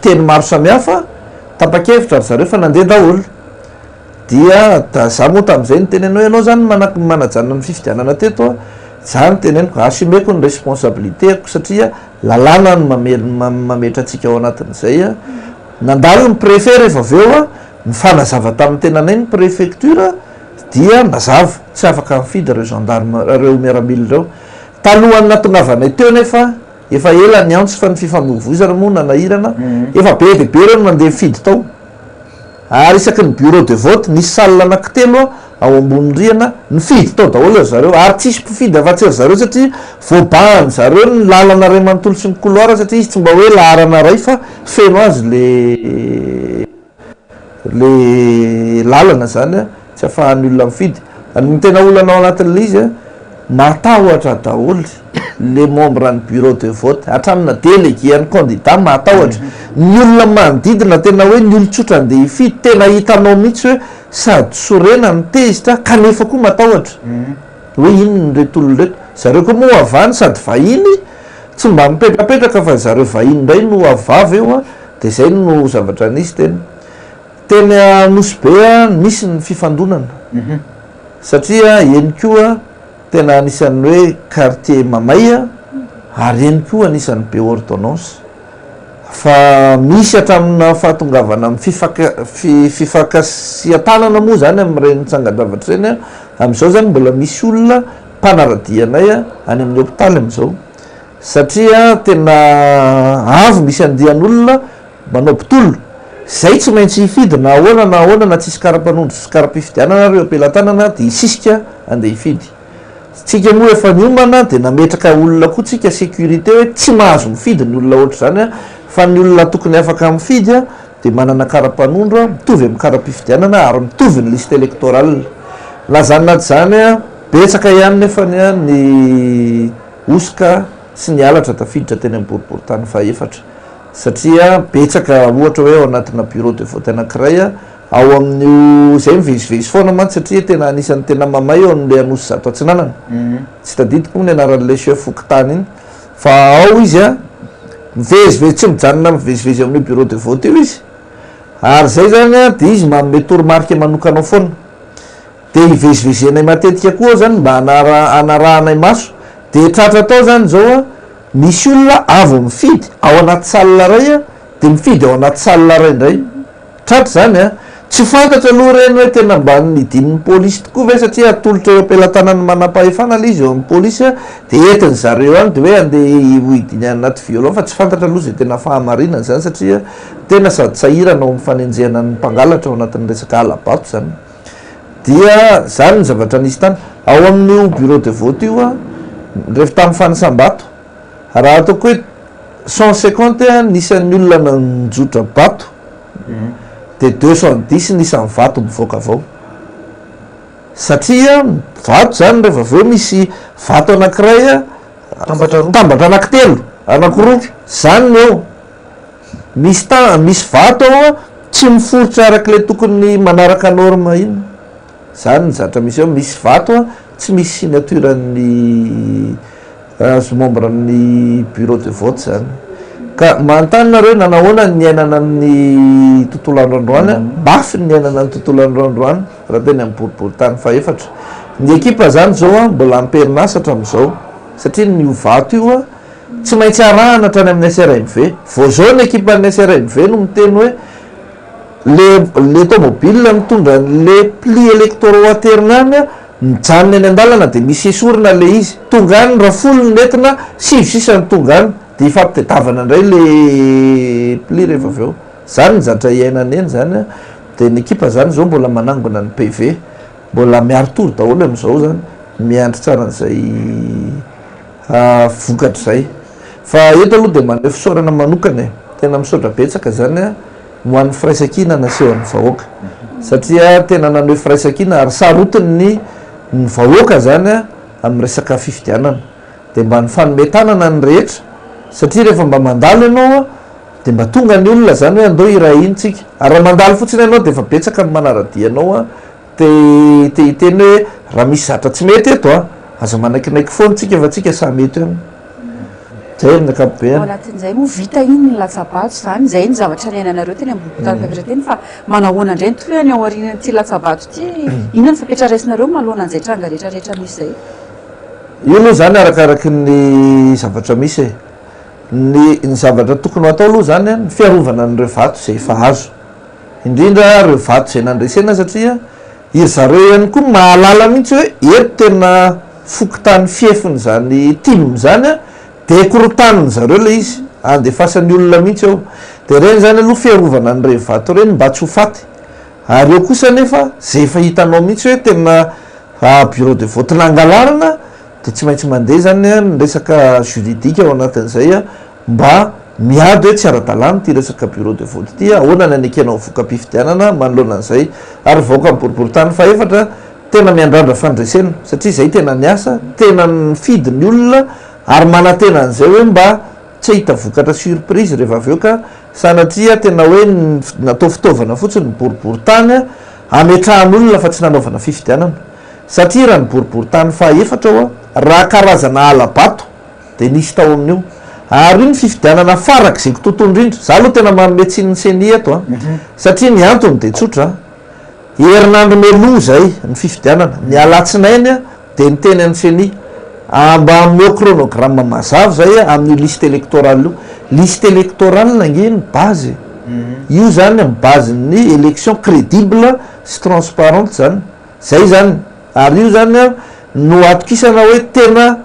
teny maro samihafa tapa-kevitra ry zareo fa nandeha daholo dia za moa tam'izay ny teneny hoe ianao zany manajanona ny fifidianana teto a za ny teneniko asumeko ny responsabilitéko satria lalàna ny mametra antsika ao anatin'izay a nandalo ny préfet rehefa avy eo a ny fanazava tamin'ny tenanay ny préfecture dia mazava tsy afaka mifidy reo gendarme reo miaramily reo talohan'ny natongavanay teo nefa efa ela ny antso fa ny fifamoivoizana moa nanahirana efa be de be reo no mandeha mifidy tao ary isaky ny bureau de vote nisy salle anankitelo ao ambony riana nifidy tao daholo zareo ary tsisy mpifidy afa-tsy zareo satria voabahany zareo ny lalana ray manontolo sy ny couloir satria izy tsy mba hoe laharana ray fa feno azy le lalana zany a tsy afahan'ny olona mifidy ny tena olana ao anatin'le izy a matahotra daholo le membre ny bureau de vote hatramina délégué ny candidat matahotra ny olona manodidina tena hoe ny olotsotra andeha hifidy tena hitanao mihitsy hoe sady sorena ny tezitra kanefa koa matahotra hoe ino ny retolo reto zareo koa moa avany sady vahiny tsy mba mipetrapetraka fa zareo vahiny indray no avavy eo a de zay no zavatra nisy teny anosy be a misy ny fifandonana satria eny koa tena anisan'ny hoe quartier mamay a ary eny koa anisan'ny be ordonnance fa misy hatramina fahatongavana amin'ny fifakasiatanana moa zany amin'ireny tsangadavatra reny a amin'izao zany mbola misy olona mpanaradianay a any amin'ny hôpitaly amin'izao satria tena avy misy andian'olona manao mpitolo zay tsy maintsy hifidy na ahoana na tsisy karapanondro sy karapifidianana reo ampelantanana de hisisika andeha hifidy tsika moa efa niomana de nametraka olona koa tsika sécurité hoe tsy mahazo mifidy ny olona ohatra zany a fa ny olona tokony afaka mifidy a de manana karapanondro a mitovy amin'ny karapifidianana ary mitovy ny liste électorale lazanaty zany a betsaka ihany nefany a ny osika sy ny alatra tafiditra teny amin'ny boriboritany faefatra satria betsaka ohatra hoe ao anatina bureau de vote anankiray a ao amin'io zay mivezivezy foana mantsy satria tena anisan'ny tena mamay eo n'le anosy zato atsinanana tsy tadidiko moa ny anaran'le chef fokotany iny fa ao izy a mivezivezy tsy mijanona mivezivezy amin'ny bureau de vote io izy ary zay zany a de izy manome toromarika manokanao foana de hivezivezenay matetika koa zany mba anarahanay maso de tratra tao zany zao a misy olona avo mifidy ao anaty salle ray a de mifidy ao anaty salle ray indray tratra zany a tsy fantatra aloha reny hoe tena mba nidinin'ny polisy tokoa ve satria atolotra eo ampelantanany manam-pahefana le izy eo amin'ny polisy a de entiny zareo any de hoe andeha hoidiny anaty violon fa tsy fantatra aloha zay tena fahamarinana zany satria tena sady sahirana ao mifanenjehana ny mpangalatra ao anatin'ny resaka alabato zany dia zany ny zavatra nisy tany ao amin'io bureau de vote io a rehefa tamin'ny fanisambato raha ataoko hoe 150 a nisan'ny olona nanjotra bato de 210 nisan'ny vato mivoaka avao satria vato zany rehefa aveo misy vato anankiray a tambatra anankitelo anankiroa zany eo misy vato ao a tsy miforitra araky le tokony manaraka norme iny zany ny zatra misy eo misy vato a tsy misy signaturan'ny membre amin'ny bureau de vote zany ka manontany nareo nanahoana ny ainana ny tontolo androandroany mafy ny ainana ny tontolo androandroany raha teny amin'ny boriboritany faefatra ny ekipa zany zao a mbola amperinasatra am'izao satria ny vato io a tsy maintsy arahana hatrany amin'ny SRMV vao zao ny ekipa ny SRMV no miteny hoe le tomobile mitondra le pli électoraux aternany a mijanona eny an-dalana de misy esorina le izy tonga any raha folo ny netina sivy sisany tonga any de ifampitadiavana indray le pli rehefa avy eo zany ny zatra iainana eny zany a de ny ekipa zany zao mbola manangona ny PV mbola miaritory daholo am'izao zany miandry tsara an'izay vokatra zay fa eto aloha de maneho fisaorana manokana tena misaotra betsaka zany a ho an'ny firaisan-kina naseho an'ny vahoaka satria tena nano hoe firaisakina ary sarotiny ny vahoaka zany a amin'ny resaka fifidianana de mba ny fanometanana ny rehetra satria rehefa mba mandalo ianao a de mba tonga ny olona zany hoe andao irahintsika ary raha mandalo fotsiny ianao de efa betsaka ny manaradianao a te hiteny hoe raha misy zatra tsy mety eto a aza manaikinaiky foantsika efa tsika samy eto any zay amin'ny akapobeany anatin'izay moa vita iny ny latsabato zany zay ny zavatra niainanareo teny ambonibotanifakatra teny fa manahoana indray ny toany ao aorianan'ity latsabato ty inona ny fapetraresinareo malohana an'izay tranga rehetrarehetra misy zay io aloha zany arakaraky ny zavatra misy e ny zavatra tokony ho atao aloha zany a ny fiarovana n'ireo vato zay efa azo indrindra reo vato zay nandresena satria iry zareo ihany koa mahalala mihitsy hoe eto tena fokotany fiefiny zany time zany a de korotaniny zareo le izy andefasan'ny olona mihitsy eo de reny zany aloha fiarovana n'ireo vato reny mba tsy ho faty ary eo kosa nefa zay efa hitanao mihitsy hoe tena bureau de vote nangalarana de tsy maintsy mandeha zany a ny resaka juridika ao anatin'izay a mba miady hoe tsy ara-dalàna ty resaka bureau de vote ty ahoana ny anekenao voka-pifidianana manoloana an'izay ary vaoaka miboribory-tany fa efatra tena miandrandra fandresena satria zay tena ny asa tena ny fidy ny olona ary manantena an'izay hoe mba tsy hita vokatra surprise rehefa aveo ka sanatria tena hoe natao fitaovana fotsiny ny boribory-tany a ametrahan'olona fa tsy nanaovana fifidianana satria raha ny boribory-tany faefatra ao a raha karazana alabato de nisy tao amin'io ary iny fifidianana farak'izay tontolo indrindra za aloha tena manome-tsin'ny seni eto a satria ny antony de tsotra herinandro meloa zay ny fifidianana ny alatsinainy a de ny teny an'ny seni mba amin'eo chronogramme mazava zay a amin'io liste électorale io liste électorale nange ny base io zany amin'ny basen'ny élection crédible sy transparente zany zay zany ary io zany a no atokisana hoe tena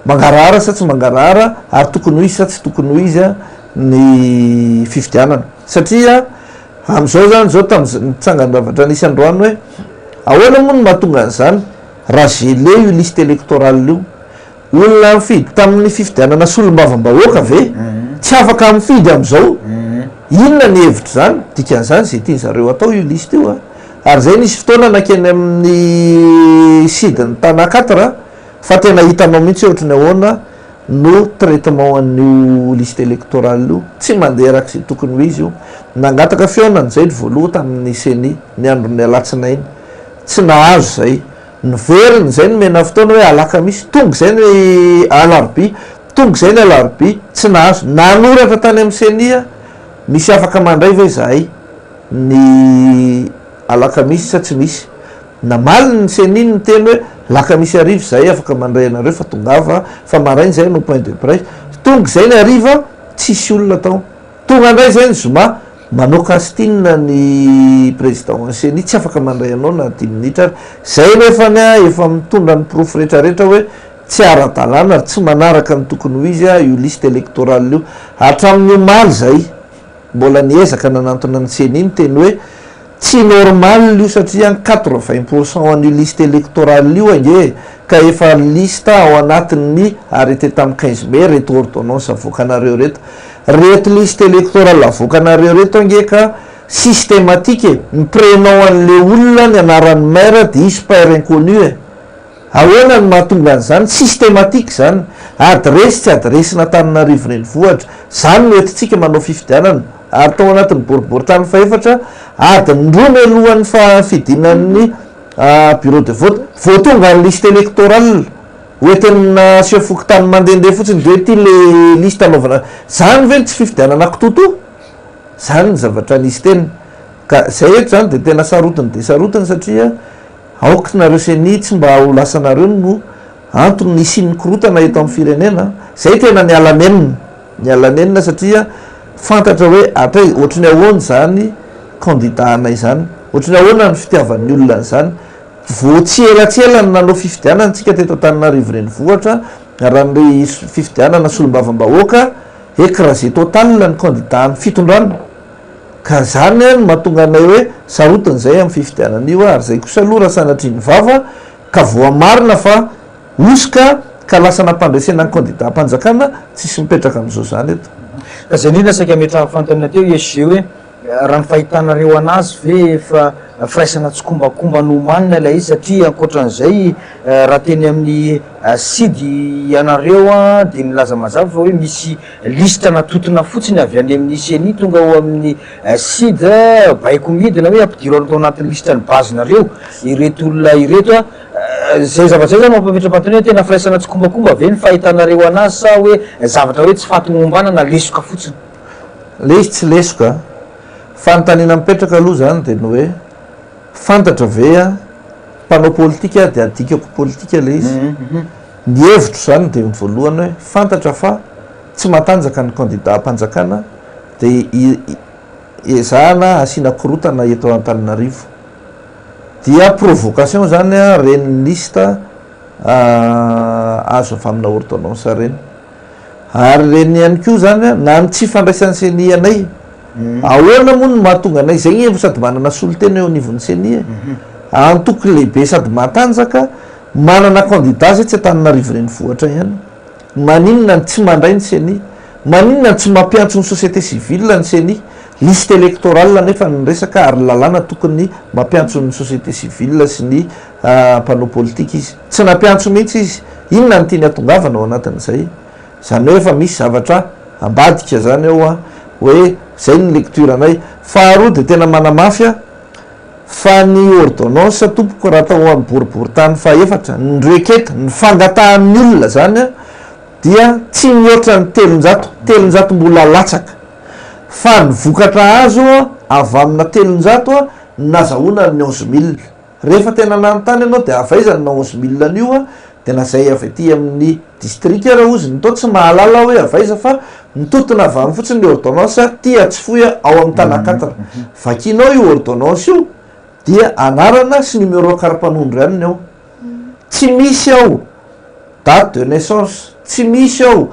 mangarahara sa tsy mangarahara ary tokony ho izy sa tsy tokony ho izy a ny fifidianana satria am'izao zany zao tamitsangany ravatra nisy androany hoe ahoana moa no mahatonga an'izany raha gele io liste électorale io olona mifidy tamin'ny fifidianana solom-bavambahoaka ve tsy afaka mifidy am'izao inona ny hevitra zany dikan'izany zay tiany zareo atao io liste io a ary zay nisy fotoana nakeny amin'ny sidiny tanakatra fa tena hitanao mihitsy ohatra ny ahoana no traitement an'io liste électorale io tsy mandeha raka zay tokony ho izy io nangataka fionan'izay ry voaloha tamin'ny seni ny andron'ny alatsinainy tsy nahazo zay nyveriny zay no mena fotoana hoe alaka misy tonga zay ny alarbi tonga zay ny alarbi tsy nahazo nanoratra tany amin'ny senia misy afaka mandray ve zahay ny alaka misy sa tsy misy namaliny ny seniny ny teny hoe laka misy ariva zay afaka mandray anareo fa tongava fa marainy zay no point de presse tonga zay ny ariva tsisy olona tao tonga andray zay ny zoma manao castina ny président ny seni tsy afaka mandray anao na 10 minitra ary zay nefany a efa mitondra ny proof rehetrarehetra hoe tsy ara-dalàna ary tsy manaraka ny tokony ho izy a io liste électorale io hatramin'ny omaly zay mbola niezaka nanantona ny seni ny teny hoe tsy normal io satria 80% an'io liste électorale io ange ka efa liste ao anatin'ny arrêté tamin'ny 15 mai reto ordonnance avoakanareo reto liste électorale avoakanareo reto ange ka systématique ny prénom an'le olona ny anaran'ny maire de izy père inconnu e ahoana ny mahatonga an'izany systématique zany adresy tsy adresina tananarivo reny vohatra zany no etintsika manao fifidianana ary tao anatin'ny boribory-tany fa efatra adiny roa mialohan'ny fafidinan'ny bureau de vote vo tonga ny liste électorale oentina sy fokotany mandehandeha fotsiny de hoe ty le liste anaovana zany ve tsy fifidianana akitoto zany ny zavatra nisy teny ka zay eto zany de tena sarotiny de sarotiny satria aoka nareo seni tsy mba ho lasanareo no antony ny isin'ny korotana eto amin'ny firenena zay tena ny alanenina satria fantatra hoe atray ohatrany ahoany zany candidatanay zany ohatrany ahoana ny fitiavan'ny olona zany vo tsy elatsy ela ny nanao fifidianana tsika teto tananarivo reny vohatra raha ny fifidianana solom-bavambahoaka écrasé total ny candidat ny fitondrana ka zany a no mahatonga anay hoe sarotiny zay amin'ny fifidianan'io ary zay kosa aloha raha sanatriny vava ka voamarina fa osika ka lasa nampandresena ny candidat mpanjakana tsisy mipetraka am'izao zany eto ka zay nina saika metra fantanina teo esg hoe raha ny fahitanareo anazy ve fa firaisana tsy kombakomba no manina ilay izy satria ankoatran'izay raha teny amin'ny sidy ianareo a dia nilaza mazava fa hoe misy lista natotona fotsiny avy any amin'ny CNI tonga ho amin'ny sida baiko midina hoe ampidiro atao anatin'ny listany bazinareo ireto olona ireto a zay zavatra zay zany mampametrampatony hoe tena firaisana tsy kombakomba ve ny fahitanareo anazy sa hoe zavatra hoe tsy fatomombanana lesoka fotsiny le izy tsy lesoka fanontaniana mipetraka aloha zany dia ny hoe fantatra ve a mpanao politika dia adikako politika le izy ny hevitro zany dia voalohany hoe fantatra fa tsy matanjaka ny candidat am-panjakana dia ezahana asiana korotana eto Antananarivo dia provocation zany a reny lista azo avy amina ordonnance reny ary reny ihany koa zany a na ny tsy fandraisan'ny CNI anay ahoana moa no mahatonga anay zay evo sady manana solotena eo anivon'ny CNI antoky lehibe sady matanjaka manana candidat zay tsy Antananarivo reny vohatra ihany maninona ny tsy mandray ny CNI maninona ny tsy mampiantso ny société civile ny CNI liste électorale nefa ny resaka ary lalàna tokony mampiantso ny société civile sy ny mpanao politika izy tsy nampiantso mihitsy izy inona ny tiany atongavana ao anatin'izay zany hoe efa misy zavatra ambadika zany ao a hoe zay ny lecture anay faharoa dia tena manamafia fa ny ordonnance tompoko raha tao amin'ny boriboritany faefatra ny reketa ny fangatahan'ny olona zany a dia tsy mihoatra ny telonjato mbola latsaka fa ny vokatra azo avy amina telonjato a nazahoana ny 11 000 rehefa tena nanontany ianao dia avaizany na 11 000 an'io a dia nazay avy aty amin'ny district raha ozy nytao tsy mahalala hoe avaiza fa mitotona avy amin'ny fotsiny le ordonnance tia tsy foya ao amin'ny tanakatara vakinao io ordonnance io dia anarana sy numéro karapanondro ihany ao tsy misy ao date de naissance tsy misy ao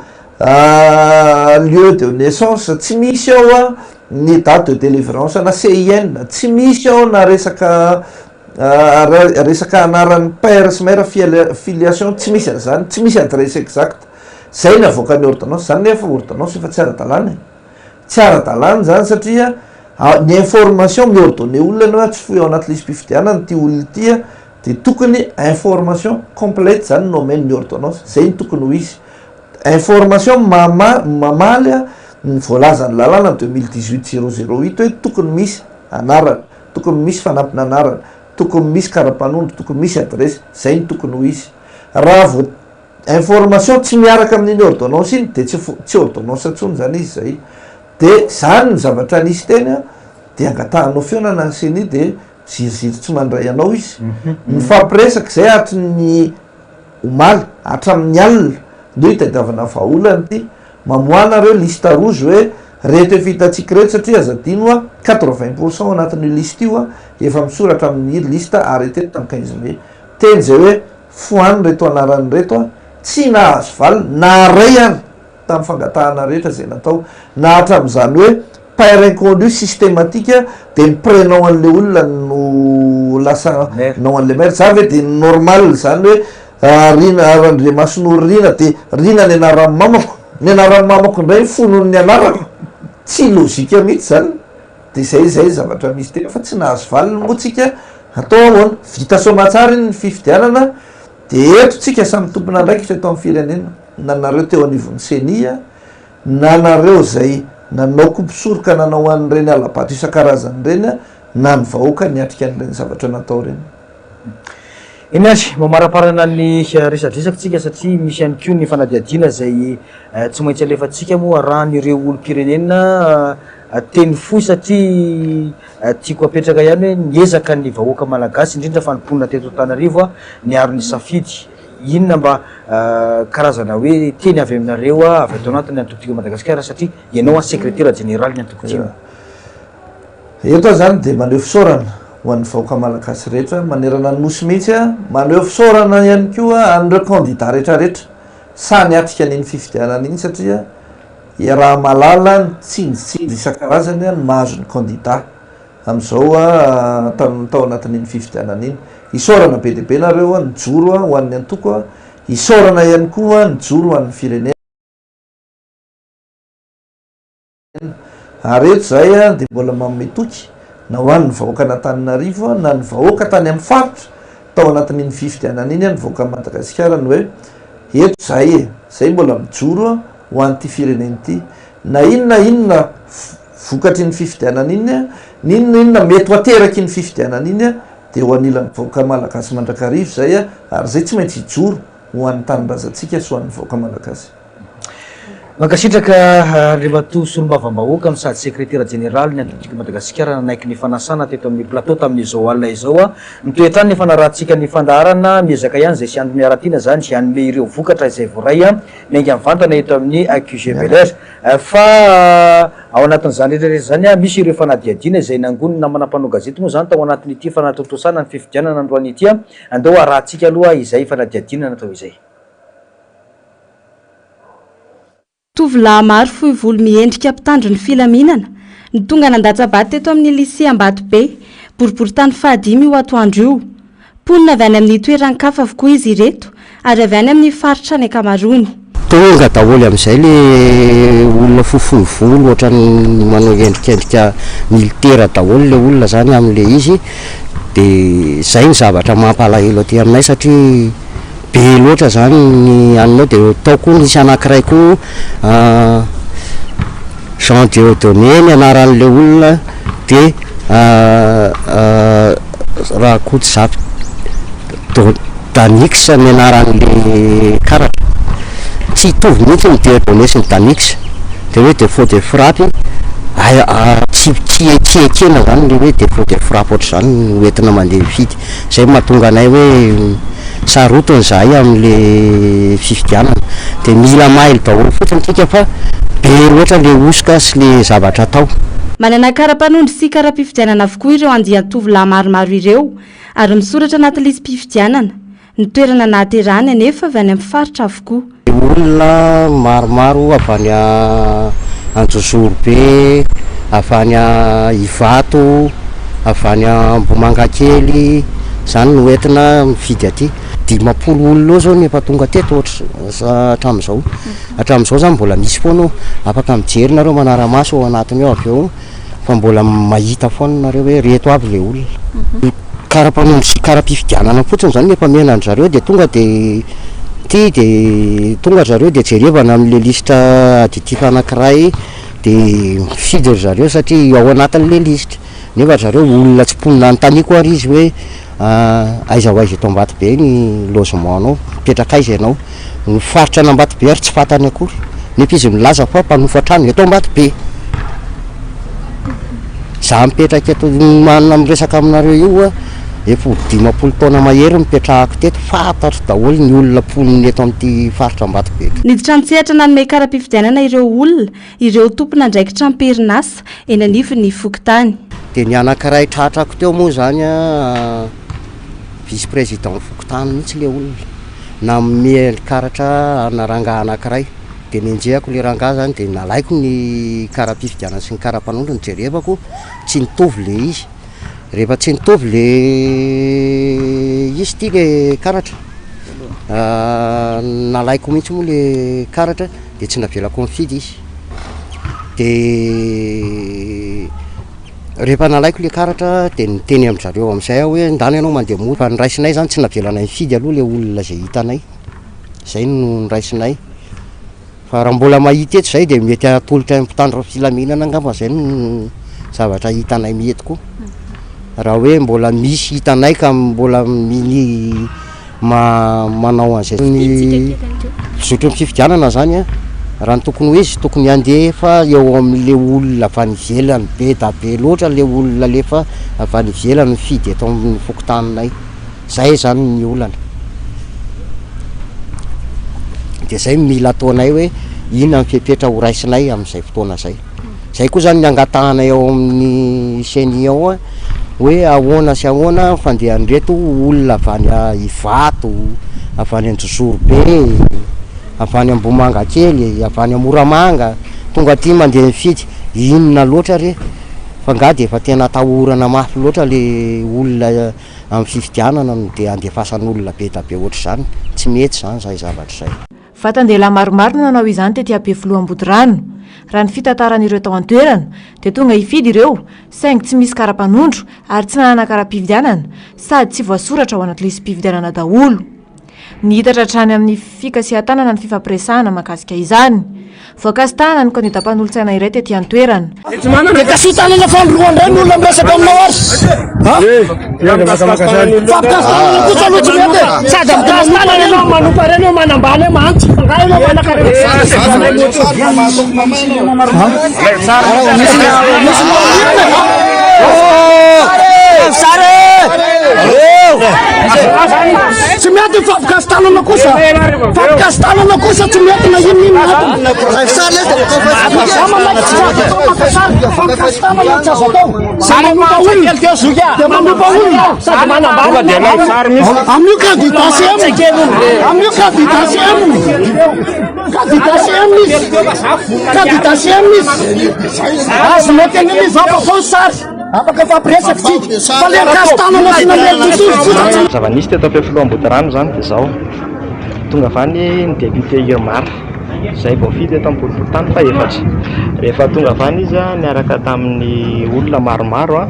lieu de naissance tsy misy ao a ny date de délivrance na CIN tsy misy ao na resaka anaran'ny père sy mère filiation tsy misy an'izany tsy misy adresse exact zay ny avoaka ny ordonnance zany nefa ordonnance efa tsy ara-dalàna tsy ara-dalàna zany satria ny information miordonné olona anao tsy foy ao anaty lisy-pifidianana ty olona tya dia tokony information complète zany no omeny ny ordonnance zay ny tokony ho izy information mamaly a ny voalazany lalàna 2018 008 hoe tokony misy anarana tokony misy fanampina anarana tokony misy karapanondro tokony misy adresse zay ny tokony ho izy raha vo information tsy miaraka amin'iny ordonnance iny dia tsy ordonnance ntsony zany izy zay dia zany ny zavatra nisy teny a dia angatahanao feonana ny CNI dia ziroziry tsy mandray anao izy ny fampiresaka zay hatry ny omaly hatramin'ny alina no hitadiavana vahaolany ty mamoanareo liste rouge hoe reto efitatsika reto satria azadino a 80% anatin'io liste io a efa misoratra amin'ny liste arrêté tamin'ny 15 mai teny zay hoe foany reto anarany reto a tsy nahazo valy na ray ary tamin'ny fangatahana rehetra zay natao na hatramin'izany hoe père inconnu systématique dia ny prénom an'le olona no lasa nom an'le maire za ve dia normal zany hoe rina masonoro rina dia rina ny anaran'ny mamako ny anaran'ny mamako indray fonony anarako tsy logika mihitsy zany dia zay zavatra misy tena fa tsy nahazo valy moatsika atao ahoana vita somatsara iny ny fifidianana dia etotsika samy tompona andraikitra eto amin'ny firenena nanareo teo anivon'ny CNI a nanareo zay nanao kompisoroka nanao an'ireny alabato isan-karazany reny a na ny vahoaka niatrika an'ireny zavatra natao reny iny azy mamaraparana ny resadresakytsika satria misy ihany koa ny fanadiadiana zay tsy maintsy alefatsika moa rahan'ireo olo-pirenena teny foy satria tiako apetraka ihany hoe niezaka ny vahoaka malagasy indrindra fanomponina teto Antananarivo a niaro ny safidy inona mba karazana hoe teny avy aminareo a avy atao anatin'ny antokotiko Madagasikara satria ianao a secrétaire général ny antokotiko eto zany dia maneho fisaorana ho an'ny vahoaka malagasy rehetra manerana ny nosy mihitsy a maneho fisaorana ihany koa an'ireo candidat rehetrarehetra sa niatrika an'iny fifidianana iny satria raha malala ny tsinjitsinjy isan-karazany a ny mahazo ny candidat amin'izao a tao anatin'iny fifidianana iny isaorana be deaibe nareo a ny joro a ho an'ny antoko a isaorana ihany koa ny joro ho an'ny firenena ary eto zay a de mbola mametoky na hoan'ny vahoaka an'Antananarivo na ny vahoaka tany amin'ny faritra tao anatin'iny fifidianana iny a ny vahoaka Madagasikara ny hoe eto zay mbola mijoro ho an'ity fireneny ity na inona vokatry ny fifidianana iny a ninona mety ho ateraky ny fifidianana iny a de ho anilan'ny vahoaka malagasy mandrakarivo zay a ary zay tsy maintsy hijoro ho an'ny tanindrazantsika sy ho an'ny vahoaka malagasy. Mankasitraka Andriamatoa Solombavam-bahoaka ny sady sekretera jeneraly ny Antodinika Madagasikara nanaiky ny fanasana teto amin'ny plateau tamin'izao alina izao a mitoetany ny fanarahantsika ny fandaharana miezaka ihany zay sy andro miaratiana zany sy anome ireo vokatra izay voaray a miainga mivantana eto amin'ny accusé Belair fa ao anatin'izany rehetrarehetra zany a misy ireo fanadiadiana izay nangonina namana mpanao gazety moa zany tao anatin'ity fanatotosana ny fifidianana androany ity a andao arahantsika aloha izay fanadiadiana natao izay. Tovolahy maro fohy volo miendrika mpitandro ny filaminana ny tonga nandatsabady teto amin'ny lycée Ambatobe boriboritany fahadimy io atoandro io. Ponina avy any amin'ny toeran-kafa avokoa izy ireto ary avy any amin'ny faritra ny akamarony. Tonga daholo amin'izay le olona fohifohy volo ohatrany manao endrikendrika militaire daholo le olona zany amin'le izy de zay ny zavatra mampalahelo aty aminay satria be loatra zany ny anao de taoko nisy anankiray koa Jean Dieudonné ny anaran'le olona de raha koty zato Danix ny anaran'le karatra tsy hitovy mihitsy ny Dieudonné sy ny Danix de hoe de faux de frappe tsy ekena zany le hoe de faux de frappe ohatr'izany hoentina mandeha mifidy zay mahatonga anay hoe sarotony zahay amin'le fifidianana de mila mailo daholo fotsiny tsika fa be loatra le osoka sy le zavatra atao. Manana kara-panondro sy kara-pifidianana avokoa ireo andian-tovolahy maromaro ireo ary misoratra anaty listim-pifidianana ny toerana nahaterahany anefa avy any amin'ny faritra avokoa. Olona maromaro avy any Anjozorobe, avy any Ivato, avy any Ambomangakely zany no entina mifidy aty. 10 olona zao nefa tonga teto hatramin'izao. Hatramin'izao zany mbola misy foana afaka mijery nareo manara-maso ao anatiny ao avy eo fa mbola mahita foana nareo hoe reto avy le olona. Kara-panondro sy kara-pifidianana fotsiny zany nefa menany zareo de tonga de tonga zareo de jerevana amin'le lista additif anankiray de mifidy zareo satria ao anatin'le lista nefa zareo olona tsy mponina anontaniko ary izy hoe aiza ho aiza eto Ambatobe ny logement anao mipetraka aiza ianao ny faritra ny Ambatobe ary tsy fantany akory nefa izy milaza fa mpanofa trano eto Ambatobe za mipetraka eto manana miresaka aminareo io a efa 10 taona mahery mipetrahako teto fantatro daholo ny olona mponiny eto amin'ity faritra Ambatobe. Niditra an-tsehatra nanome kara-pifidianana ireo olona ireo tompona ndraikitra amperinasa eny anivon'ny Fokotany. De ny anankiray tratrako teo moa zany vice président Fokotany mihitsy le olona nanome karatra ana rangahy anankiray de nenjehako le rangahy zany de nalaiko ny kara-pifidianana sy ny kara-panondro ny jerevako tsy nitovy le izy. Rehefa tsy nitovy le izy ty le karatra nalaiko mihitsy moa le karatra de tsy navelako mifidy izy de rehefa nalaiko le karatra de niteny amin'zareo amin'izay aho hoe ndany ianao mandeha mody fa niraisinay zany tsy navelanay mifidy aloha le olona zay hitanay zay no niraisinay fa raha mbola mahita eto zay de mety atolotra mpitandro filaminana angamba zay no zavatra hitanay mety koa raha hoe mbola misy hitanay ka mbola miny manao an'izay ny zotry ny fifidianana zany a raha ny tokony hoe izy tokony handefa eo amin'le olona avy any ivelany be da be loatra le olona lefa avy any ivelany mifidy eto amin'ny Fokotaninay zay zany ny olana de zay mila ataonay hoe inona mifepetra ho raisinay amin'izay fotoana zay. Zay koa zany ny angatahanay ao amin'ny seny ao a hoe ahoana sy ahoana fandehan'ireto olona avy any Ivato, avy any Anjozorobe, avy any Ambomangakely, avy any Moramanga tonga aty mandeha mifidy inona loatra re fa nga de efa tena atahorana mafy loatra le olona amin'ny fifidianana de andefasan'olona be da be ohatr'izany tsy mety zany zay zavatra zay. Vatan-dehilahy maromaro no nanao izany tetỳ Befiloha Ambodirano raha ny fitantaran'ireo tao an-toerana dia tonga hifidy ireo saingy tsy misy kara-panondro ary tsy nanana kara-pividianana sady tsy voasoratra ao anaty lisy-pividianana daholo. Nihitatra hatrany amin'ny fikasihan-tanana ny fifampiresahana mahakasika izany. Voakasitahana ny kandidam-panolo-tsaina iray tetỳ an-toerana. Kasitanana fandroana indray ny olona miresaka aminao ary. Fampikasitanana kosa aloha tsy mety. Sady amikasitanana ianao manompa reny manambany mantsy. Ngahy ianao manakare. Tsy mety fampikasitanana kosa. Fampikasitanana kosa tsy mety na inona Amin'io candidature azo mety any mivapa fao sary afaka fampiresaka tsika fa le kastanana sy namely tontolo zava-nisy teto Ampefiloha-Ambodirano zany dia zao tonga avany ny député Iomar izay vao fidy eto am-Boriboritany fa efatra. Rehefa tonga avany izy niaraka tamin'ny olona maromaro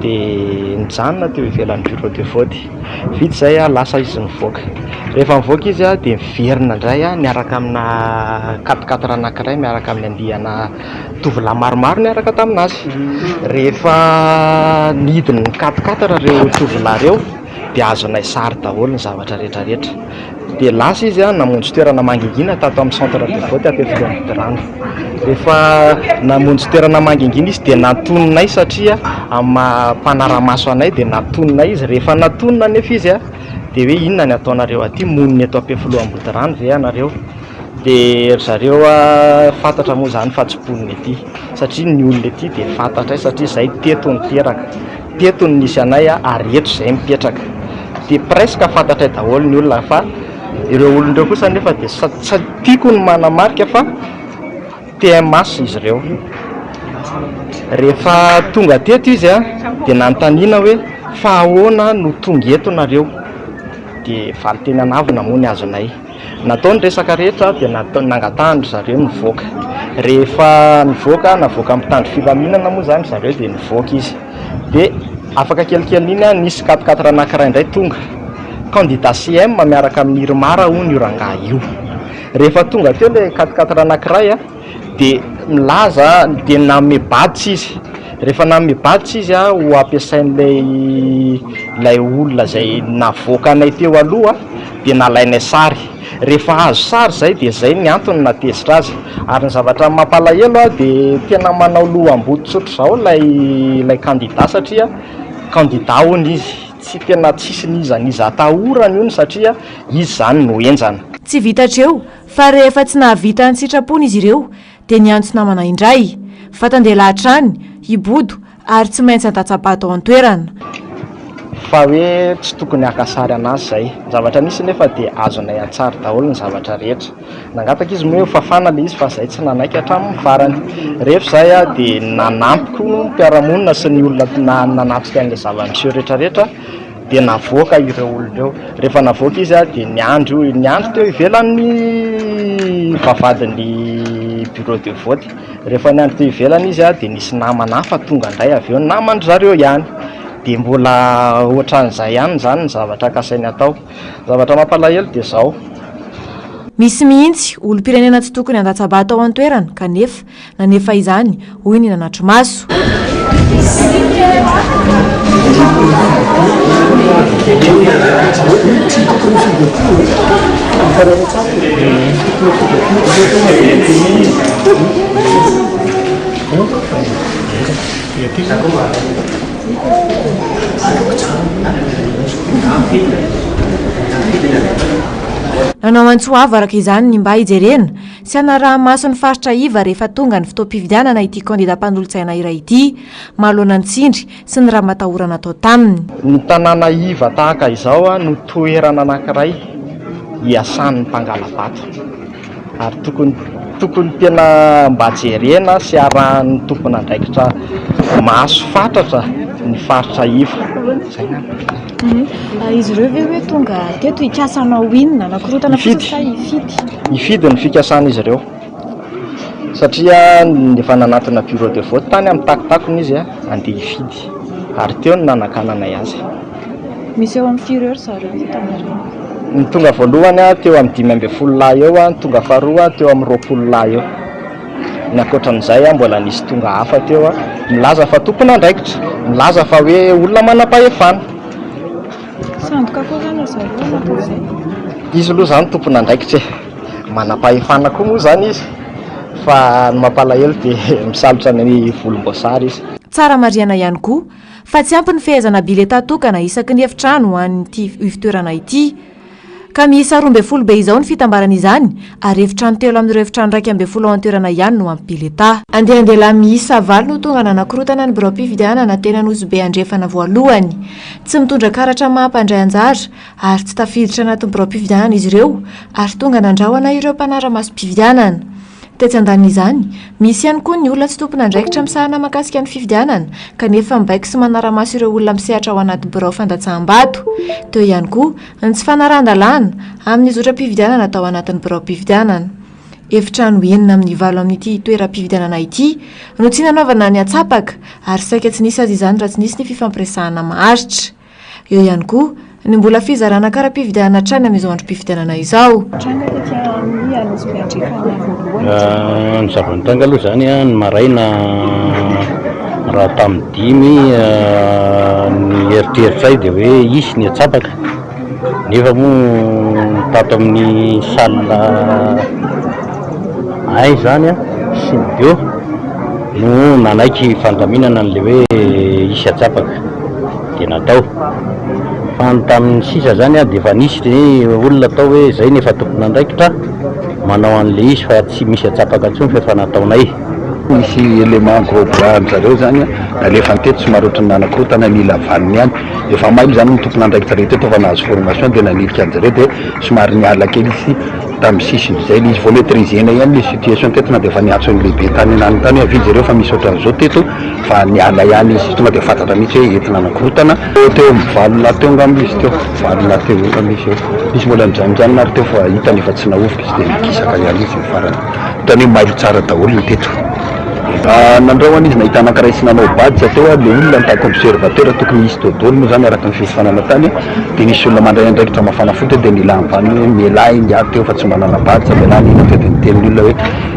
dia nijanona teo ivelan'ny bureau de vote. Vita izay lasa izy nivoaka. Rehefa nivoaka izy dia miverina indray niaraka amina 4x4 anankiray miaraka amin'ny andihana tovolahy maromaro niaraka taminazy. Rehefa nidiny 4x4 ireo tovolahy ireo dia azonay sary daholo ny zavatra rehetrarehetra. Dia lasa izy namonjy toerana mangingina tato amin'ny centre de vote Ampefiloha-Ambodirano. Rehefa namonjy toerana mangingina izy dia natononay satria amin'ny mpanara-maso anay dia natononay izy. Rehefa natonona nefa izy dia hoe inona ny ataonareo aty moniny eto Ampefiloha-Ambodirano ve anareo? Dia zareo fantatra moa zany fa tsy poniny ety satria ny olona ety dia fantatra satria izay teto niteraka, teto ny nisy anay ary eto izay mipetraka. Dia presque fantatray daholo ny olona fa ireo olon'ireo kosa nefa dia tsy tiako ny manamarika fa TMS izy ireo. Rehefa tonga teto izy dia nanontaniana hoe fa ahoana no tonga eto nareo? Dia valy teny anavina moa ny azonay. Nataony resaka rehetra dia nangatahany zareo nivoaka. Rehefa nivoaka navoaka amin'ny tandro filaminana moa zany zareo dia nivoaka izy. Dia afaka kelikely iny nisy 4x4 anankiray indray tonga. Candidat CM miaraka amin'ny Irmara hono io rangahy io. Rehefa tonga teo le 4x4 anankiray dia milaza dia namebaditra izy. Rehefa namebaditra izy ho ampiasain'ilay olona izay navoaka anay teo aloha dia nalainay sary. Rehefa azo sary izay dia izay ny antony natezitra azy. Ary ny zavatra mampalahelo dia tena manao loha-ambody tsotro izao ilay candidat satria candidat hono izy. Tsy tena tsisy nizaniza atahorany io satria izy zany no enjana. Tsy vitatreo fa rehefa tsy nahavita ny sitrapony izy ireo dia niantso namana indray fa tandeha hatrany hibodo ary tsy maintsy antatsapato ao an-toerana. Fa hoe tsy tokony hakasary anazy izay. Zavatra nisy nefa dia azonay atsara daholo ny zavatra rehetra. Nangataka izy moa fafana le izy fa izay tsy nanaiky hatramin'ny farany. Rehefa izay dia nanampiko ny mpiara-monina sy ny olona nanatrika an'ilay zava-miseho rehetrarehetra dia navoaka ireo olona ireo. Rehefa navoaka izy dia niandro teo ivelan'ny vavadin'ny bureau de vote. Rehefa niandro teo ivelany izy dia nisy namana hafa tonga indray avy eo namandry zareo ihany. Dia mbola ohatran'izay ihany zany ny zavatra kasainy atao. Zavatra mampalahelo dia izao. Misy mihitsy olom-pirenena tsy tokony handatsabato ao an-toerana kanefa nanefa izany hoy ny nanatro maso. Nanao antsoava araka izany ny mba hijerena sy hanaraha maso ny faritra iva rehefa tonga ny fotoam-pividianana ity candidat-mpanolo-tsaina iray ity mahalona ny tsindry sy ny raha matahorana atao taminy. Ny tanàna iva tahaka izao no toerana anankiray hiasan'ny mpangala-bato ary tokony tena mba jerena sy arahan'ny tompony andraikitra maso fatratra ny faritra iva. Izy ireo ve hoe tonga teto hikasanao inona nakorotana ifidy ny fikasana izy ireo. satria efa nanatina bureau de vote tany amin'ny takotakony izy andeha hifidy ary teo ny nanakananay azy. Misy eo amin'ny firy heure zareo hitanareo? Ny tonga voalohany teo amin'ny 5 lahy eo, ny tonga faharoa teo amin'ny 20 lahy eo. Ny ankoatran'izay mbola nisy tonga hafa teo milaza fa tompona andraikitra, milaza fa hoe olona manam-pahefana. Sandoka koa zany zareo natozay. Izy aloha zany tompona andraikitra manam-pahefana koa moa zany izy fa ny mampalahelo dia misalotra ny volomboasary izy. Tsara mariana ihany koa fa tsy ampy ny fehezana bileta tokana isaky ny efitrano ho an'ity fitoerana ity ka miisa 12 be izao ny fitambaran'izany ary efitrano telo amin'ireo efitrano 12 ao an-toerana ihany no ampy bileta. Andehandela miisa 9 no tonga nanakorotana ny bureau-pifidianana teny Anosibe andrefana voalohany. Tsy mitondra karatra mahampandray anjara ary tsy tafiditra anatin'ny bureau-pifidianana izy ireo ary tonga nandrahoana ireo mpanara-maso-pifidianana. Tetsy andanin'izany, misy ihany koa ny olona tsy tompona andraikitra misahana makasika ny fifidianana kanefa mibaiko sy manara-maso ireo olona misehatra ao anaty birao fandatsaham-bato. Teo ihany koa ny tsy fanaran-dalàna amin'ny zotra-pifidianana atao anatin'ny birao-pifidianana. Efitrano 9 amin'ny 7 amin'ity toeram-pifidianana ity no tsy nanaovana ny atsapaka ary saika tsy nisy azy izany raha tsy nisy ny fifampiresahana maharitra. Eo ihany koa ny mbola fizarana kara-pifidianana trany amin'izao androm-pifidianana izao. Ny zava-nitranga aloha zany ny maraina raha tamin'ny 5 ny eritreritray dia hoe isy ny atsapaka nefa moa tato amin'ny salina ay zany sy ny bio no nanaiky fandaminana n'le hoe isy atsapaka dia natao fa ny tamin'ny sisa zany dia efa nisy dia olona atao hoe zay nefa tompona andraikitra manao an'le izy fa tsy misy atsapaka intsony fa efa nataonay. Misy élément gros bras zareo zany nalefa teto somary ohatran'ny nanakorotana mila valiny ihany efa mailo zany ny tompona andraikitra rehetra eto efa nahazo formation dia nanilika an'zareo dia somary niala kely izy tamin'ny sisiny zay izy vao maîtrisena ihany le situation teto na dia efa niatso ny lehibe tany anany tany avidy zareo fa misy ohatran'izao teto fa niala ihany izy tonga dia fantatra mihitsy hoe entina nakorotana teo mivalona teo ngamba izy teo valona teo ngamba izy eo misy mbola mijanojano ary teo fa hitany efa tsy nahovoka izy dia mikisaka ihany izy farany hitany hoe mailo tsara daholo ny teto. Nandrahoana izy nahitana karaha sy nanao badika teo le olona nitako observateur tokony misy dodolo moa zany araka ny fifanana tany dia nisy olona mandray andraikitra mafana foty dia nila mivany hoe mialahy niary teo fa tsy manana badika mialahy nina teo dia niteny olona hoe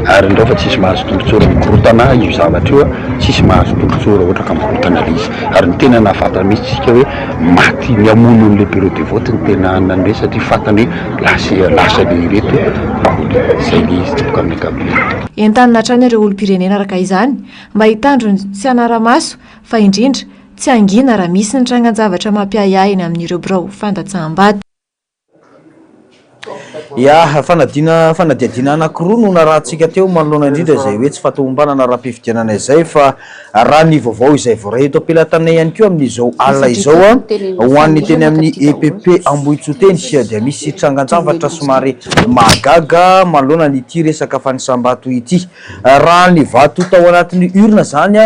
ary ndreo fa tsisy mahazo tongotsora mikorotana io zavatra io tsisy mahazo tongotsora ohatra ka mikorotana le izy ary ny tena nafantana mihitsy tsika hoe maty ny amono n'le bureau de vote ny tena nanre satria fantany hoe lasa le reto zay le izy topoka amin'ny ankapobeny. Entanina hatrany ireo olom-pirenena araka izany mba hitandrony sy hanara-maso fa indrindra tsy angina raha misy ny trangan-javatra mampiahiahiny amin'ireo birao fandatsaham-bato. Ya fanadiadiana anankiroa no narahantsika teo manoloana indrindra izay hoe tsy fatombanana raha-pifidianana izay fa raha ny vaovao izay voareto ampelantanay ihany koa amin'izao alina izao ho an'ny teny amin'ny EPP Ambohitsoteny dia misy trangan-javatra somary mahagaga manoloana n'ity resaka fanisambato ity. Raha ny vato tao anatin'ny urna zany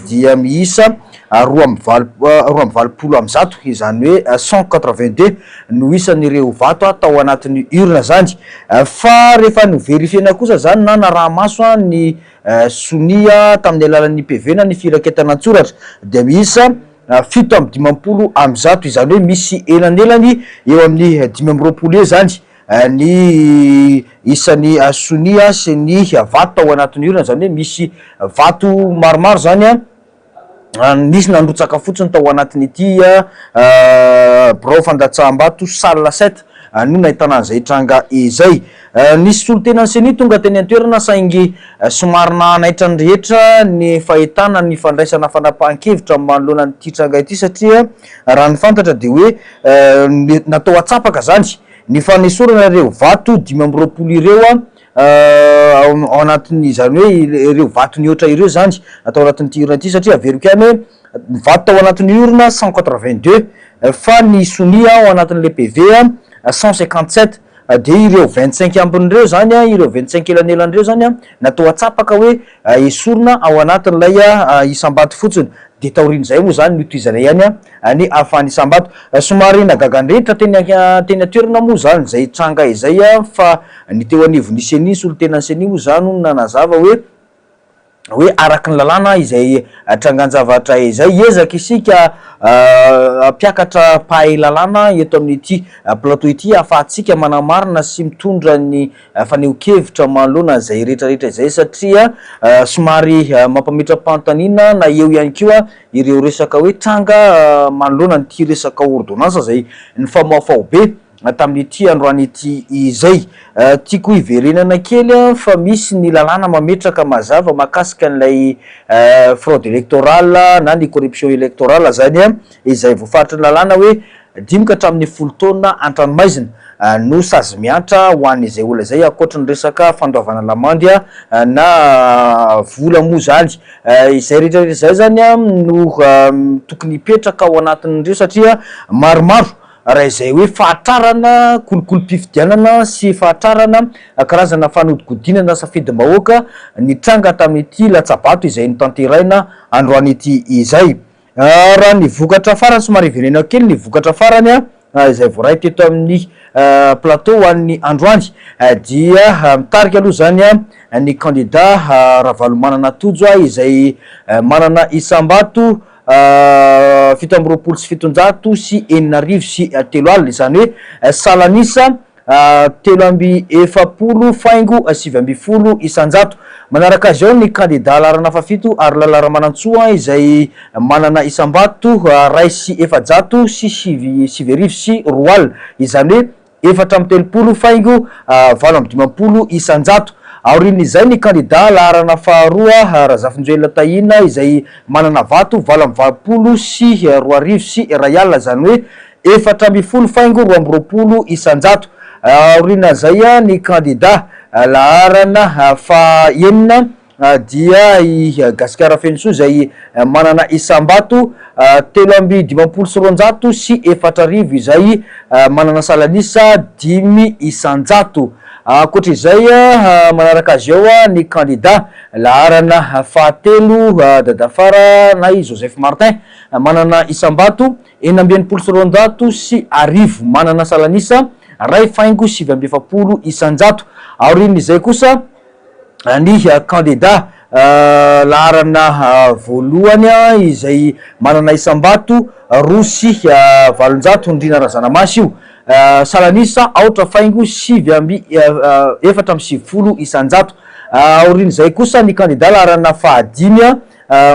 dia miisa 2,20 izany hoe 182 no isan'ireo vato tao anatin'ny urna zany fa rehefa no verifiena kosa zany na raha maso ny sonia tamin'ny alalan'ny PV na ny firaketana an-tsoratra dia miisa 7,50 am'zato izany hoe misy elanelany eo amin'ny 5,20 zany ny isan'ny sonia sy ny vato tao anatin'ny urna zany hoe misy vato maromaro zany nisy nandrotsaka fotsiny tao anatin'ity birao fandatsaham-bato salle 7 no nahitana an'izay tranga izay. Nisy solotenany seni tonga teny an-toerana saingy somary nanaitra ny rehetra ny fahitana ny fandraisana fanapahan-kevitra manoloana n'ity tranga ity satria raha ny fantatra dia hoe natao atsapaka zany ny fanesorana ireo vato 5,20 ireo ao anatin'ny zany hoe ireo vato ny oatra ireo zany atao anatin'ity urna ity satria averiko ihany hoe vato tao anatin'ny urna 182 fa ny sonia ao anatin'le PV 157 dia ireo 25 ambin'ireo zany ireo 25 elanelan'ireo zany natao atsapaka hoe esorina ao anatin'ilay isam-bato fotsiny dia taorian'izay moa zany notoizana ihany ny ahafahany isam-bato somary nagaganrehetra teny atoerana moa zany zay tranga izay fa ny teo anivo nisy seni solotenany seni moa zany no nanazava hoe hoe araky ny lalàna izay trangan-javatra izay ezaka isika mpiakatra pahay lalàna eto amin'ity plateau ity ahafahantsika manamarina sy mitondra ny faneho-kevitra manoloana zay rehetrarehetra izay satria somary mampametram-pantanina na eo ihany koa ireo resaka hoe tranga manoloana nyity resaka ordonnance zay ny famaofao be tamin'ity androany ity izay tiako hiverenana kely fa misy ny lalàna mametraka mazava mahakasika n'ilay fraude électorale na ny corruption électorale zany izay voafaritra ny lalàna hoe 10 ka hatramin'ny 10 taona an-tranomaizina no sazy miantra ho an'izay olona zay akoatra ny resaka fandoavana lamandy na vola moa zany izay rehetrarehetra zay zany no tokony hipetraka ao anatin'ireo satria maromaro raha izay hoe fahatrarana kolokolo-pifidianana sy fahatrarana karazana fanodigodinana safidy-bahoaka nitranga tamin'ity latsabato izay notanteraina androany ity izay raha ny vokatra farany somary hiverenena kely ny vokatra farany izay voaray teto amin'ny plateau hoan'ny androany dia mitarika aloha zany ny candidat Ravalomanana Tojo izay manana isambato 720 sy 700 sy 400 sy 3 alina izany hoe salanisa 340 faingo 720 isanjato. Manaraka azy ao ny candidat larana fafito ary lalara manantsoa izay manana isambato ray sy efajato sy sivy sy roal izany hoe 430 faingo 850 isanjato. Aorin'izay ny candidat larana faharoa Razafinjoelina Tahina izay manana vato 820 sy 200 sy rayal zany hoe 410 faingo 220 isanjato. Aorin'izay ny candidat larana fahaenina dia i Gasikara Fenso izay manana isambato 320 sy 200 sy 400 izay manana salanisa 10 isanjato. Akoatra izay manaraka azy ao ny candidat laharana fahatelo dadafara na i Joseph Martin manana isambato 420 sy 200 sy arivo manana salanisa ray faingo 720 isanjato. Aorin'izay kosa ny candidat laharana voalohany izay manana isambato roa sy valonjato Ndrina Razanamasy io salanisa aotra faingo 770 isanjato. Aorin'izay kosa ny candidat laharana fahadimy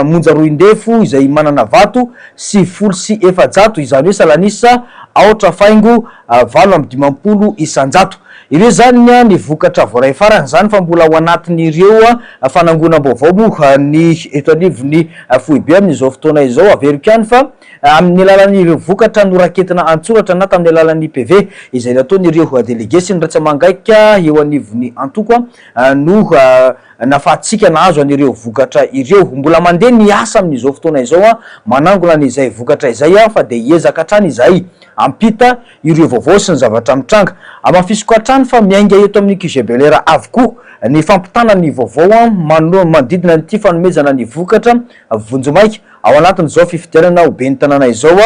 Monja Roindefo izay manana vato 70 sy efajato izany hoe salanisa aotra faingo 820 isanjato. Ireo zany ny vokatra voaray farany zany fa mbola ao anatin'ireo fanangonam-baovao moa ny eto anivony foibe amin'izao fotoana izao averiko ihany fa amin'ny alalan'ireo vokatra noraketina antsoratra na tamin'ny alalan'ny PV izay nataon'ireo délégué sy ny ratsamangaika eo anivony antoko no nafahatsika nahazo an'ireo vokatra ireo mbola mandeha ny asa amin'izao fotoana izao manangona n'izay vokatra izay fa de hiezaka hatrany izay ampita ireo vaovao sy ny zavatra mitranga amafisiko hatrany fa miainga eto amin'ny QG Belera avokoa ny fampitana ny vaovao manodidina nyity fanomezana ny vokatra vonjomaika ao anatin'izao fifidianana ho be ny tanàna izao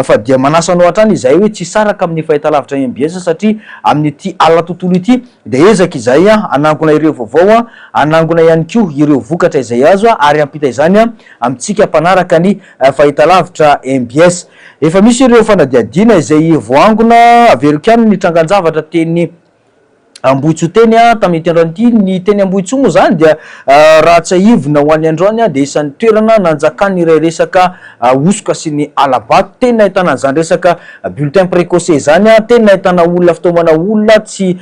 fa dia manasanao hatrany izay hoe tsy saraka amin'ny fahitalavitra MBS satria amin'ity alina tontolo ity de ezaka izay anangona ireo vaovao anangona ihany koa ireo vokatra izay azo ary ampita izany amitsika mpanaraka ny fahitalavitra MBS. Efa misy ireo fanadiadina izay voangona averiko ihany ny trangan-javatra teny Ambohitso teny tamin'ny tendrony ity ny teny Ambohitso moa zany dia raha tsy ahivona ho an'ny androany de isan'ny toerana nanjakany iray resaka osoka sy ny alabato tena ahitana an'izany resaka bulletin précoce zany tena ahitana olona fitaomana olona tsy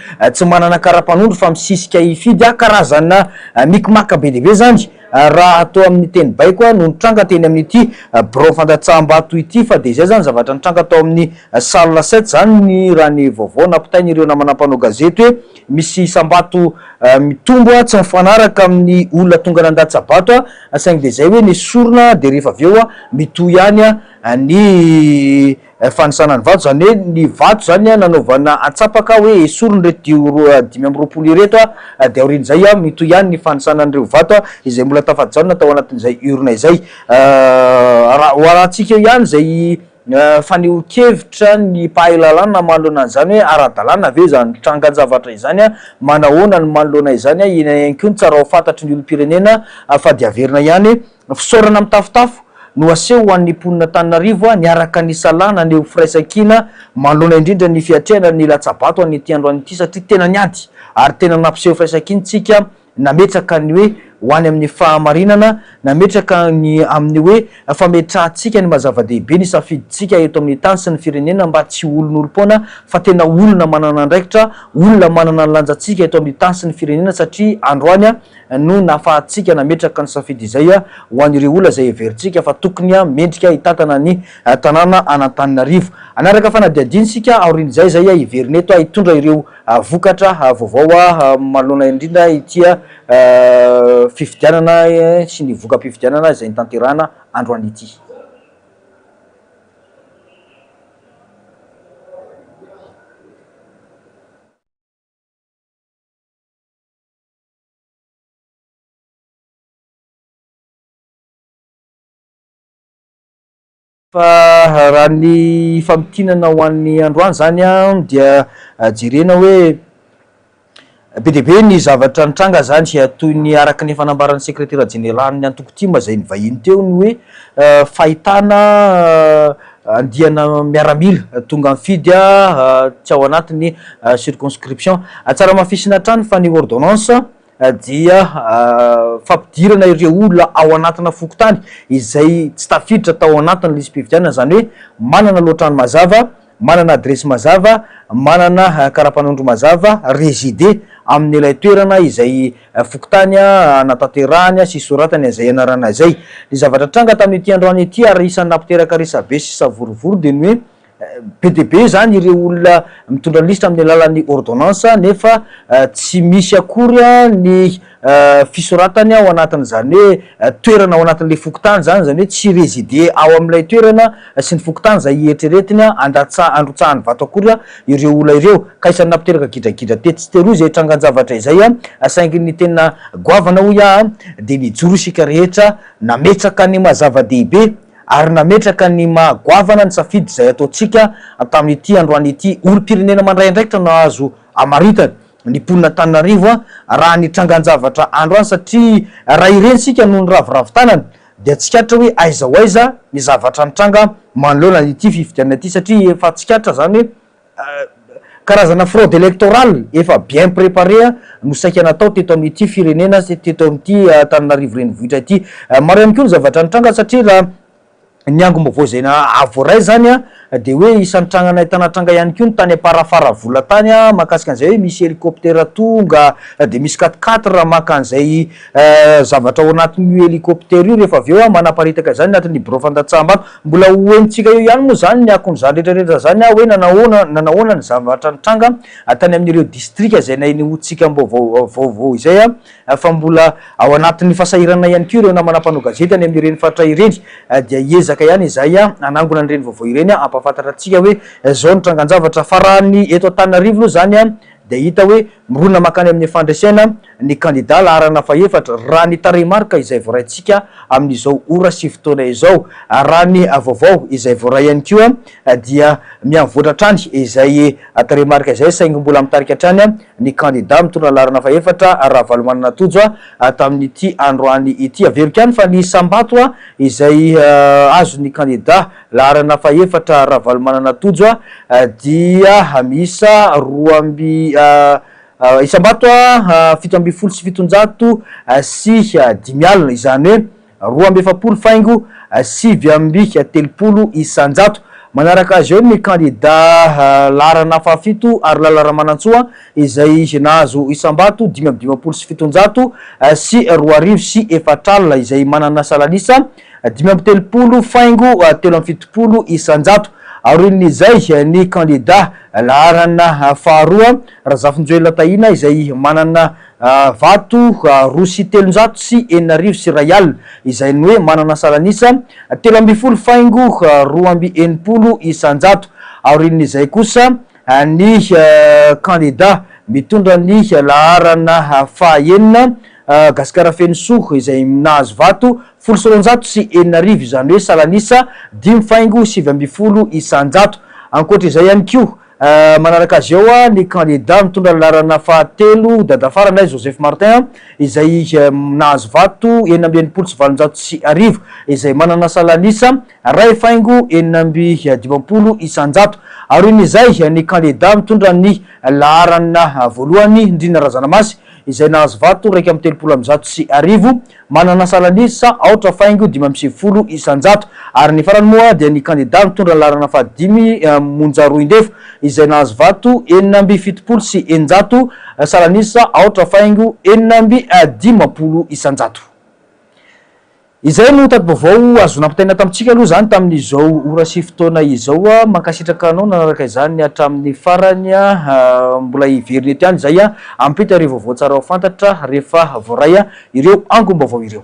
manana kara-panondro fa misisika hifidy karazana mikimaka be dehibe zany raha atao amin'ny teny baiko no nitranga teny amin'ity bureau fandatsaham-bato ity fa de zay zany zavatra nitranga atao amin'ny salle 7 zany ny raha ny vaovao nampitain'ireo namanam-panao gazety hoe misy isambato mitombo tsy mifanaraka amin'ny olona tonga nandatsabato saingy de zay hoe ny sorona de rehefa avy eo mitohy ihany ny fanisanany vato zany hoe ny vato zany nanaovana atsapaka hoe esorony reto 520 ireto de aorin'izay mitohy ihany ny fanisanan'ireo vato izay mbola tafady zany natao anatin'izay urna izay rahantsika eo ihany zay fa niokevitra ny mpahalalana manoloana an'izany hoe ara-dalàna ve zany trangan-javatra izany a manahoana ny manoloana izany a ina ihany koa ny tsara ho fantatry ny olom-pirenena fa dia averina ihany fisaorana amin'ny tafotafo no aseho ho an'ny mponina Antananarivo niaraka ny salana ny firaisan-kina manoloana indrindra ny fiatrehana ny latsabato an'ity androany ity satria tena niady ary tena nampiseho firaisan-kina tsika nametraka ny hoe ho any amin'ny fahamarinana nametraka ny amin'ny hoe fametrahantsika ny mazava-dehibe ny safiditsika eto amin'ny tany sy ny firenena mba tsy olon'olom-poana fa tena olona manana andraikitra olona manana ny lanjantsika eto amin'ny tany sy ny firenena satria androany no nafahantsika nametraka ny safidy izay ho an'ireo olona zay heverintsika fa tokony mendrika hitatana ny tanàna an'Antananarivo anaraka fanadiadinsika aorian'izay zay hiverineto hitondra ireo vokatra vaovao manoloana indrindra itya fifidianana sy ny voka-pifidianana izay nitanterahana androany ity. Fa raha ny famitinana ho an'ny androany zany dia jerena hoe be dia be ny zavatra nitranga zany toy ny araka ny fanambaran'ny sekretera jeneraly Antokotima zay nivahiny teo ny hoe fahitana andiana miaramila tonga mifidy tsy ao anatin'ny circonscription tsara mafisina hatrany fa ny ordonnance dia fampidirana ireo olona ao anatina fokotany izay tsy tafiditra tao anatin'ny listim-pifidianana zany hoe manana lohatrano mazava manana adresy mazava manana karapanondro mazava résidé amin'ny ilay toerana izay fokotany natanterahany sy soratany izay anarana izay ny zavatra tranga tamin'ity androany ity ary isan'ny nampiteraka resabe sy savorovoro dia ny hoe be dia be zany ireo olona mitondra lisitra amin'ny alalan'ny ordonnance nefa tsy misy akory ny fisoratany ao anatin'izany hoe toerana ao anatin'le fokotany zany hoe tsy résidé ao amin'ilay toerana sy ny fokotany zay hietreretiny androtsahany vato akory ireo olona ireo ka isan'ny nampiteraka gidragidra tetsy teroa izay trangan-javatra izay saingy ny tena goavana hoy dia nijoro isika rehetra nametraka ny mazava-dehibe ary nametraka ny mahagoavana ny safidy izay ataontsika tamin'ity androany ity olom-pirenena mandray andraikitra nahazo amaritana ny mponina Antananarivo raha ny trangan-javatra androany satria raha irensika noho ny raviravin-tanany dia tsikatra hoe aiza ho aiza ny zavatra nitranga manoloana ity fifidianana ity satria efa tsikatra zany hoe karazana fraude électorale efa bien préparé no saika natao teto amin'ity firenena teto amin'ity Antananarivo renivohitra ity maro ihany koa ny zavatra nitranga satria raha ny angom-baovao zay avoray zany dia hoe isan'ny trangana ahitana tranga ihany koa ny tany aparafara vola tany mahakasika an'izay hoe misy hélicoptère tonga dia misy 4x4 raha maka an'izay zavatra ao anatin'io hélicoptère io rehefa avy eo manaparitaka zany anatin'ny bureau fandatsaham-bato mbola hoenitsika eo ihany moa zany ny akon'izany rehetrarehetra zany hoe nanahoana ny zavatra nitranga tany amin'ireo distrika zay nainy hotsika vaovao izay fa mbola ao anatin'ny fasahirana ihany koa ireo namana-panao gazety any amin'ireny fatra ireny dia iezaka ihany izay anangona an'ireny vaovao ireny ampafantatra antsika hoe zao ny trangan-javatra farany eto Antananarivo aloha zany dia hita hoe mirona makany amin'ny fandresena ny candidat laharana faefatra raha ny tarehimarika izay voaraintsika amin'izao ora sy fotoana izao raha ny vaovao izay voaray ihany koa dia miavoatra hatrany izay tarehimarika izay saingy mbola mitarika hatrany ny candidat mitondra laharana faefatra Ravalomanana Tojo tamin'ity androany ity averika ihany fa ny sambato izay azo ny candidat laharana faefatra Ravalomanana Tojo dia misa roa amby isambato 7 sy 700 sy 10 alina izany hoe 2 faingo 7 isanjato manaraka azy eo ny candidat laharana fafito ary lalaramanantsoa izay nahazo isambato 5 sy 700 sy 2 sy 4 alina izay manana salanisa 5 faingo 7 isanjato aorin'izay ny candidat laharana faharoa Razafinjoelina Tahina izay manana vato 2 sy 300 sy 4 sy 1 alina izay ny hoe manana salanisa 12 faingo 2 isanjato aorin'izay kosa ny candidat mitondra ny laharana fahaenina gasikara fenosoa izay nahazo vato 700 sy 400 izany hoe salanisa 5.20 isanjato. Ankoatra izay ihany koa manaraka azy eo ny candidat mitondra larana fahatelo dadafaranay Joseph Martin izay nahazo vato 4.7 sy 100 izay manana salanisa 2.420 isanjato. Aroin'izay ny candidat mitondra ny larana voalohany Indrina Razanamasy izay nahazo vato 2.30 sy 100 manana salanisa 4.5 isanjato. Ary ny farany moa dia ny candidat mitondra larana fahadimy Monja Roindefo izay nahazo vato 4.70 sy 100 salanisa 4.450 isanjato. Izay no tadim-baovao azo nampitaina tamintsika aloha zany tamin'izao ora sy fotoana izao mankasitraka anao nanaraka izany hatramin'ny farany mbola iveriny ety any zay ampita ireo vaovao tsara ho fantatra rehefa voaray ireo angom-baovao ireo.